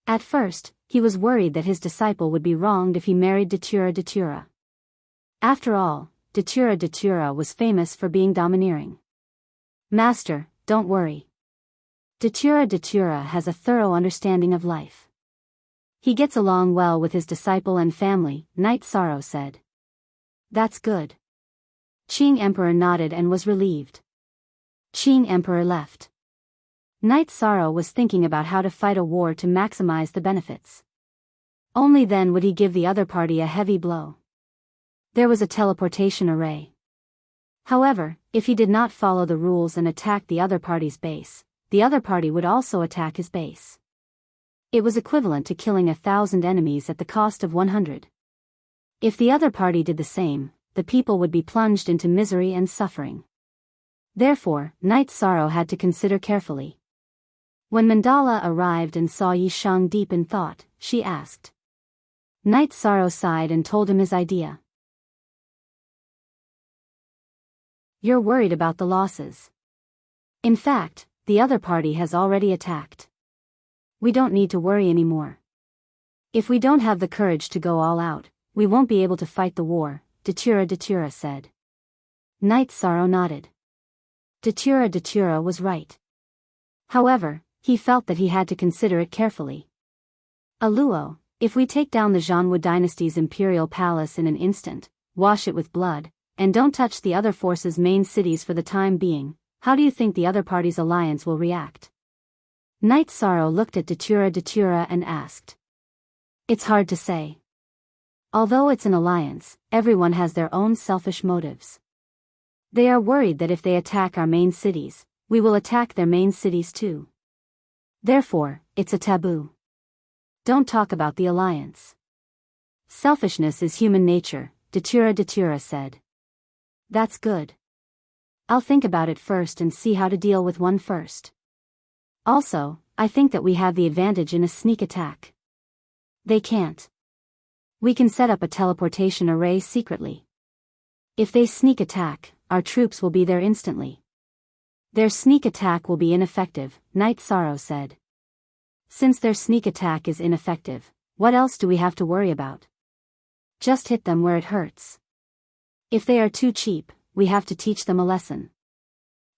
At first, he was worried that his disciple would be wronged if he married Datura. After all, Datura was famous for being domineering. Master, don't worry. Datura has a thorough understanding of life. He gets along well with his disciple and family, Night Sorrow said. That's good. Qing Emperor nodded and was relieved. Qing Emperor left. Night Sorrow was thinking about how to fight a war to maximize the benefits. Only then would he give the other party a heavy blow. There was a teleportation array. However, if he did not follow the rules and attack the other party's base, the other party would also attack his base. It was equivalent to killing 1,000 enemies at the cost of 100. If the other party did the same, the people would be plunged into misery and suffering. Therefore, Night Sorrow had to consider carefully. When Mandala arrived and saw Yi Shang deep in thought, she asked. Night Sorrow sighed and told him his idea. You're worried about the losses. In fact, the other party has already attacked. We don't need to worry anymore. If we don't have the courage to go all out, we won't be able to fight the war, Datura said. Night Sorrow nodded. Datura was right. However, he felt that he had to consider it carefully. Aluo, if we take down the Zhanwu dynasty's imperial palace in an instant, wash it with blood, and don't touch the other forces' main cities for the time being, how do you think the other party's alliance will react? Night Sorrow looked at Datura and asked. It's hard to say. Although it's an alliance, everyone has their own selfish motives. They are worried that if they attack our main cities, we will attack their main cities too. Therefore, it's a taboo. Don't talk about the alliance. Selfishness is human nature, Datura said. That's good. I'll think about it first and see how to deal with one first. Also, I think that we have the advantage in a sneak attack. They can't. We can set up a teleportation array secretly. If they sneak attack, our troops will be there instantly. Their sneak attack will be ineffective, Night Sorrow said. Since their sneak attack is ineffective, what else do we have to worry about? Just hit them where it hurts. If they are too cheap, we have to teach them a lesson.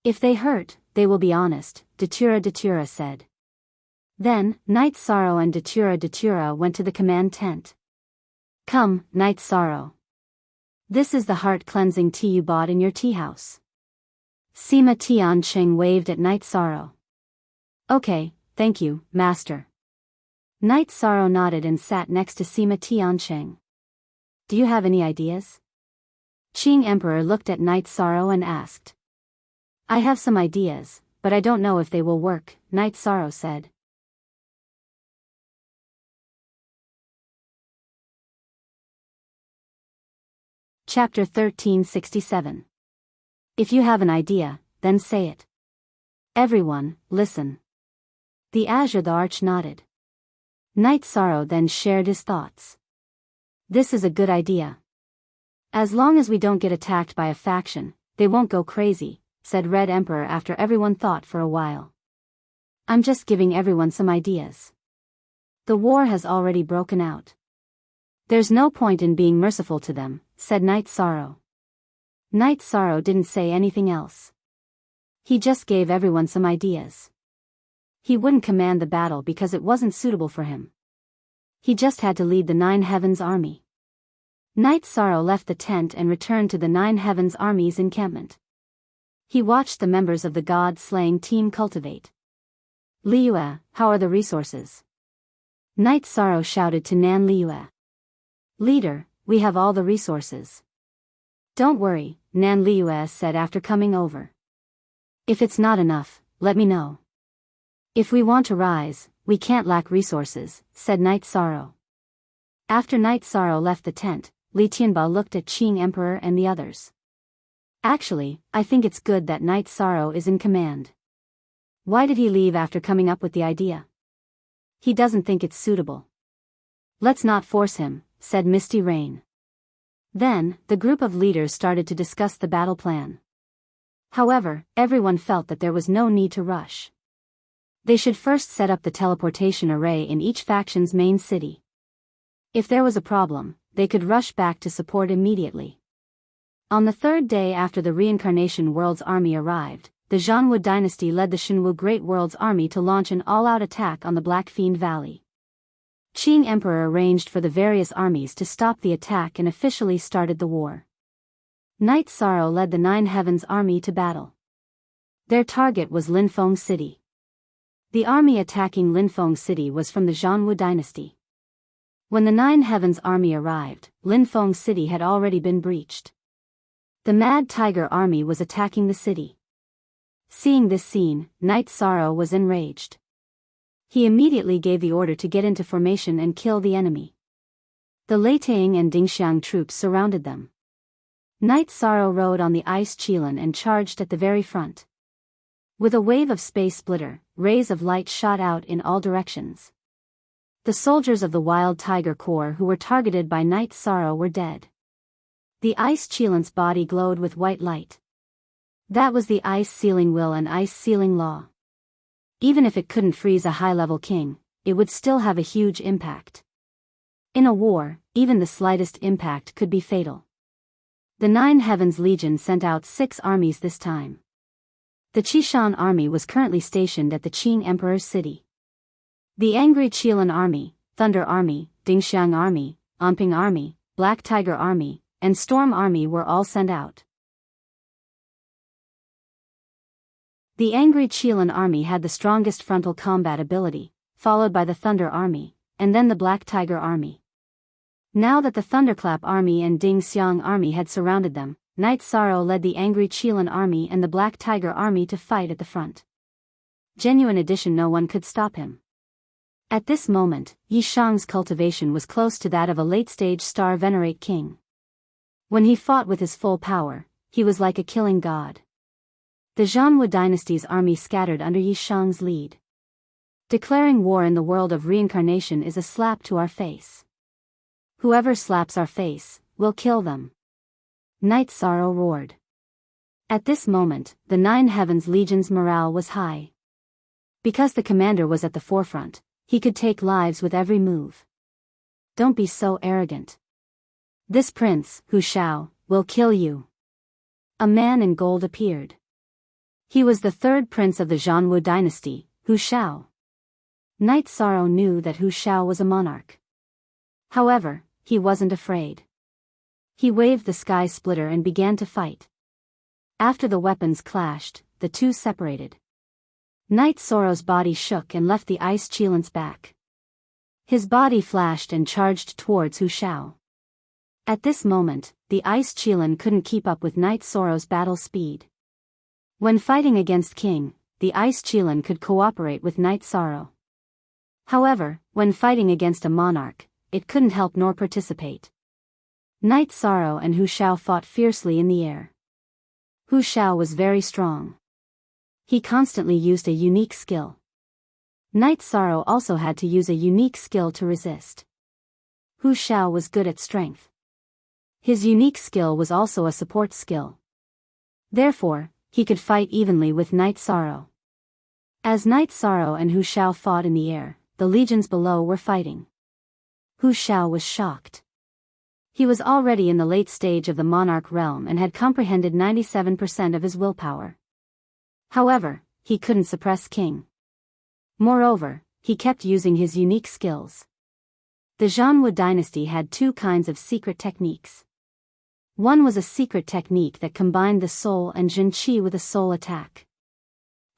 If they hurt, they will be honest, Datura said. Then, Night Sorrow and Datura went to the command tent. Come, Night Sorrow. This is the heart-cleansing tea you bought in your tea house. Sima Tianqing waved at Night Sorrow. Okay, thank you, Master. Night Sorrow nodded and sat next to Sima Tianqing. Do you have any ideas? Qing Emperor looked at Night Sorrow and asked. I have some ideas, but I don't know if they will work, Night Sorrow said. Chapter 1367. If you have an idea, then say it. Everyone, listen. The Arch nodded. Night Sorrow then shared his thoughts. This is a good idea. As long as we don't get attacked by a faction, they won't go crazy, said Red Emperor after everyone thought for a while. I'm just giving everyone some ideas. The war has already broken out. There's no point in being merciful to them, said Night Sorrow. Night Sorrow didn't say anything else. He just gave everyone some ideas. He wouldn't command the battle because it wasn't suitable for him. He just had to lead the Nine Heavens army. Knight Sorrow left the tent and returned to the Nine Heavens army's encampment. He watched the members of the god-slaying team cultivate. Liyue, how are the resources? Knight Sorrow shouted to Nan Liyue. Leader, we have all the resources. Don't worry, Nan Liyue said after coming over. If it's not enough, let me know. If we want to rise, we can't lack resources, said Knight Sorrow. After Knight Sorrow left the tent, Li Tianba looked at Qing Emperor and the others. Actually, I think it's good that Knight Sorrow is in command. Why did he leave after coming up with the idea? He doesn't think it's suitable. Let's not force him, said Misty Rain. Then, the group of leaders started to discuss the battle plan. However, everyone felt that there was no need to rush. They should first set up the teleportation array in each faction's main city. If there was a problem, they could rush back to support immediately. On the third day after the Reincarnation World's army arrived, the Zhanwu dynasty led the Shenwu Great World's army to launch an all-out attack on the Black Fiend Valley. Qing Emperor arranged for the various armies to stop the attack and officially started the war. Knight Sorrow led the Nine Heavens army to battle. Their target was Linfeng City. The army attacking Linfeng City was from the Zhanwu dynasty. When the Nine Heavens army arrived, Linfeng City had already been breached. The Mad Tiger army was attacking the city. Seeing this scene, Knight Sorrow was enraged. He immediately gave the order to get into formation and kill the enemy. The Leiting and Dingxiang troops surrounded them. Knight Sorrow rode on the ice Qilin and charged at the very front. With a wave of space splitter, rays of light shot out in all directions. The soldiers of the Wild Tiger Corps who were targeted by Knight Sorrow were dead. The ice Qilin's body glowed with white light. That was the ice sealing will and ice sealing law. Even if it couldn't freeze a high-level king, it would still have a huge impact. In a war, even the slightest impact could be fatal. The Nine Heavens Legion sent out 6 armies this time. The Qishan army was currently stationed at the Qing Emperor's city. The Angry Qilin army, Thunder army, Dingxiang army, Anping army, Black Tiger army, and Storm army were all sent out. The Angry Qilin army had the strongest frontal combat ability, followed by the Thunder army, and then the Black Tiger army. Now that the Thunderclap army and Ding Xiang army had surrounded them, Knight Sorrow led the Angry Qilin army and the Black Tiger army to fight at the front. Genuine edition, no one could stop him. At this moment, Yi Shang's cultivation was close to that of a late-stage Star Venerate king. When he fought with his full power, he was like a killing god. The Zhanwu dynasty's army scattered under Yi Shang's lead. Declaring war in the world of reincarnation is a slap to our face. Whoever slaps our face, we'll kill them. Knight Sorrow roared. At this moment, the Nine Heavens Legion's morale was high. Because the commander was at the forefront, he could take lives with every move. Don't be so arrogant. This prince, Hu Shao, will kill you. A man in gold appeared. He was the third prince of the Zhanwu dynasty, Hu Shao. Knight Sorrow knew that Hu Shao was a monarch. However, he wasn't afraid. He waved the sky splitter and began to fight. After the weapons clashed, the two separated. Knight Sorrow's body shook and left the ice Qilin's back. His body flashed and charged towards Hu Shao. At this moment, the ice Qilin couldn't keep up with Knight Sorrow's battle speed. When fighting against King, the ice Qilin could cooperate with Knight Sorrow. However, when fighting against a monarch, it couldn't help nor participate. Knight Sorrow and Hu Shao fought fiercely in the air. Hu Shao was very strong. He constantly used a unique skill. Knight Sorrow also had to use a unique skill to resist. Hu Shao was good at strength. His unique skill was also a support skill. Therefore, he could fight evenly with Knight Sorrow. As Knight Sorrow and Hu Shao fought in the air, the legions below were fighting. Hu Shao was shocked. He was already in the late stage of the monarch realm and had comprehended 97% of his willpower. However, he couldn't suppress King. Moreover, he kept using his unique skills. The Zhanwu dynasty had two kinds of secret techniques. One was a secret technique that combined the soul and Jin Qi with a soul attack.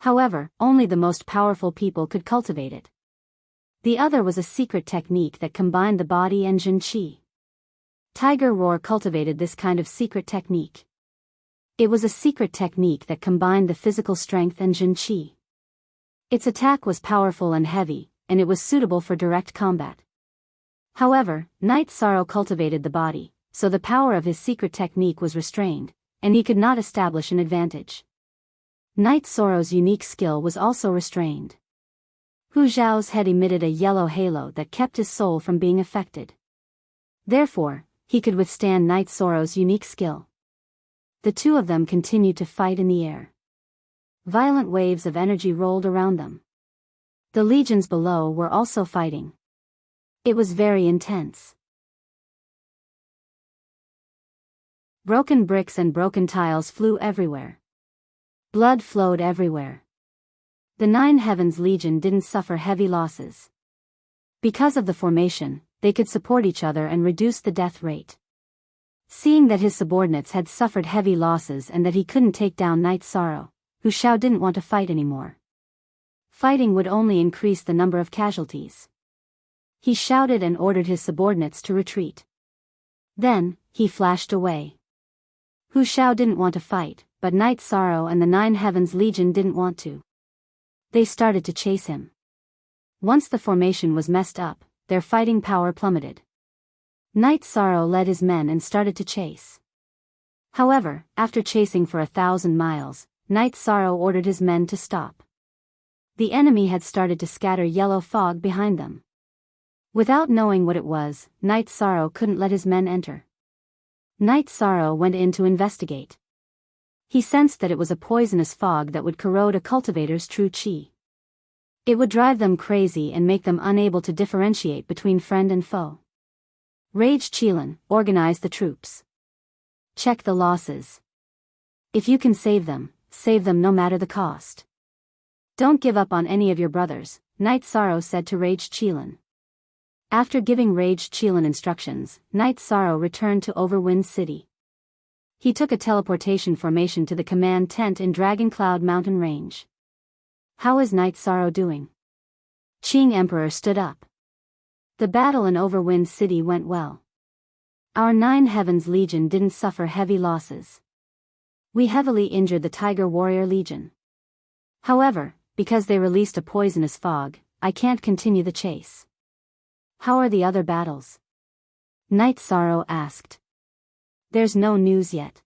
However, only the most powerful people could cultivate it. The other was a secret technique that combined the body and Jin Qi. Tiger Roar cultivated this kind of secret technique. It was a secret technique that combined the physical strength and Jin Qi. Its attack was powerful and heavy, and it was suitable for direct combat. However, Night Sorrow cultivated the body, so the power of his secret technique was restrained, and he could not establish an advantage. Night Sorrow's unique skill was also restrained. Hu Zhao's head emitted a yellow halo that kept his soul from being affected. Therefore, he could withstand Night Sorrow's unique skill. The two of them continued to fight in the air. Violent waves of energy rolled around them. The legions below were also fighting. It was very intense. Broken bricks and broken tiles flew everywhere. Blood flowed everywhere. The Nine Heavens Legion didn't suffer heavy losses. Because of the formation, they could support each other and reduce the death rate. Seeing that his subordinates had suffered heavy losses and that he couldn't take down Night Sorrow, Hu Zhao didn't want to fight anymore. Fighting would only increase the number of casualties. He shouted and ordered his subordinates to retreat. Then, he flashed away. Hu Zhao didn't want to fight, but Night Sorrow and the Nine Heavens Legion didn't want to. They started to chase him. Once the formation was messed up, their fighting power plummeted. Night Sorrow led his men and started to chase. However, after chasing for 1,000 miles, Night Sorrow ordered his men to stop. The enemy had started to scatter yellow fog behind them. Without knowing what it was, Night Sorrow couldn't let his men enter. Night Sorrow went in to investigate. He sensed that it was a poisonous fog that would corrode a cultivator's true qi. It would drive them crazy and make them unable to differentiate between friend and foe. Rage Qilin, organize the troops. Check the losses. If you can save them no matter the cost. Don't give up on any of your brothers, Night Sorrow said to Rage Qilin. After giving Rage Qilin instructions, Night Sorrow returned to Overwind City. He took a teleportation formation to the command tent in Dragon Cloud Mountain Range. How is Night Sorrow doing? Qing Emperor stood up. The battle in Overwind City went well. Our Nine Heavens Legion didn't suffer heavy losses. We heavily injured the Tiger Warrior Legion. However, because they released a poisonous fog, I can't continue the chase. How are the other battles? Night Sorrow asked. There's no news yet.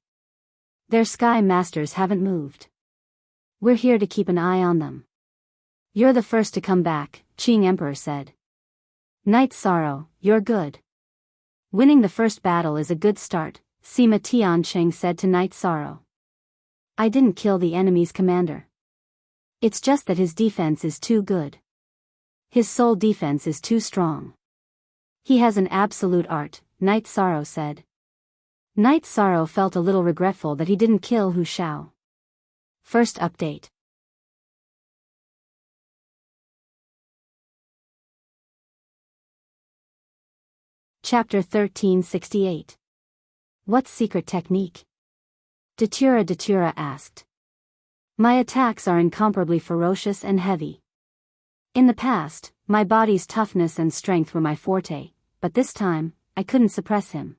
Their Sky Masters haven't moved. We're here to keep an eye on them. You're the first to come back, Qing Emperor said. Night Sorrow, you're good. Winning the first battle is a good start, Sima Tiancheng said to Night Sorrow. I didn't kill the enemy's commander. It's just that his defense is too good. His soul defense is too strong. He has an absolute art, Night Sorrow said. Night Sorrow felt a little regretful that he didn't kill Hu Zhao. First update. Chapter 1368. What secret technique? Datura asked. My attacks are incomparably ferocious and heavy. In the past, my body's toughness and strength were my forte, but this time, I couldn't suppress him.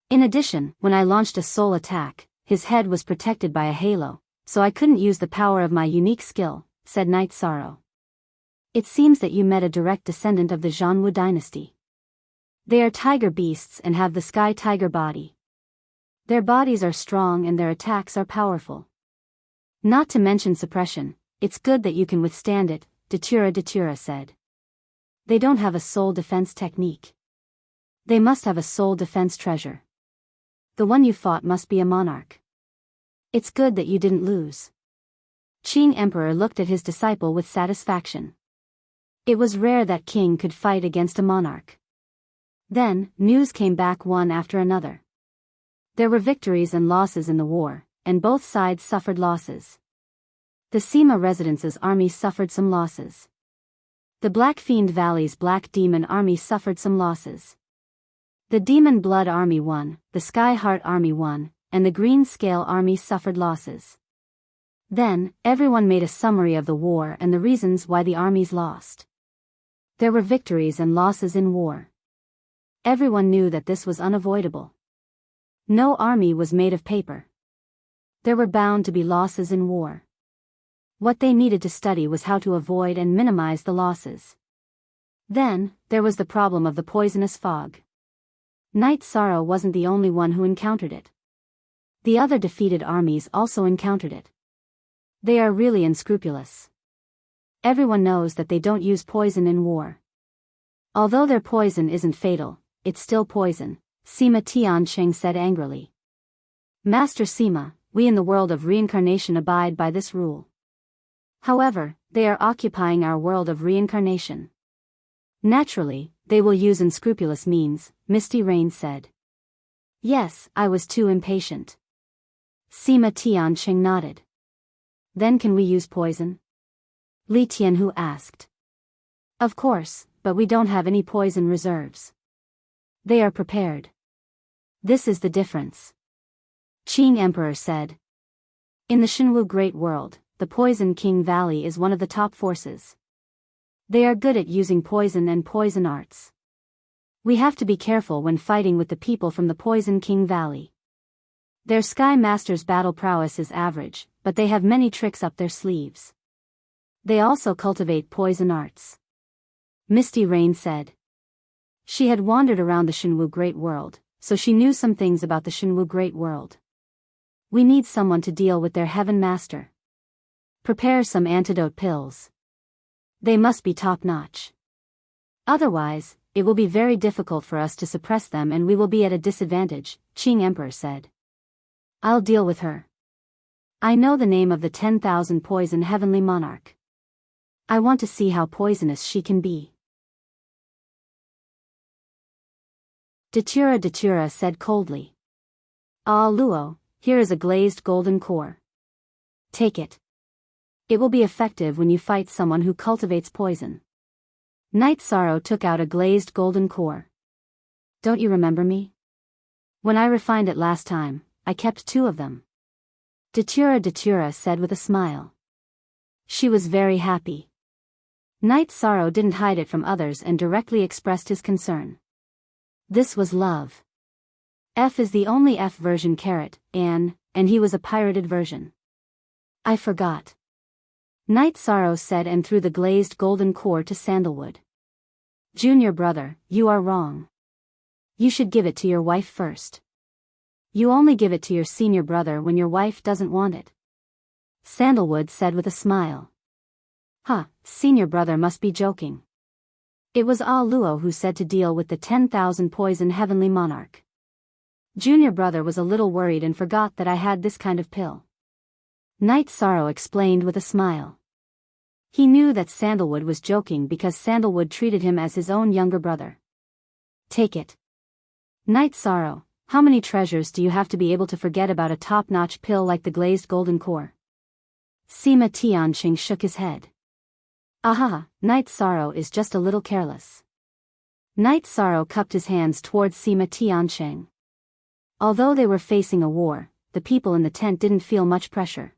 In addition, when I launched a soul attack, his head was protected by a halo, so I couldn't use the power of my unique skill, said Night Sorrow. It seems that you met a direct descendant of the Zhanwu dynasty. They are tiger beasts and have the sky tiger body. Their bodies are strong and their attacks are powerful. Not to mention suppression, it's good that you can withstand it, Datura said. They don't have a soul defense technique. They must have a soul defense treasure. The one you fought must be a monarch. It's good that you didn't lose. Qing Emperor looked at his disciple with satisfaction. It was rare that king could fight against a monarch. Then, news came back one after another. There were victories and losses in the war, and both sides suffered losses. The Sima Residence's army suffered some losses. The Black Fiend Valley's Black Demon Army suffered some losses. The Demon Blood Army won, the Sky Heart Army won, and the Green Scale Army suffered losses. Then, everyone made a summary of the war and the reasons why the armies lost. There were victories and losses in war. Everyone knew that this was unavoidable. No army was made of paper. There were bound to be losses in war. What they needed to study was how to avoid and minimize the losses. Then, there was the problem of the poisonous fog. Night Sorrow wasn't the only one who encountered it. The other defeated armies also encountered it. They are really unscrupulous. Everyone knows that they don't use poison in war. Although their poison isn't fatal, it's still poison, Sima Tianqing said angrily. Master Sima, we in the world of reincarnation abide by this rule. However, they are occupying our world of reincarnation. Naturally, they will use unscrupulous means, Misty Rain said. Yes, I was too impatient. Sima Tianqing nodded. Then can we use poison? Li Tianhu asked. Of course, but we don't have any poison reserves. They are prepared. This is the difference. Qing Emperor said. In the Shenwu Great World, the Poison King Valley is one of the top forces. They are good at using poison and poison arts. We have to be careful when fighting with the people from the Poison King Valley. Their Sky Master's battle prowess is average, but they have many tricks up their sleeves. They also cultivate poison arts. Misty Rain said. She had wandered around the Shenwu Great World, so she knew some things about the Shenwu Great World. We need someone to deal with their Heaven Master. Prepare some antidote pills. They must be top-notch. Otherwise, it will be very difficult for us to suppress them and we will be at a disadvantage, Qing Emperor said. I'll deal with her. I know the name of the 10,000 poison heavenly monarch. I want to see how poisonous she can be. Datura said coldly. Ah Luo, here is a glazed golden core. Take it. It will be effective when you fight someone who cultivates poison. Night Sorrow took out a glazed golden core. Don't you remember me? When I refined it last time, I kept 2 of them. Datura said with a smile. She was very happy. Night Sorrow didn't hide it from others and directly expressed his concern. This was love. F is the only F version and he was a pirated version. I forgot. Night Sorrow said and threw the glazed golden core to Sandalwood. Junior brother, you are wrong. You should give it to your wife first. You only give it to your senior brother when your wife doesn't want it. Sandalwood said with a smile. Senior brother must be joking. It was Ah Luo who said to deal with the 10,000 poison heavenly monarch. Junior brother was a little worried and forgot that I had this kind of pill. Night Sorrow explained with a smile. He knew that Sandalwood was joking because Sandalwood treated him as his own younger brother. Take it. Night Sorrow, how many treasures do you have to be able to forget about a top-notch pill like the glazed golden core? Sima Tianqing shook his head. Night Sorrow is just a little careless. Night Sorrow cupped his hands towards Sima Tianqing. Although they were facing a war, the people in the tent didn't feel much pressure.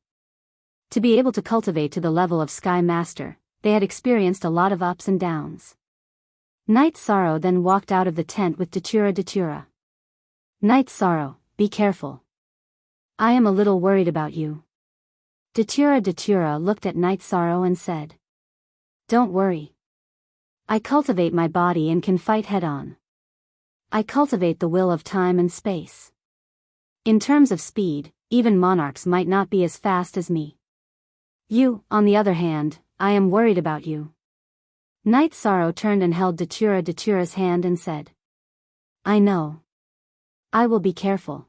To be able to cultivate to the level of Sky Master, they had experienced a lot of ups and downs. Night Sorrow then walked out of the tent with Datura. Night Sorrow, be careful. I am a little worried about you. Datura looked at Night Sorrow and said. Don't worry. I cultivate my body and can fight head-on. I cultivate the will of time and space. In terms of speed, even monarchs might not be as fast as me. You, on the other hand, I am worried about you. Night Sorrow turned and held Datura's hand and said. I know. I will be careful.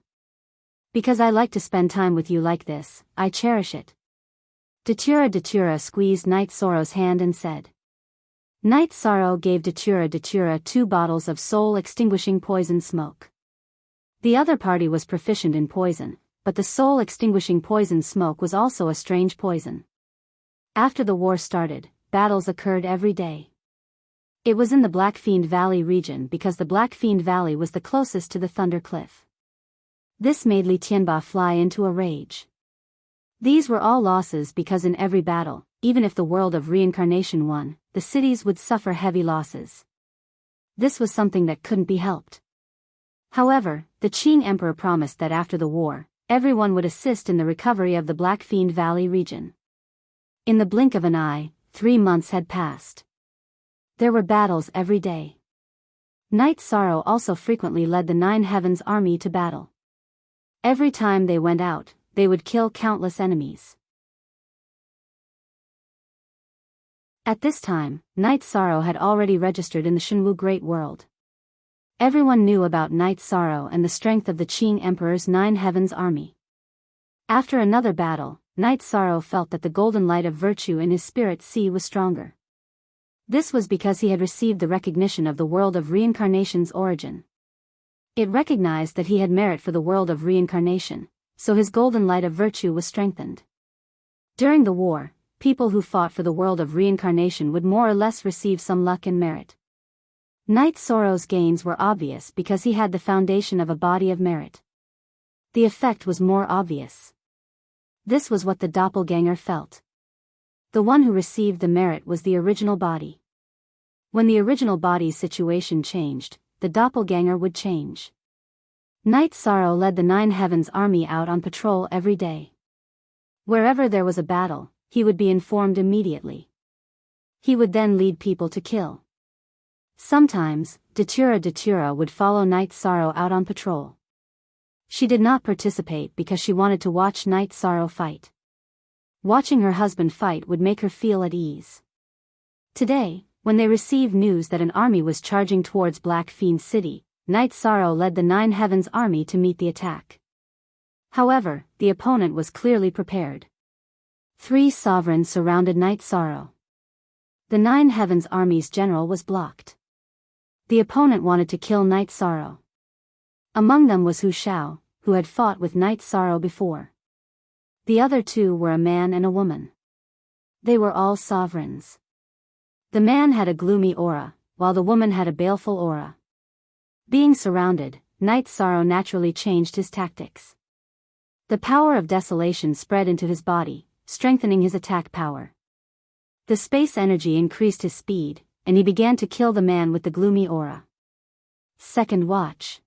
Because I like to spend time with you like this, I cherish it. Datura squeezed Night Sorrow's hand and said. Night Sorrow gave Datura 2 bottles of soul-extinguishing poison smoke. The other party was proficient in poison, but the soul-extinguishing poison smoke was also a strange poison. After the war started, battles occurred every day. It was in the Black Fiend Valley region because the Black Fiend Valley was the closest to the Thunder Cliff. This made Li Tianba fly into a rage. These were all losses because in every battle, even if the world of reincarnation won, the cities would suffer heavy losses. This was something that couldn't be helped. However, the Qing Emperor promised that after the war, everyone would assist in the recovery of the Black Fiend Valley region. In the blink of an eye, 3 months had passed. There were battles every day. Knight Sorrow also frequently led the Nine Heavens army to battle. Every time they went out, they would kill countless enemies. At this time, Knight Sorrow had already registered in the Shenwu Great World. Everyone knew about Knight Sorrow and the strength of the Qing Emperor's Nine Heavens army. After another battle, Knight Sorrow felt that the golden light of virtue in his spirit sea was stronger. This was because he had received the recognition of the world of reincarnation's origin. It recognized that he had merit for the world of reincarnation, so his golden light of virtue was strengthened. During the war, people who fought for the world of reincarnation would more or less receive some luck and merit. Knight Sorrow's gains were obvious because he had the foundation of a body of merit. The effect was more obvious. This was what the doppelganger felt. The one who received the merit was the original body. When the original body's situation changed, the doppelganger would change. Knight Sorrow led the Nine Heavens army out on patrol every day. Wherever there was a battle, he would be informed immediately. He would then lead people to kill. Sometimes, Datura would follow Knight Sorrow out on patrol. She did not participate because she wanted to watch Knight Sorrow fight. Watching her husband fight would make her feel at ease. Today, when they received news that an army was charging towards Black Fiend City, Knight Sorrow led the Nine Heavens army to meet the attack. However, the opponent was clearly prepared. 3 sovereigns surrounded Knight Sorrow. The Nine Heavens army's general was blocked. The opponent wanted to kill Knight Sorrow. Among them was Hu Shao, who had fought with Knight Sorrow before. The other 2 were a man and a woman. They were all sovereigns. The man had a gloomy aura, while the woman had a baleful aura. Being surrounded, Knight Sorrow naturally changed his tactics. The power of desolation spread into his body, strengthening his attack power. The space energy increased his speed, and he began to kill the man with the gloomy aura. Second watch.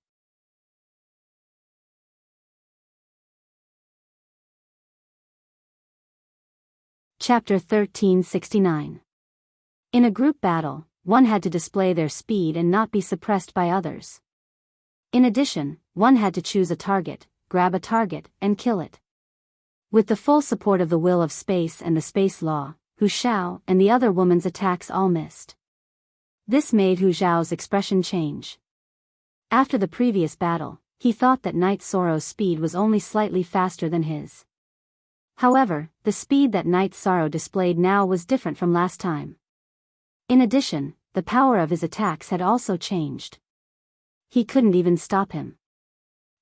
Chapter 1369. In a group battle, one had to display their speed and not be suppressed by others. In addition, one had to choose a target, grab a target, and kill it. With the full support of the will of space and the space law, Hu Shao and the other woman's attacks all missed. This made Hu Zhao's expression change. After the previous battle, he thought that Knight Sorrow's speed was only slightly faster than his. However, the speed that Knight Sorrow displayed now was different from last time. In addition, the power of his attacks had also changed. He couldn't even stop him.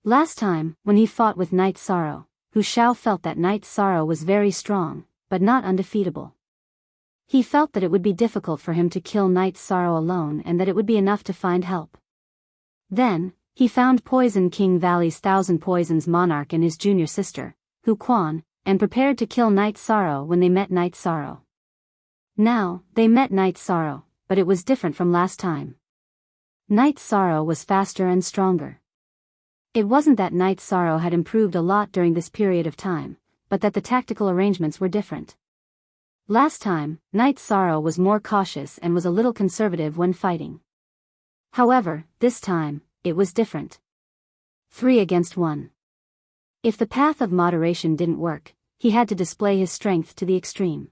Last time, when he fought with Knight Sorrow, Hu Shao felt that Knight Sorrow was very strong, but not undefeatable. He felt that it would be difficult for him to kill Knight Sorrow alone and that it would be enough to find help. Then, he found Poison King Valley's Thousand Poisons monarch and his junior sister, Hu Quan, and prepared to kill Knight Sorrow when they met Knight Sorrow. Now, they met Knight Sorrow, but it was different from last time. Knight Sorrow was faster and stronger. It wasn't that Knight Sorrow had improved a lot during this period of time, but that the tactical arrangements were different. Last time, Knight Sorrow was more cautious and was a little conservative when fighting. However, this time, it was different. 3 against 1. If the path of moderation didn't work, he had to display his strength to the extreme.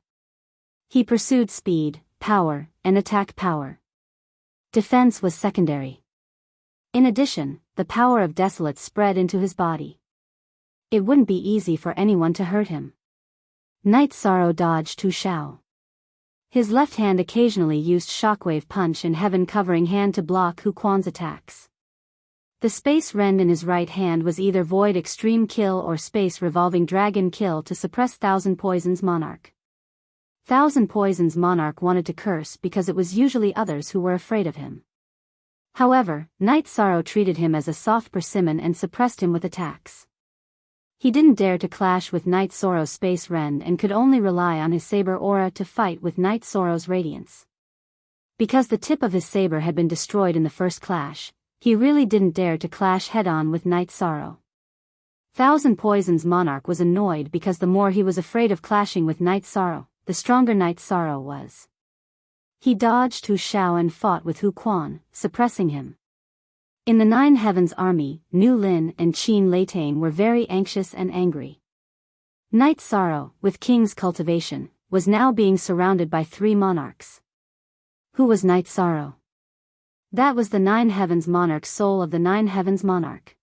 He pursued speed, power, and attack power. Defense was secondary. In addition, the power of Desolate spread into his body. It wouldn't be easy for anyone to hurt him. Knight Sorrow dodged Hu Shao. His left hand occasionally used Shockwave Punch and Heaven Covering Hand to block Hu Quan's attacks. The Space Rend in his right hand was either Void Extreme Kill or Space Revolving Dragon Kill to suppress Thousand Poisons Monarch. Thousand Poisons monarch wanted to curse because it was usually others who were afraid of him. However, Night Sorrow treated him as a soft persimmon and suppressed him with attacks. He didn't dare to clash with Night Sorrow's space rend and could only rely on his saber aura to fight with Night Sorrow's radiance. Because the tip of his saber had been destroyed in the first clash, he really didn't dare to clash head-on with Night Sorrow. Thousand Poisons monarch was annoyed because the more he was afraid of clashing with Night Sorrow, the stronger Night Sorrow was. He dodged Hu Shao and fought with Hu Quan, suppressing him. In the Nine Heavens army, Nu Lin and Qin Leitain were very anxious and angry. Night Sorrow, with King's cultivation, was now being surrounded by 3 monarchs. Who was Night Sorrow? That was the Nine Heavens monarch, soul of the Nine Heavens monarch.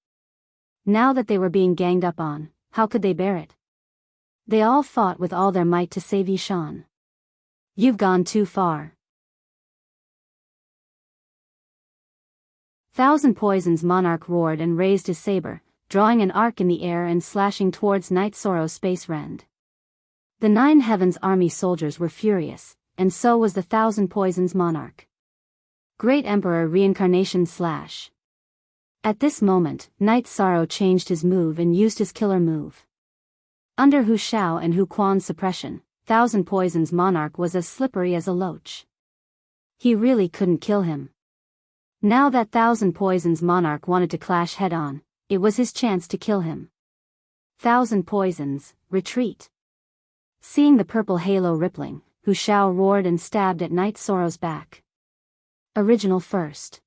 Now that they were being ganged up on, how could they bear it? They all fought with all their might to save Yishan. You've gone too far. Thousand Poisons monarch roared and raised his saber, drawing an arc in the air and slashing towards Night Sorrow's space rend. The Nine Heavens army soldiers were furious, and so was the Thousand Poisons monarch. Great Emperor Reincarnation Slash. At this moment, Night Sorrow changed his move and used his killer move. Under Hu Shao and Hu Quan's suppression, Thousand Poisons monarch was as slippery as a loach. He really couldn't kill him. Now that Thousand Poisons monarch wanted to clash head-on, it was his chance to kill him. Thousand Poisons, retreat. Seeing the purple halo rippling, Hu Shao roared and stabbed at Night Sorrow's back. Original first.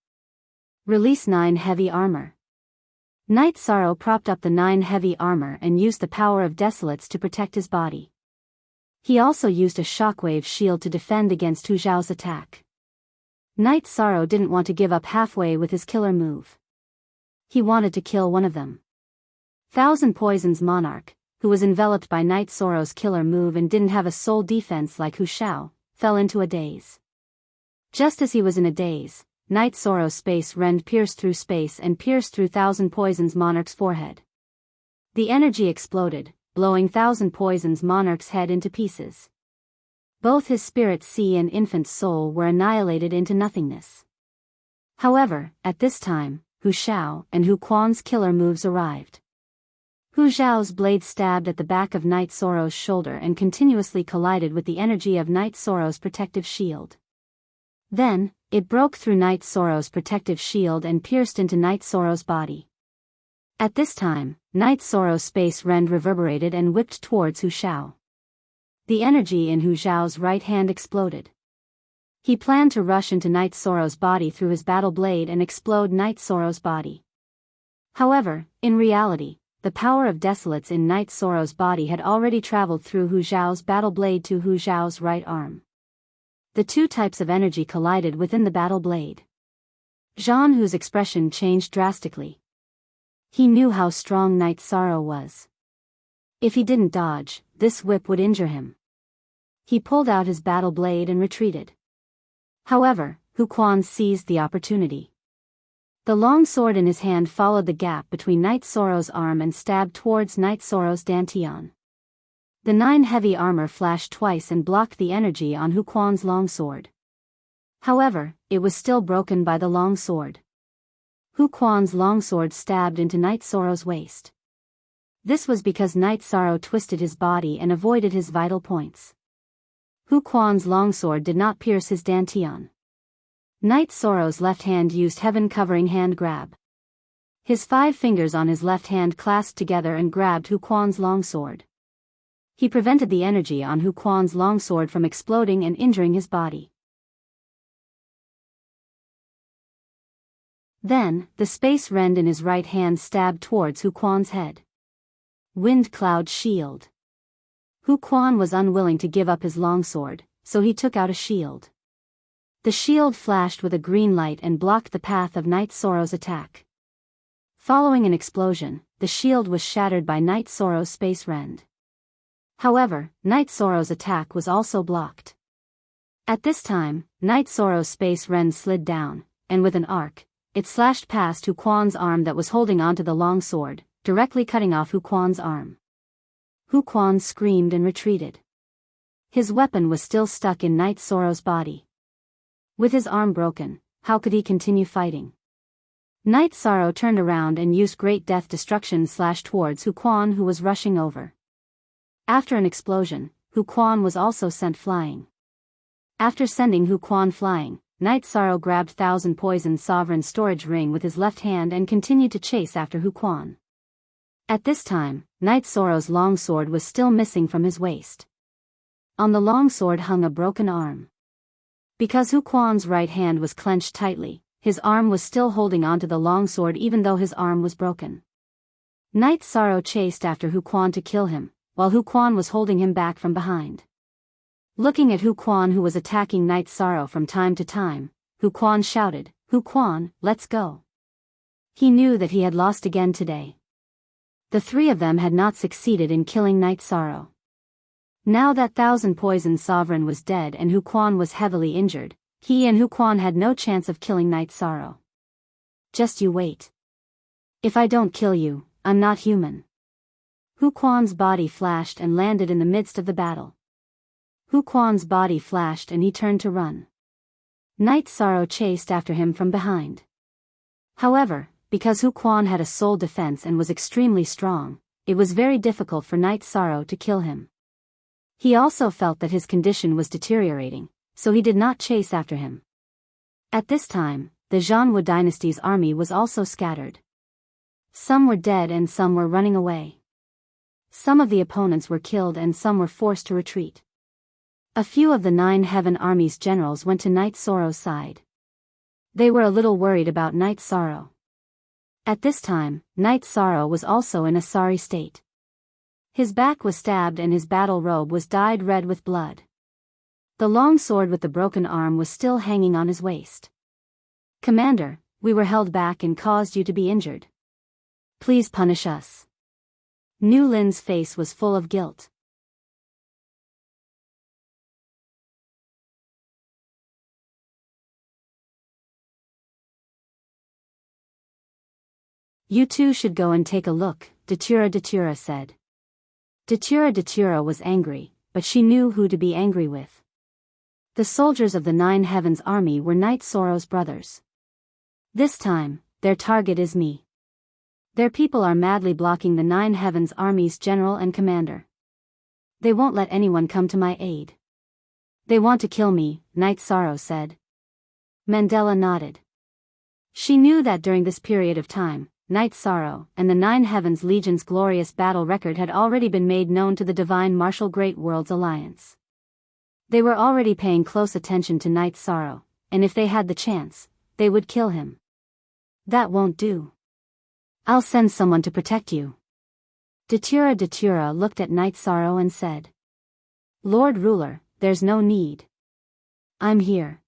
Release 9 heavy armor. Night Sorrow propped up the 9 heavy armor and used the power of Desolates to protect his body. He also used a shockwave shield to defend against Hu Zhao's attack. Night Sorrow didn't want to give up halfway with his killer move. He wanted to kill one of them. Thousand Poisons monarch, who was enveloped by Night Sorrow's killer move and didn't have a soul defense like Hu Shao, fell into a daze. Just as he was in a daze, Night Sorrow's space rend pierced through space and pierced through Thousand Poisons monarch's forehead. The energy exploded, blowing Thousand Poisons monarch's head into pieces. Both his spirit sea and infant soul were annihilated into nothingness. However, at this time, Hu Shao and Hu Quan's killer moves arrived. Hu Zhao's blade stabbed at the back of Night Sorrow's shoulder and continuously collided with the energy of Night Sorrow's protective shield. Then, it broke through Night Sorrow's protective shield and pierced into Night Sorrow's body. At this time, Night Sorrow's space rend reverberated and whipped towards Hu Shao. The energy in Hu Zhao's right hand exploded. He planned to rush into Night Sorrow's body through his battle blade and explode Night Sorrow's body. However, in reality, the power of Desolates in Night Sorrow's body had already traveled through Hu Zhao's battle blade to Hu Zhao's right arm. The 2 types of energy collided within the battle blade. Zhan Hu's expression changed drastically. He knew how strong Night Sorrow was. If he didn't dodge, this whip would injure him. He pulled out his battle blade and retreated. However, Hu Quan seized the opportunity. The long sword in his hand followed the gap between Night Sorrow's arm and stabbed towards Night Sorrow's dantian. The 9 heavy armor flashed twice and blocked the energy on Hu Quan's long sword. However, it was still broken by the long sword. Hu Quan's long sword stabbed into Night Sorrow's waist. This was because Night Sorrow twisted his body and avoided his vital points. Hu Quan's longsword did not pierce his dantian. Night Sorrow's left hand used heaven-covering hand grab. His 5 fingers on his left hand clasped together and grabbed Hu Quan's longsword. He prevented the energy on Hu Quan's longsword from exploding and injuring his body. Then, the space rend in his right hand stabbed towards Hu Quan's head. Wind Cloud Shield. Hu Quan was unwilling to give up his longsword, so he took out a shield. The shield flashed with a green light and blocked the path of Night Sorrow's attack. Following an explosion, the shield was shattered by Night Sorrow's space rend. However, Night Sorrow's attack was also blocked. At this time, Night Sorrow's space rend slid down, and with an arc, it slashed past Hu Quan's arm that was holding onto the long sword, directly cutting off Hu Quan's arm. Hu Quan screamed and retreated. His weapon was still stuck in Knight Sorrow's body. With his arm broken, how could he continue fighting? Knight Sorrow turned around and used great death destruction / towards Huquan, who was rushing over. After an explosion, Huquan was also sent flying. After sending Huquan flying, Knight Sorrow grabbed Thousand Poison Sovereign's storage ring with his left hand and continued to chase after Huquan. At this time, Knight Sorrow's longsword was still missing from his waist. On the longsword hung a broken arm. Because Huquan's right hand was clenched tightly, his arm was still holding onto the longsword even though his arm was broken. Knight Sorrow chased after Huquan to kill him, while Huquan was holding him back from behind. Looking at Huquan, who was attacking Knight Sorrow from time to time, Huquan shouted, "Huquan, let's go." He knew that he had lost again today. The three of them had not succeeded in killing Knight Sorrow. Now that Thousand Poison Sovereign was dead and Huquan was heavily injured, he and Huquan had no chance of killing Knight Sorrow. "Just you wait. If I don't kill you, I'm not human." Huquan's body flashed and landed in the midst of the battle. Huquan's body flashed and he turned to run. Knight Sorrow chased after him from behind. However, because Huquan had a soul defense and was extremely strong, it was very difficult for Knight Sorrow to kill him. He also felt that his condition was deteriorating, so he did not chase after him. At this time, the Zhanwu dynasty's army was also scattered. Some were dead and some were running away. Some of the opponents were killed and some were forced to retreat. A few of the Nine Heaven Army's generals went to Knight Sorrow's side. They were a little worried about Knight Sorrow. At this time, Knight Sorrow was also in a sorry state. His back was stabbed and his battle robe was dyed red with blood. The long sword with the broken arm was still hanging on his waist. "Commander, we were held back and caused you to be injured. Please punish us." Nu Lin's face was full of guilt. "You two should go and take a look," Datura said. Datura was angry, but she knew who to be angry with. The soldiers of the Nine Heavens army were Knight Sorrow's brothers. This time, their target is me. Their people are madly blocking the Nine Heavens army's general and commander. They won't let anyone come to my aid. They want to kill me, Knight Sorrow said. Mandela nodded. She knew that during this period of time, Knight Sorrow and the Nine Heavens Legion's glorious battle record had already been made known to the Divine Martial Great Worlds Alliance. They were already paying close attention to Knight Sorrow, and if they had the chance, they would kill him. "That won't do. I'll send someone to protect you." Datura looked at Knight Sorrow and said, "Lord Ruler, there's no need. I'm here."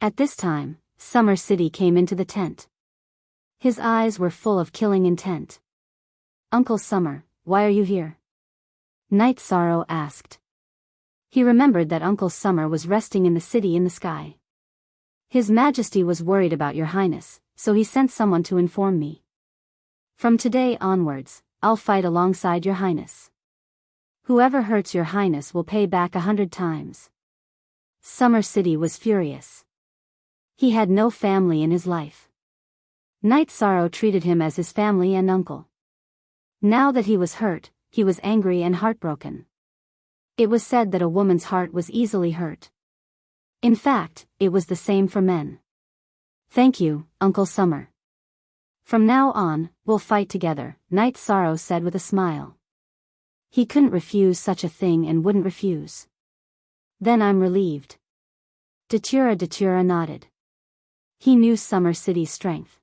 At this time, Summer City came into the tent. His eyes were full of killing intent. "Uncle Summer, why are you here?" Knight Sorrow asked. He remembered that Uncle Summer was resting in the city in the sky. "His Majesty was worried about your Highness, so he sent someone to inform me. From today onwards, I'll fight alongside your Highness. Whoever hurts your Highness will pay back 100 times. Summer City was furious. He had no family in his life. Knight Sorrow treated him as his family and uncle. Now that he was hurt, he was angry and heartbroken. It was said that a woman's heart was easily hurt. In fact, it was the same for men. "Thank you, Uncle Summer. From now on, we'll fight together," Knight Sorrow said with a smile. He couldn't refuse such a thing and wouldn't refuse. "Then I'm relieved." Datura nodded. He knew Summer City's strength.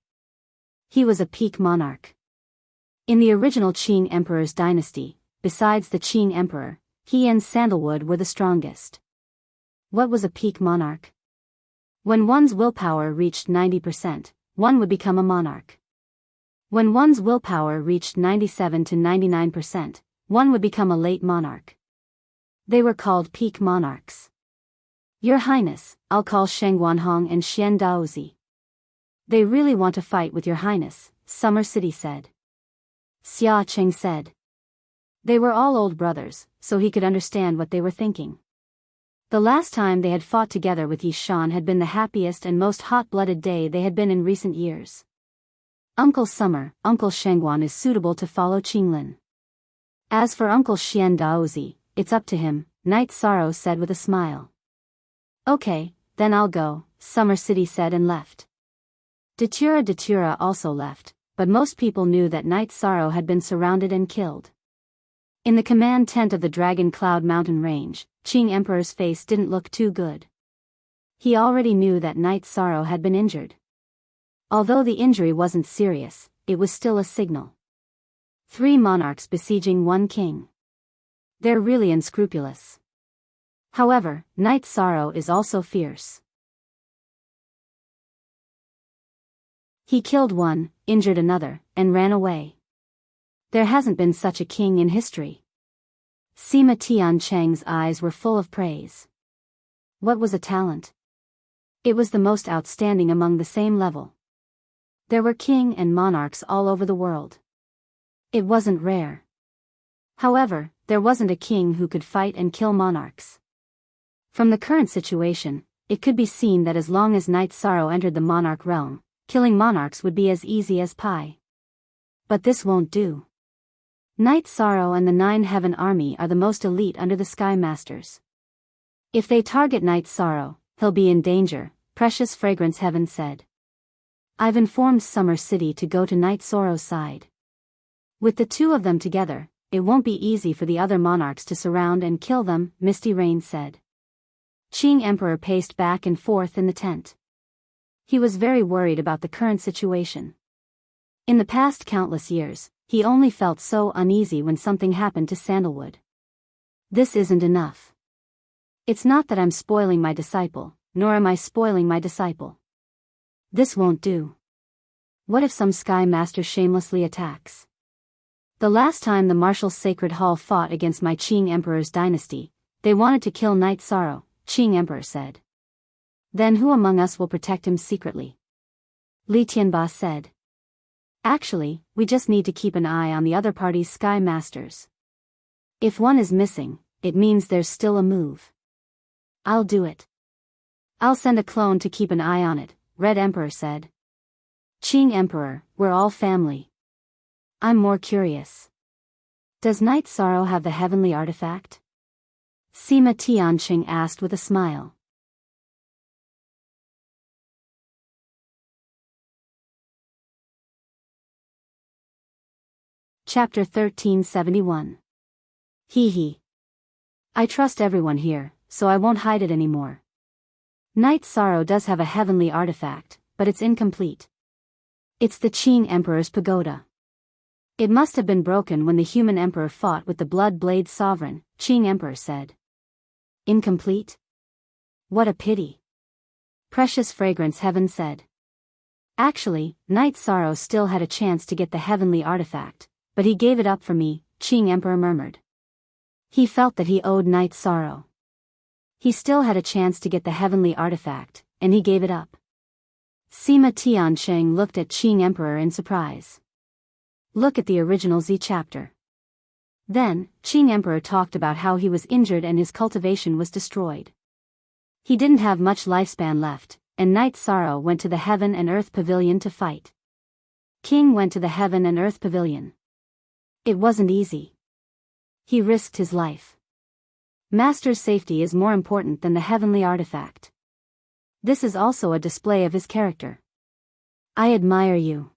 He was a peak monarch. In the original Qing Emperor's dynasty, besides the Qing Emperor, he and Sandalwood were the strongest. What was a peak monarch? When one's willpower reached 90%, one would become a monarch. When one's willpower reached 97 to 99%, one would become a late monarch. They were called peak monarchs. "Your Highness, I'll call Sheng Guanhong and Xian Daozi." "They really want to fight with your Highness," Summer City said. Xia Cheng said. They were all old brothers, so he could understand what they were thinking. The last time they had fought together with Yi Shan had been the happiest and most hot-blooded day they had been in recent years. Uncle Summer, Uncle Shengguan is suitable to follow Qinglin. As for Uncle Xian Daozi, it's up to him, Night Sorrow said with a smile. Okay, then I'll go, Summer City said and left. Datura also left, but most people knew that Night Sorrow had been surrounded and killed. In the command tent of the Dragon Cloud Mountain Range, Qing Emperor's face didn't look too good. He already knew that Night Sorrow had been injured. Although the injury wasn't serious, it was still a signal. 3 monarchs besieging 1 king. They're really unscrupulous. However, Night Sorrow is also fierce. He killed one, injured another, and ran away. There hasn't been such a king in history. Sima Tiancheng's eyes were full of praise. What was a talent? It was the most outstanding among the same level. There were king and monarchs all over the world. It wasn't rare. However, there wasn't a king who could fight and kill monarchs. From the current situation, it could be seen that as long as Night Sorrow entered the monarch realm, killing monarchs would be as easy as pie. But this won't do. Night Sorrow and the 9 Heaven Army are the most elite under the Sky Masters. If they target Night Sorrow, he'll be in danger, Precious Fragrance Heaven said. I've informed Summer City to go to Night Sorrow's side. With the 2 of them together, it won't be easy for the other monarchs to surround and kill them, Misty Rain said. Qing Emperor paced back and forth in the tent. He was very worried about the current situation. In the past countless years, he only felt so uneasy when something happened to Sandalwood. This isn't enough. It's not that I'm spoiling my disciple, nor am I spoiling my disciple. This won't do. What if some Sky Master shamelessly attacks? The last time the Martial Sacred Hall fought against my Qing Emperor's dynasty, they wanted to kill Night Sorrow, Qing Emperor said. Then who among us will protect him secretly? Li Tianba said. Actually, we just need to keep an eye on the other party's Sky Masters. If one is missing, it means there's still a move. I'll do it. I'll send a clone to keep an eye on it, Red Emperor said. Qing Emperor, we're all family. I'm more curious. Does Night Sorrow have the heavenly artifact? Sima Tianqing asked with a smile. Chapter 1371. Hee. I trust everyone here, so I won't hide it anymore. Night Sorrow does have a heavenly artifact, but it's incomplete. It's the Qing Emperor's pagoda. It must have been broken when the human emperor fought with the Blood Blade Sovereign, Qing Emperor said. Incomplete? What a pity. Precious Fragrance Heaven said. Actually, Night Sorrow still had a chance to get the heavenly artifact, but he gave it up for me, Qing Emperor murmured. He felt that he owed Night Sorrow. He still had a chance to get the heavenly artifact, and he gave it up. Sima Tiancheng looked at Qing Emperor in surprise. Look at the original Z chapter. Then, Qing Emperor talked about how he was injured and his cultivation was destroyed. He didn't have much lifespan left, and Night Sorrow went to the Heaven and Earth Pavilion to fight. King went to the Heaven and Earth Pavilion. It wasn't easy. He risked his life. Master's safety is more important than the heavenly artifact. This is also a display of his character. I admire you.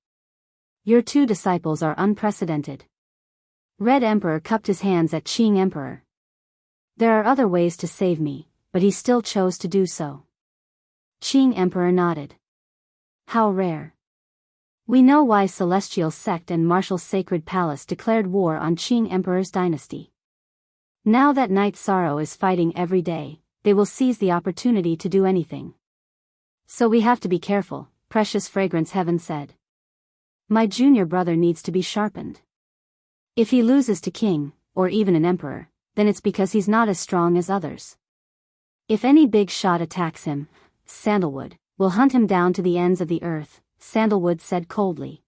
Your 2 disciples are unprecedented. Red Emperor cupped his hands at Qing Emperor. There are other ways to save me, but he still chose to do so. Qing Emperor nodded. How rare. We know why Celestial Sect and Martial Sacred Palace declared war on Qing Emperor's dynasty. Now that Night Sorrow is fighting every day, they will seize the opportunity to do anything. So we have to be careful, Precious Fragrance Heaven said. My junior brother needs to be sharpened. If he loses to King, or even an Emperor, then it's because he's not as strong as others. If any big shot attacks him, Sandalwood will hunt him down to the ends of the earth, Sandalwood said coldly.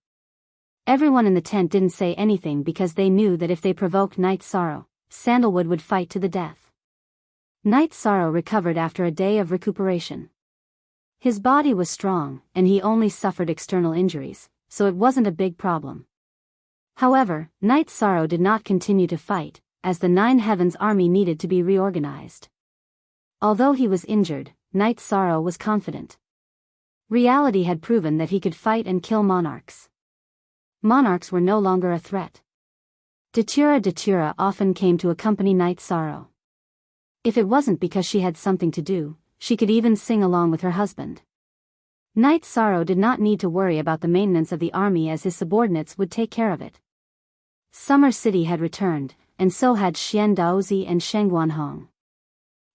Everyone in the tent didn't say anything because they knew that if they provoked Night Sorrow, Sandalwood would fight to the death. Night Sorrow recovered after a day of recuperation. His body was strong, and he only suffered external injuries, so it wasn't a big problem. However, Night Sorrow did not continue to fight, as the Nine Heavens army needed to be reorganized. Although he was injured, Night Sorrow was confident. Reality had proven that he could fight and kill monarchs. Monarchs were no longer a threat. Datura often came to accompany Night Sorrow. If it wasn't because she had something to do, she could even sing along with her husband. Night Sorrow did not need to worry about the maintenance of the army as his subordinates would take care of it. Summer City had returned, and so had Xian Daozi and Shangguan Hong.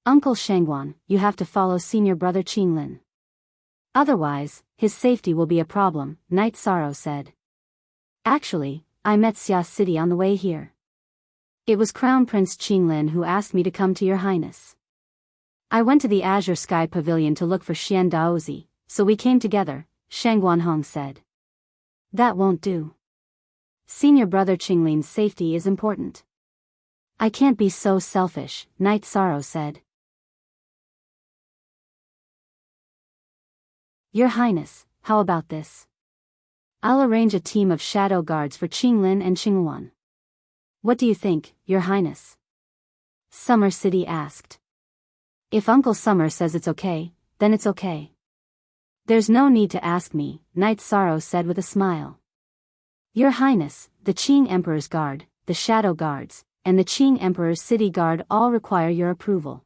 Uncle Shangguan, you have to follow senior brother Qinglin. Otherwise, his safety will be a problem, Night Sorrow said. Actually, I met Xia City on the way here. It was Crown Prince Qinglin who asked me to come to your highness. I went to the Azure Sky Pavilion to look for Xian Daozi, so we came together, Shangguan Hong said. That won't do. Senior brother Qinglin's safety is important. I can't be so selfish, Night Sorrow said. Your Highness, how about this? I'll arrange a team of shadow guards for Qinglin and Qingluan. What do you think, Your Highness? Summer City asked. If Uncle Summer says it's okay, then it's okay. There's no need to ask me, Night Sorrow said with a smile. Your Highness, the Qing Emperor's Guard, the Shadow Guards, and the Qing Emperor's City Guard all require your approval.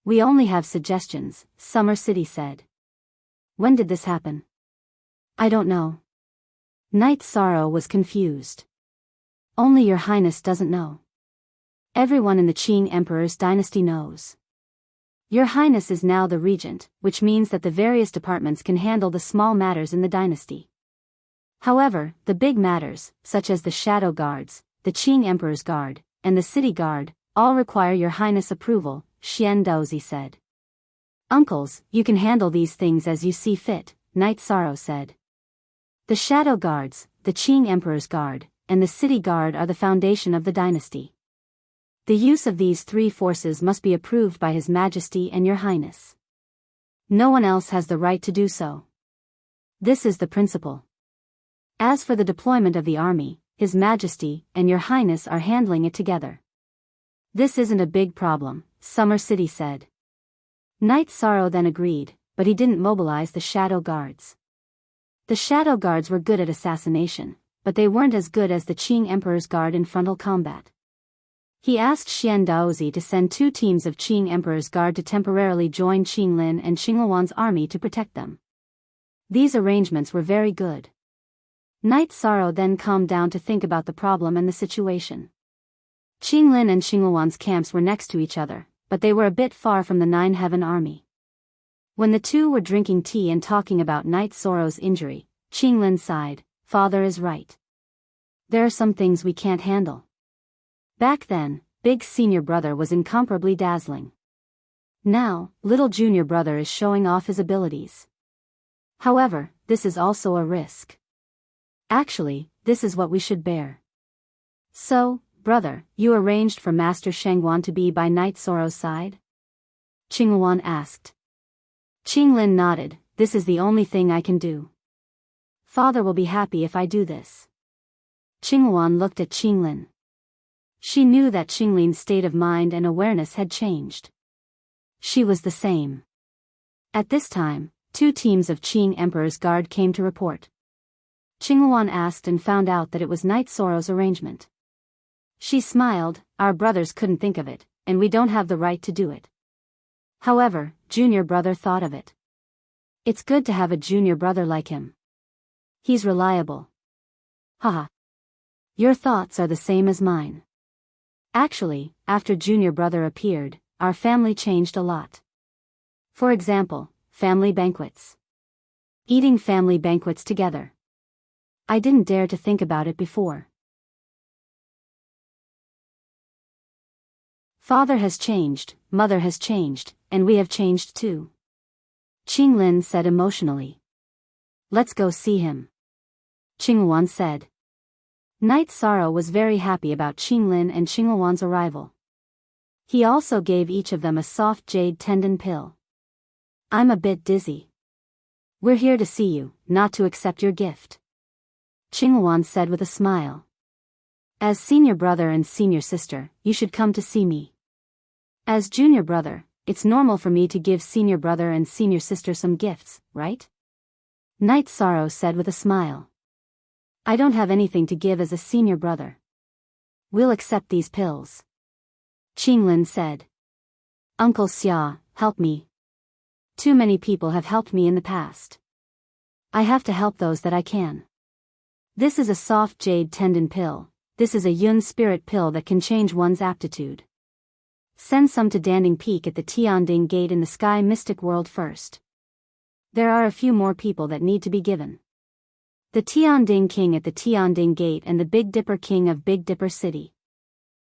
We only have suggestions, Summer City said. When did this happen? I don't know. Night Sorrow was confused. Only Your Highness doesn't know. Everyone in the Qing Emperor's dynasty knows. Your Highness is now the regent, which means that the various departments can handle the small matters in the dynasty. However, the big matters, such as the Shadow Guards, the Qing Emperor's Guard, and the City Guard, all require Your Highness approval, Xian Daozi said. Uncles, you can handle these things as you see fit, Night Sorrow said. The Shadow Guards, the Qing Emperor's Guard, and the City Guard are the foundation of the dynasty. The use of these three forces must be approved by His Majesty and Your Highness. No one else has the right to do so. This is the principle. As for the deployment of the army, His Majesty and Your Highness are handling it together. This isn't a big problem, Summer City said. Night Sorrow then agreed, but he didn't mobilize the Shadow Guards. The Shadow Guards were good at assassination, but they weren't as good as the Qing Emperor's Guard in frontal combat. He asked Xian Daozi to send 2 teams of Qing Emperor's Guard to temporarily join Qinglin and Qingluan's army to protect them. These arrangements were very good. Night Sorrow then calmed down to think about the problem and the situation. Qinglin and Qingluan's camps were next to each other, but they were a bit far from the Nine Heaven army. When the two were drinking tea and talking about Night Sorrow's injury, Qinglin sighed, Father is right. There are some things we can't handle. Back then, big senior brother was incomparably dazzling. Now, little junior brother is showing off his abilities. However, this is also a risk. Actually, this is what we should bear. So, brother, you arranged for Master Shangguan to be by Night Sorrow's side? Qingluan asked. Qinglin nodded, this is the only thing I can do. Father will be happy if I do this. Qingluan looked at Qinglin. She knew that Qinglin's state of mind and awareness had changed. She was the same. At this time, 2 teams of Qing Emperor's Guard came to report. Qingluan asked and found out that it was Night Sorrow's arrangement. She smiled, our brothers couldn't think of it, and we don't have the right to do it. However, junior brother thought of it. It's good to have a junior brother like him. He's reliable. Haha. Your thoughts are the same as mine. Actually, after junior brother appeared, our family changed a lot. For example, family banquets. Eating family banquets together. I didn't dare to think about it before. Father has changed, mother has changed, and we have changed too. Qinglin said emotionally. Let's go see him. Qingluan said. Night Sorrow was very happy about Qinglin and Qingluan's arrival. He also gave each of them a soft jade tendon pill. I'm a bit dizzy. We're here to see you, not to accept your gift, Qinghuan said with a smile. As senior brother and senior sister, you should come to see me. As junior brother, it's normal for me to give senior brother and senior sister some gifts, right? Night Sorrow said with a smile. I don't have anything to give as a senior brother. We'll accept these pills, Qinglin said. Uncle Xia, help me. Too many people have helped me in the past. I have to help those that I can. This is a soft jade tendon pill. This is a Yun spirit pill that can change one's aptitude. Send some to Danding Peak at the Tianding Gate in the Sky Mystic World first. There are a few more people that need to be given. The Tianding King at the Tianding Gate and the Big Dipper King of Big Dipper City.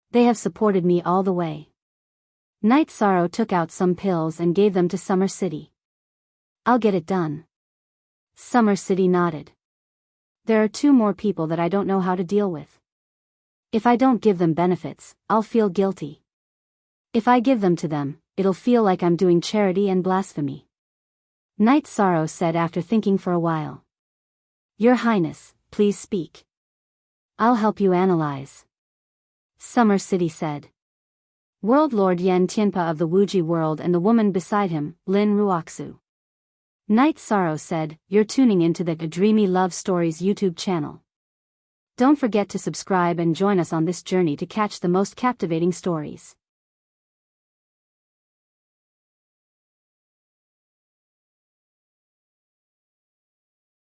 They have supported me all the way. Night Sorrow took out some pills and gave them to Summer City. I'll get it done. Summer City nodded. There are 2 more people that I don't know how to deal with. If I don't give them benefits, I'll feel guilty. If I give them to them, it'll feel like I'm doing charity and blasphemy. Night Sorrow said after thinking for a while. Your Highness, please speak. I'll help you analyze. Summer City said. World Lord Yen Tianpa of the Wuji world and the woman beside him, Lin Ruoxu. Night Sorrow said, you're tuning into the Dreamy Love Stories YouTube channel. Don't forget to subscribe and join us on this journey to catch the most captivating stories.